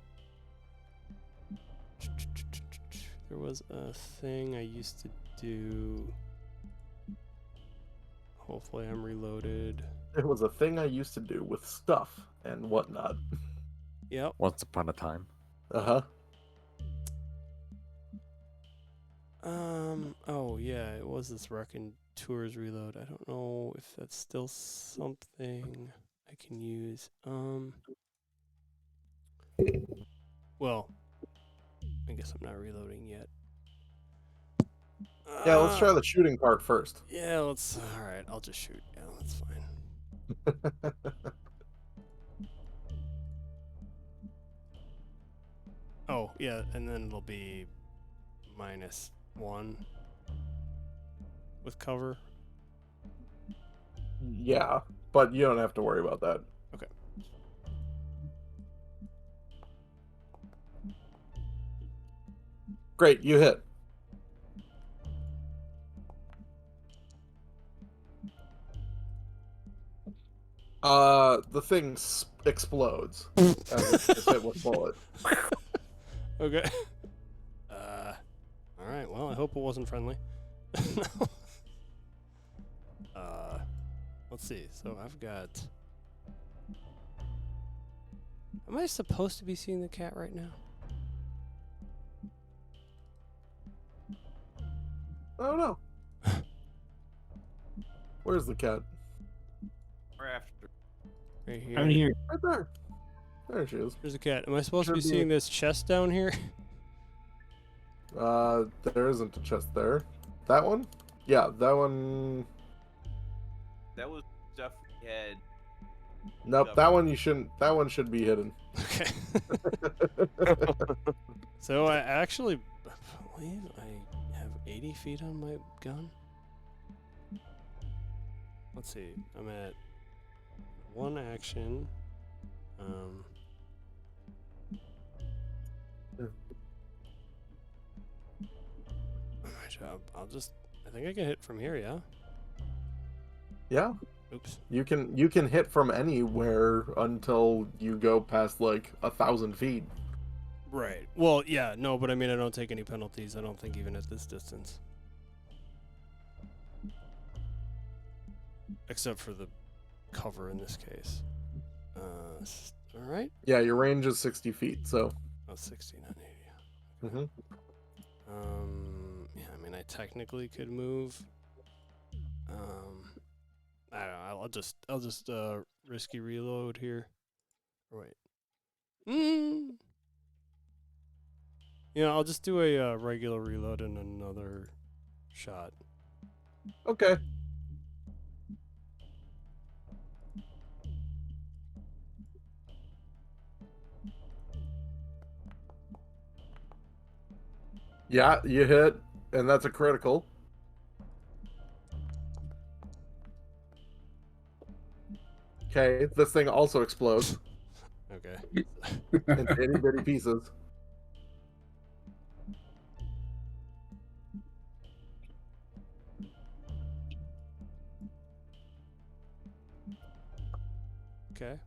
There was a thing I used to do. Hopefully, I'm reloaded. It was a thing I used to do with stuff and whatnot. Yep. Once upon a time. Uh-huh. Oh yeah, it was this Wrecking Tours reload. I don't know if that's still something I can use. Well, I guess I'm not reloading yet. Yeah, let's try the shooting part first. Yeah, let's. All right, I'll just shoot. Yeah, that's fine. Oh yeah, and then it'll be -1 with cover. Yeah, but you don't have to worry about that. Okay. Great, you hit. The thing explodes as it gets hit with a bullet. Okay. All right. Well, I hope it wasn't friendly. Let's see. So I've got. Am I supposed to be seeing the cat right now? I don't know. Where's the cat? Or after. Right here. I'm here. Right there. There she is. There's a cat. Am I supposed to be Should be- seeing this chest down here? There isn't a chest there. That one? Yeah, that one. That was stuff we had. Nope, that one you shouldn't. That one should be hidden. Okay. So I actually believe I have 80 feet on my gun. Let's see. I'm at 1 action. I'll just. I think I can hit from here. Yeah. Yeah, Oops. you can hit from anywhere until you go past like 1,000 feet. Right. Well, yeah. No, but I mean, I don't take any penalties. I don't think even at this distance. Except for the cover in this case. All right. Yeah, your range is 60 feet, so Oh, 60, not 80. Mm-hmm. Yeah, I mean, I technically could move. I don't know. I'll just risky reload here. Or wait. Yeah, I'll just do a regular reload and another shot. Okay. Yeah, you hit, and that's a critical. Okay, this thing also explodes Okay. into itty bitty pieces. Okay.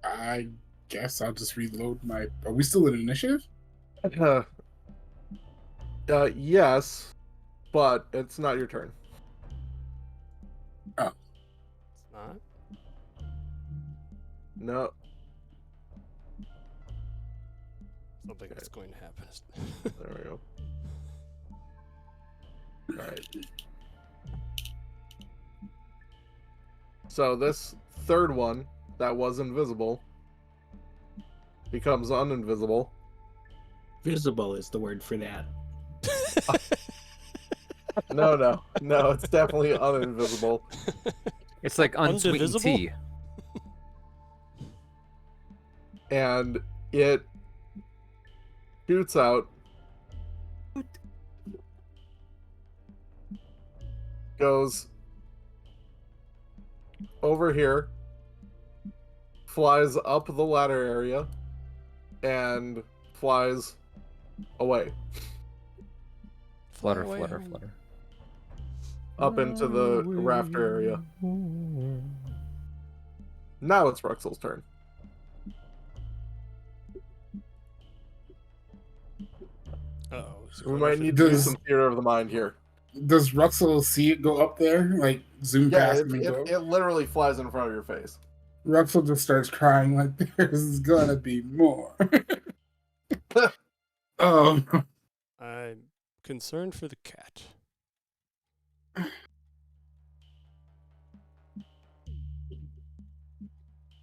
I guess I'll just reload my. Are we still in initiative? Yes, but it's not your turn. Oh, It's not. No. Something that's going to happen. There we go. All right. So this third one that was invisible becomes uninvisible. Visible is the word for that. No, it's definitely uninvisible. It's like unsweetened Undivisible? tea. And it shoots out, goes over here, flies up the ladder area, and flies away Flutter, away flutter, home. flutter. up into the rafter area. Now it's Ruxel's turn. Uh-oh. We might need to do some theater of the mind here. does Ruxel see it go up there? Like zoom Yeah, past him and go? it literally flies in front of your face. Ruxel just starts crying like there's gonna be more. Oh, I'm concerned for the cat.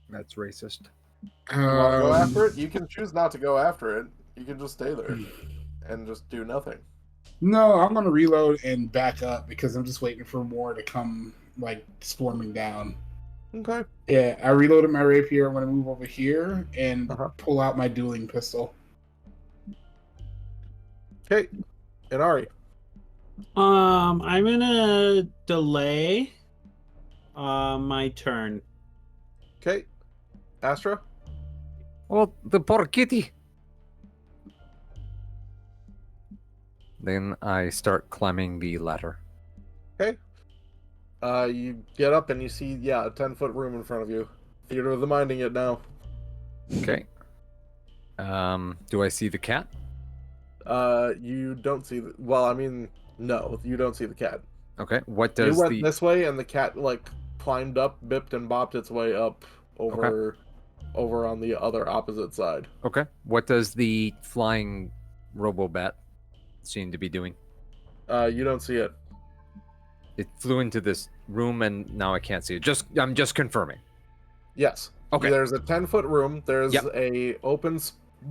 That's racist. You want to go Um, after it? You can choose not to go after it. You can just stay there and just do nothing. no, I'm gonna reload and back up because I'm just waiting for more to come like swarming down. Okay. Yeah, I reloaded my rapier. I'm gonna move over here and Uh-huh. pull out my dueling pistol. Okay. Inari. I'm gonna delay my turn. Okay. Astra. Oh, the poor kitty. Then I start climbing the ladder. Okay. You get up and you see, a 10-foot room in front of you. Theater of the minding it now. Okay. Do I see the cat? You don't see no, you don't see the cat. Okay. What You does went the this way and the cat climbed up, bipped and bopped its way up over on the other opposite side. Okay. What does the flying robobat seem to be doing? You don't see it. It flew into this room and now I can't see it. I'm just confirming. Yes. Okay. There's a 10-foot room. There's Yep. a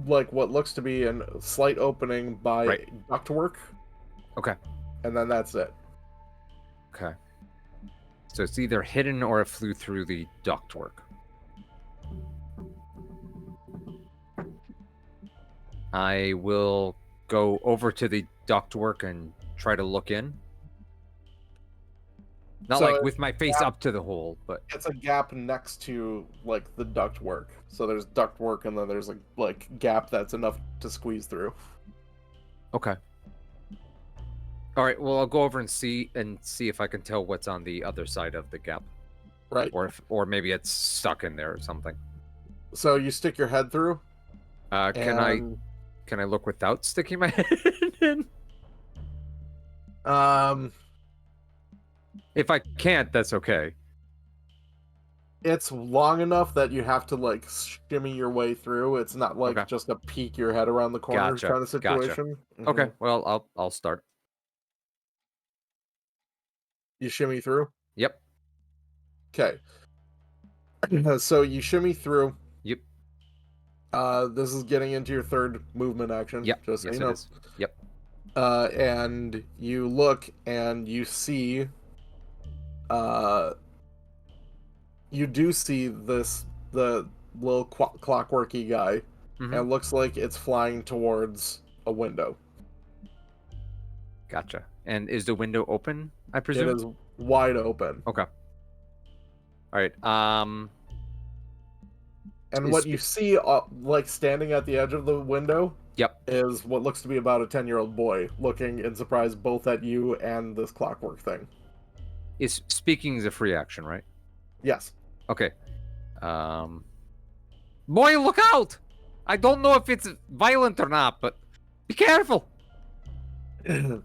what looks to be a slight opening by Right. ductwork. Okay. And then that's it. Okay. So it's either hidden or it flew through the ductwork. I will go over to the ductwork and try to look in. Not So like with my face up to the hole, but It's a gap next to the ductwork. So there's ductwork and then there's a gap that's enough to squeeze through. okay. All right. Well, I'll go over and see if I can tell what's on the other side of the gap, Right. or maybe it's stuck in there or something. So you stick your head through. Can I look without sticking my head in? If I can't, that's okay. It's long enough that you have to like shimmy your way through. It's not like Okay. just a peek your head around the corner Gotcha, kind of gotcha. situation. Mhm. Okay, well, I'll start. You shimmy through. Yep. Okay. So you shimmy through. Yep. This is getting into your third movement action. Yep. Just so Yes, you know. it is. Yep. And you look and you see. You do see the little clockworky guy, Mhm. and it looks like it's flying towards a window. Gotcha. And is the window open, I presume? It is wide open. Okay. All right. And Is what you see, like standing at the edge of the window, Yep. is what looks to be about a 10-year-old boy, looking in surprise both at you and this clockwork thing. Is speaking is a free action, right? Yes. Okay. Boy, look out! I don't know if it's violent or not, but be careful. And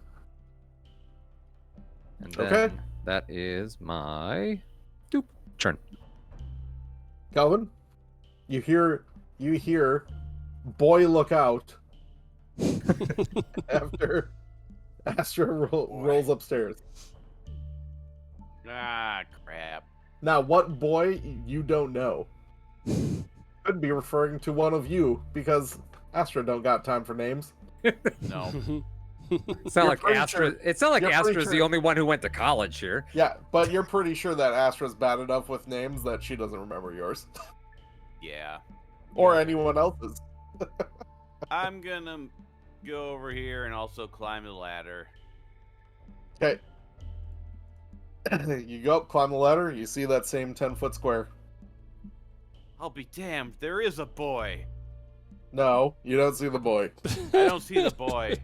then Okay. that is my turn. Calvin, you hear, boy, look out, after Astra rolls upstairs. Ah, crap. Now, what boy, you don't know. Could be referring to one of you, because Astra don't got time for names. No. It's not You're like pretty Astra. sure- It's not like you're pretty Astra's the sure- only one who went to college here. Yeah, but you're pretty sure that Astra's bad enough with names that she doesn't remember yours. Yeah. Or anyone else's. I'm gonna go over here and also climb the ladder. Okay. You go up, climb the ladder, you see that same 10-foot square. I'll be damned, there is a boy. No, you don't see the boy. I don't see the boy.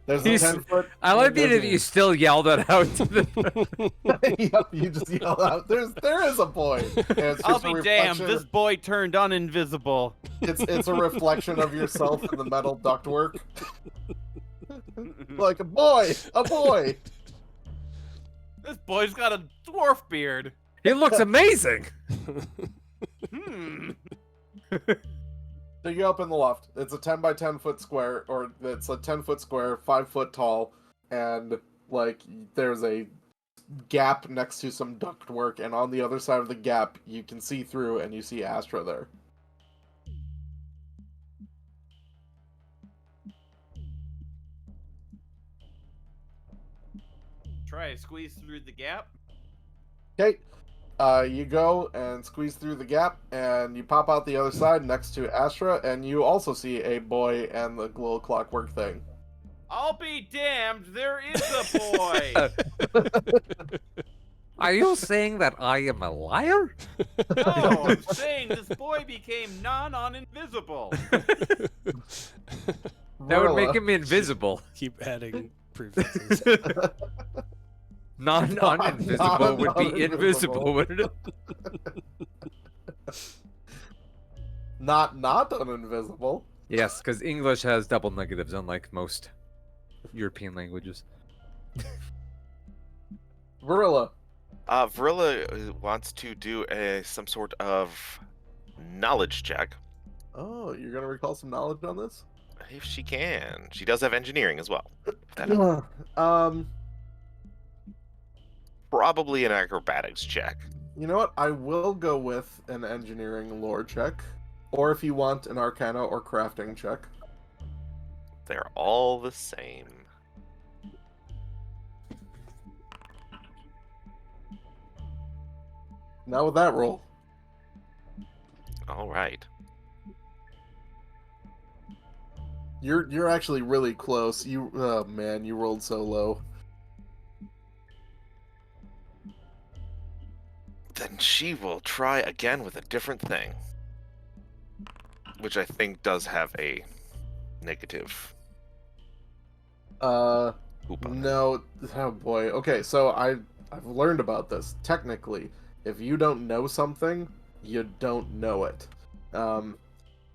There's a He's- 10-foot... I like there's that you still yelled that out. To the... Yep, you just yell out, there is a boy. And it's I'll just a be damned, reflection- this boy turned uninvisible. It's a reflection of yourself in the metal ductwork. Like, a boy! A boy! This boy's got a dwarf beard. He looks amazing. So you go up in the loft. It's a 10 by 10 foot square, or it's a 10-foot square, 5 foot tall, and like there's a gap next to some ductwork, and on the other side of the gap you can see through, and you see Astra there. Try to squeeze through the gap. Okay. You go and squeeze through the gap, and you pop out the other side next to Astra, and you also see a boy and the little clockwork thing. I'll be damned, there is a boy. Are you saying that I am a liar? No, I'm saying this boy became non-invisible. That would Marilla. make him invisible. Keep adding prefixes. Non-invisible would be non-invisible. invisible, wouldn't it? Not uninvisible. Yes, because English has double negatives, unlike most European languages. Marilla. Vrilla wants to do some sort of knowledge check. Oh, you're gonna recall some knowledge on this? If she can. She does have engineering as well. That helps. Probably an acrobatics check. You know what? I will go with an engineering lore check, or if you want, an arcana or crafting check. They're all the same. Now with that roll. All right. You're actually really close. Oh man, you rolled so low. Then she will try again with a different thing. Which I think does have a negative. Hoop on it. No. Oh boy. Okay, so I've learned about this. Technically, if you don't know something, you don't know it.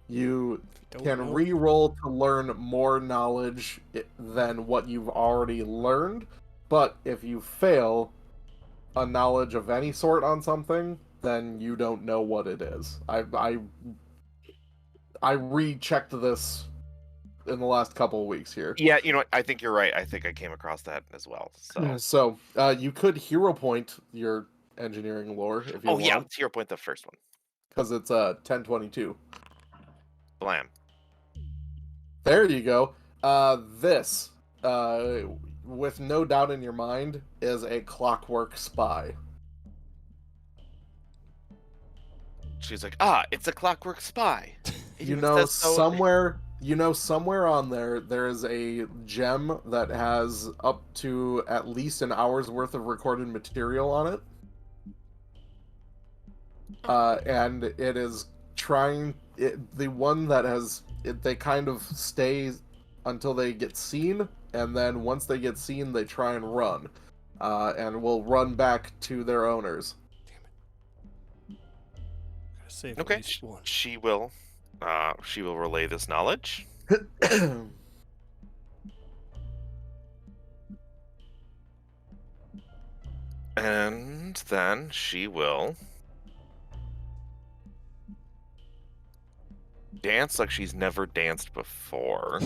You can re-roll to learn more knowledge than what you've already learned, But if you fail a knowledge of any sort on something, then you don't know what it is. I rechecked this in the last couple of weeks here. Yeah, you know what? I think you're right. I think I came across that as well. So, you could hero point your engineering lore if you want. yeah, let's hero point the first one. Because it's 1022. Blam. There you go. This, with no doubt in your mind, is a clockwork spy. She's like, it's a clockwork spy. It You even know, says so- somewhere on there is a gem that has up to at least an hour's worth of recorded material on it. And it is the one that has, they kind of stay until they get seen, and then once they get seen, they try and run, and will run back to their owners. Gotta save Okay, at least one. she will relay this knowledge. And then she will dance like she's never danced before.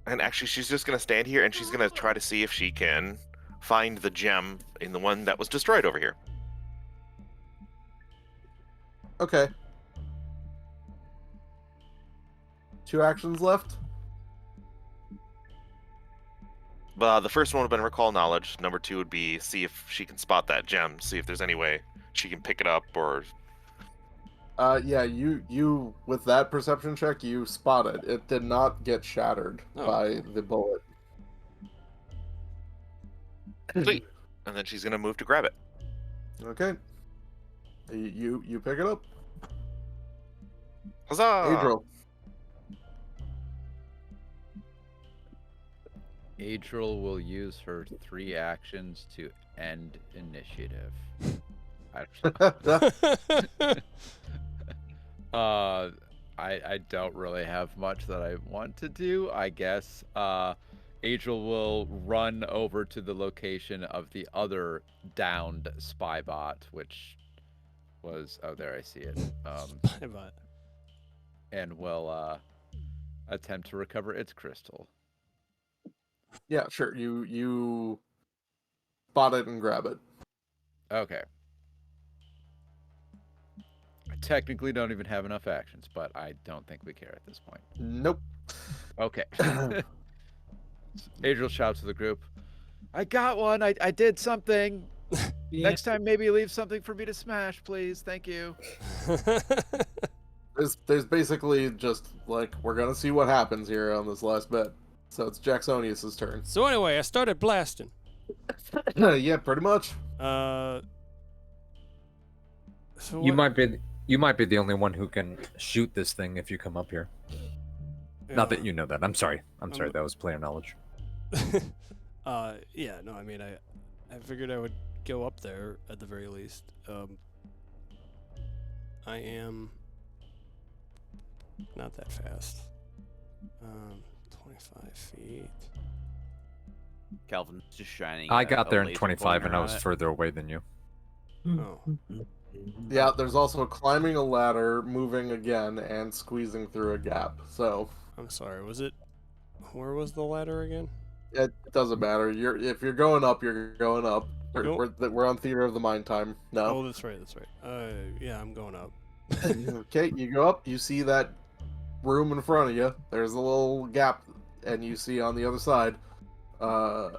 And actually, she's just going to stand here and she's going to try to see if she can find the gem in the one that was destroyed over here. Okay. 2 actions left. The first one would have been recall knowledge. Number 2 would be see if she can spot that gem, see if there's any way she can pick it up or... Yeah, you with that perception check, you spot it. It did not get shattered by the bullet. Sweet. And then she's going to move to grab it. Okay. You pick it up. Huzzah! Adriel. Adriel will use her 3 actions to end initiative. Actually, I don't really have much that I want to do. I guess Adriel will run over to the location of the other downed spy bot, which was there. I see it. Spybot. And will attempt to recover its crystal. Yeah, sure. You spot it and grab it. Okay. I technically don't even have enough actions, but I don't think we care at this point. Nope. Okay. Adriel shouts to the group, I got one! I did something! Yeah. Next time maybe leave something for me to smash, please. Thank you. There's basically just like, we're gonna see what happens here on this last bit. So it's Jacksonius's turn. So anyway, I started blasting. Yeah, pretty much. So You what- might be the only one who can shoot this thing if you come up here. Not that you know that. I'm sorry. That was player knowledge. Yeah, no, I mean, I figured I would go up there at the very least. I am not that fast. 25 feet. Calvin's just shining. I a got there in laser 25 and I pointer was at it. further away than you. Oh, Yeah, there's also climbing a ladder, moving again, and squeezing through a gap. So I'm sorry. Was it? Where was the ladder again? it doesn't matter. If you're going up, you're going up. Nope. We're on Theater of the Mind time. No. Oh, that's right. That's right. Yeah, I'm going up. Okay, you go up. You see that room in front of you. There's a little gap, and you see on the other side a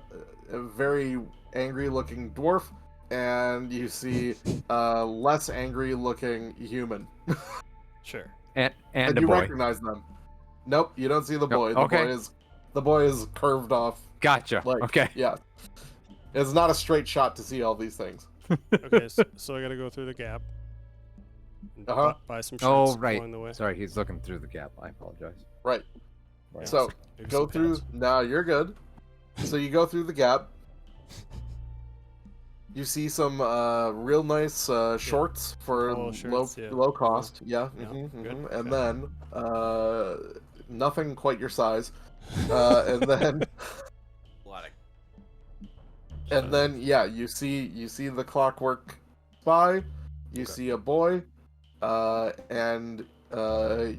very angry-looking dwarf, and you see a less angry-looking human. Sure. And And a you boy. recognize them. Nope, you don't see the boy. okay. The boy is curved off. Gotcha. Like, Okay. yeah, it's not a straight shot to see all these things. Okay, so I gotta go through the gap. And Uh-huh. Buy some Oh, shots right. along the way. Sorry, he's looking through the gap. I apologize. Right. Yeah, So maybe go some through. pads. Now you're good. So you go through the gap, You see some real nice shorts for Polo shirts, yeah. low cost. Yeah. Yeah, good, And okay. then nothing quite your size. And then yeah, you see the clockwork spy. You see a boy, and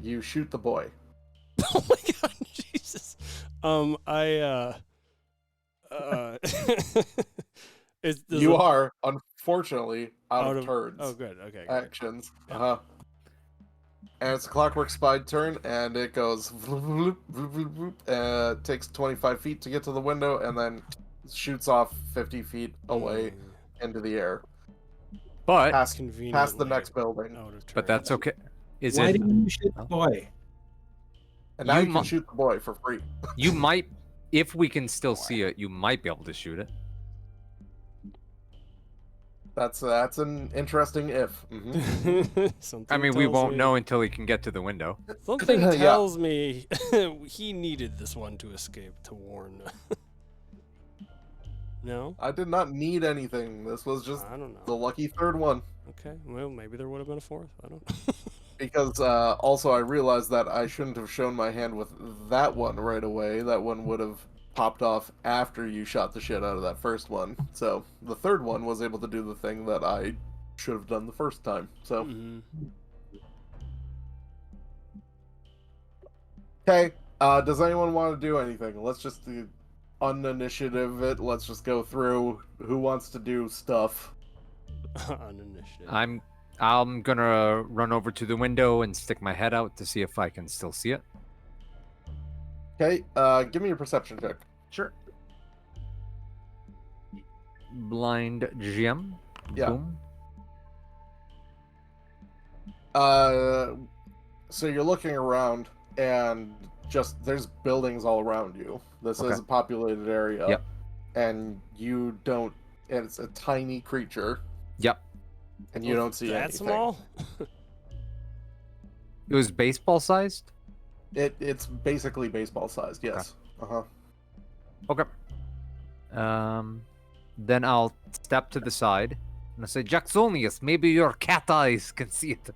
you shoot the boy. Oh my god, Jesus. You are unfortunately out of turns. Oh, good. Okay. Good. Actions. Yeah. And it's a clockwork spy turn, and it goes. Takes 25 feet to get to the window, and then shoots off 50 feet away into the air. But past the next building. But that's okay. Why didn't you shoot the boy? And now you can shoot the boy for free. You might, if we can still see it, you might be able to shoot it. That's an interesting if. I mean, we won't know until he can get to the window. Something tells me he needed this one to escape, to warn. No? I did not need anything. This was just the lucky third one. Okay, well, maybe there would have been a fourth. I don't know. Because also I realized that I shouldn't have shown my hand with that one right away. That one would have popped off after you shot the shit out of that first one. So the third one was able to do the thing that I should have done the first time. So okay, does anyone want to do anything? Let's just uninitiative it. Let's just go through who wants to do stuff. Uninitiative. I'm gonna run over to the window and stick my head out to see if I can still see it. Okay, give me a perception check. Sure. Blind GM. Yeah. Boom. So you're looking around, and just there's buildings all around you. This is a populated area. Yep. And you don't. And it's a tiny creature. Yep. And you don't see that anything. Small? It was baseball sized? It's basically baseball sized, yes. Okay. Then I'll step to the side and I say, Jacksonius, maybe your cat eyes can see it.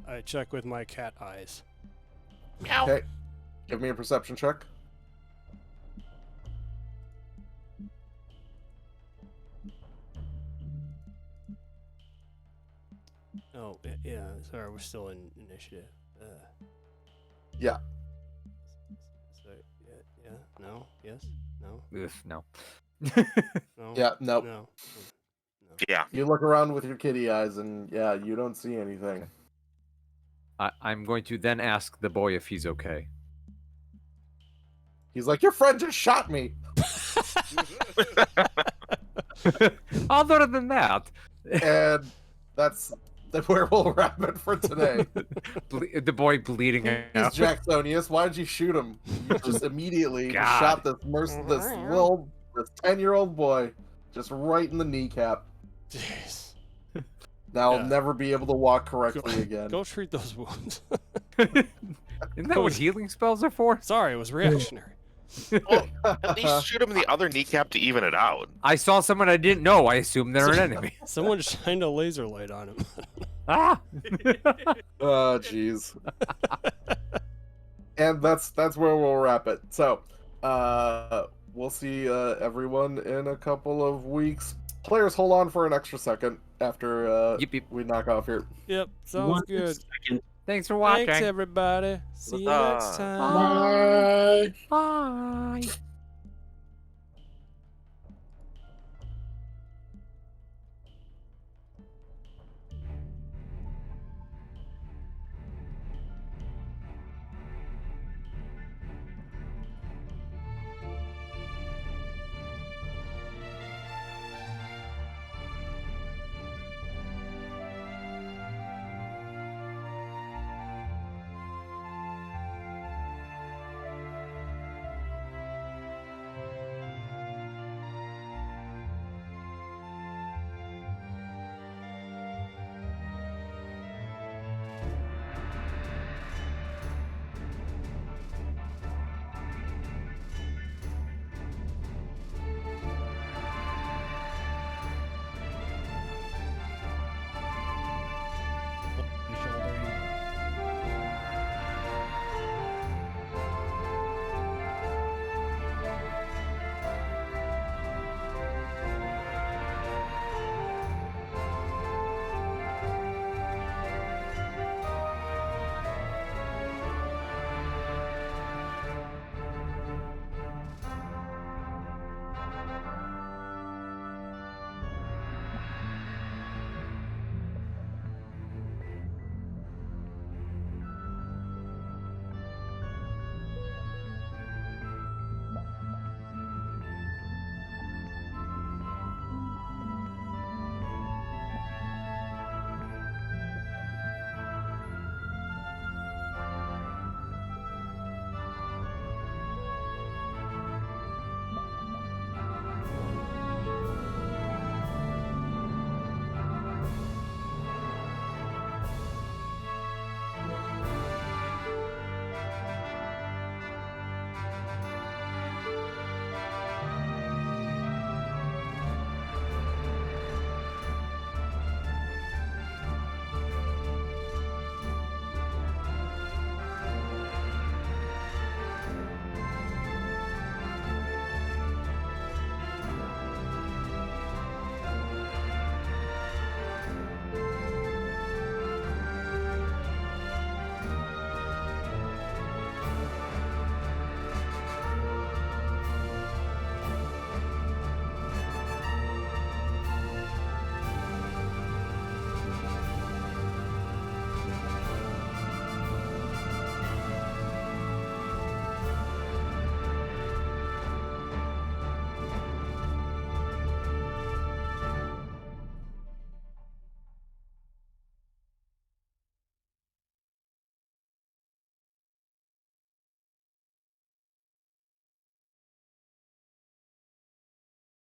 I check with my cat eyes. Meow. Okay. Give me a perception check. Oh, yeah. Sorry, we're still in initiative. Yeah. So, yeah. No. Yes. No. No. No. Yeah. Nope. No. Yeah. You look around with your kitty eyes, and yeah, you don't see anything. I'm going to then ask the boy if he's okay. He's like, your friend just shot me. Other than that, and that's where we'll wrap it for today. The boy bleeding He's out. Jacksonius. Why did you shoot him? You just immediately shot this 10-year-old boy just right in the kneecap. Jeez. Now I'll never be able to walk correctly again. Go treat those wounds. Isn't that what healing spells are for? Sorry, it was reactionary. Well, at least shoot him in the other kneecap to even it out. I saw someone I didn't know. I assumed they're an enemy. Someone shined a laser light on him. Ah! Oh, jeez. And that's where we'll wrap it. So, we'll see everyone in a couple of weeks. Players, hold on for an extra second after we knock off here. Yep, sounds good. Thanks for watching. Thanks, everybody. See you next time. Bye. Bye.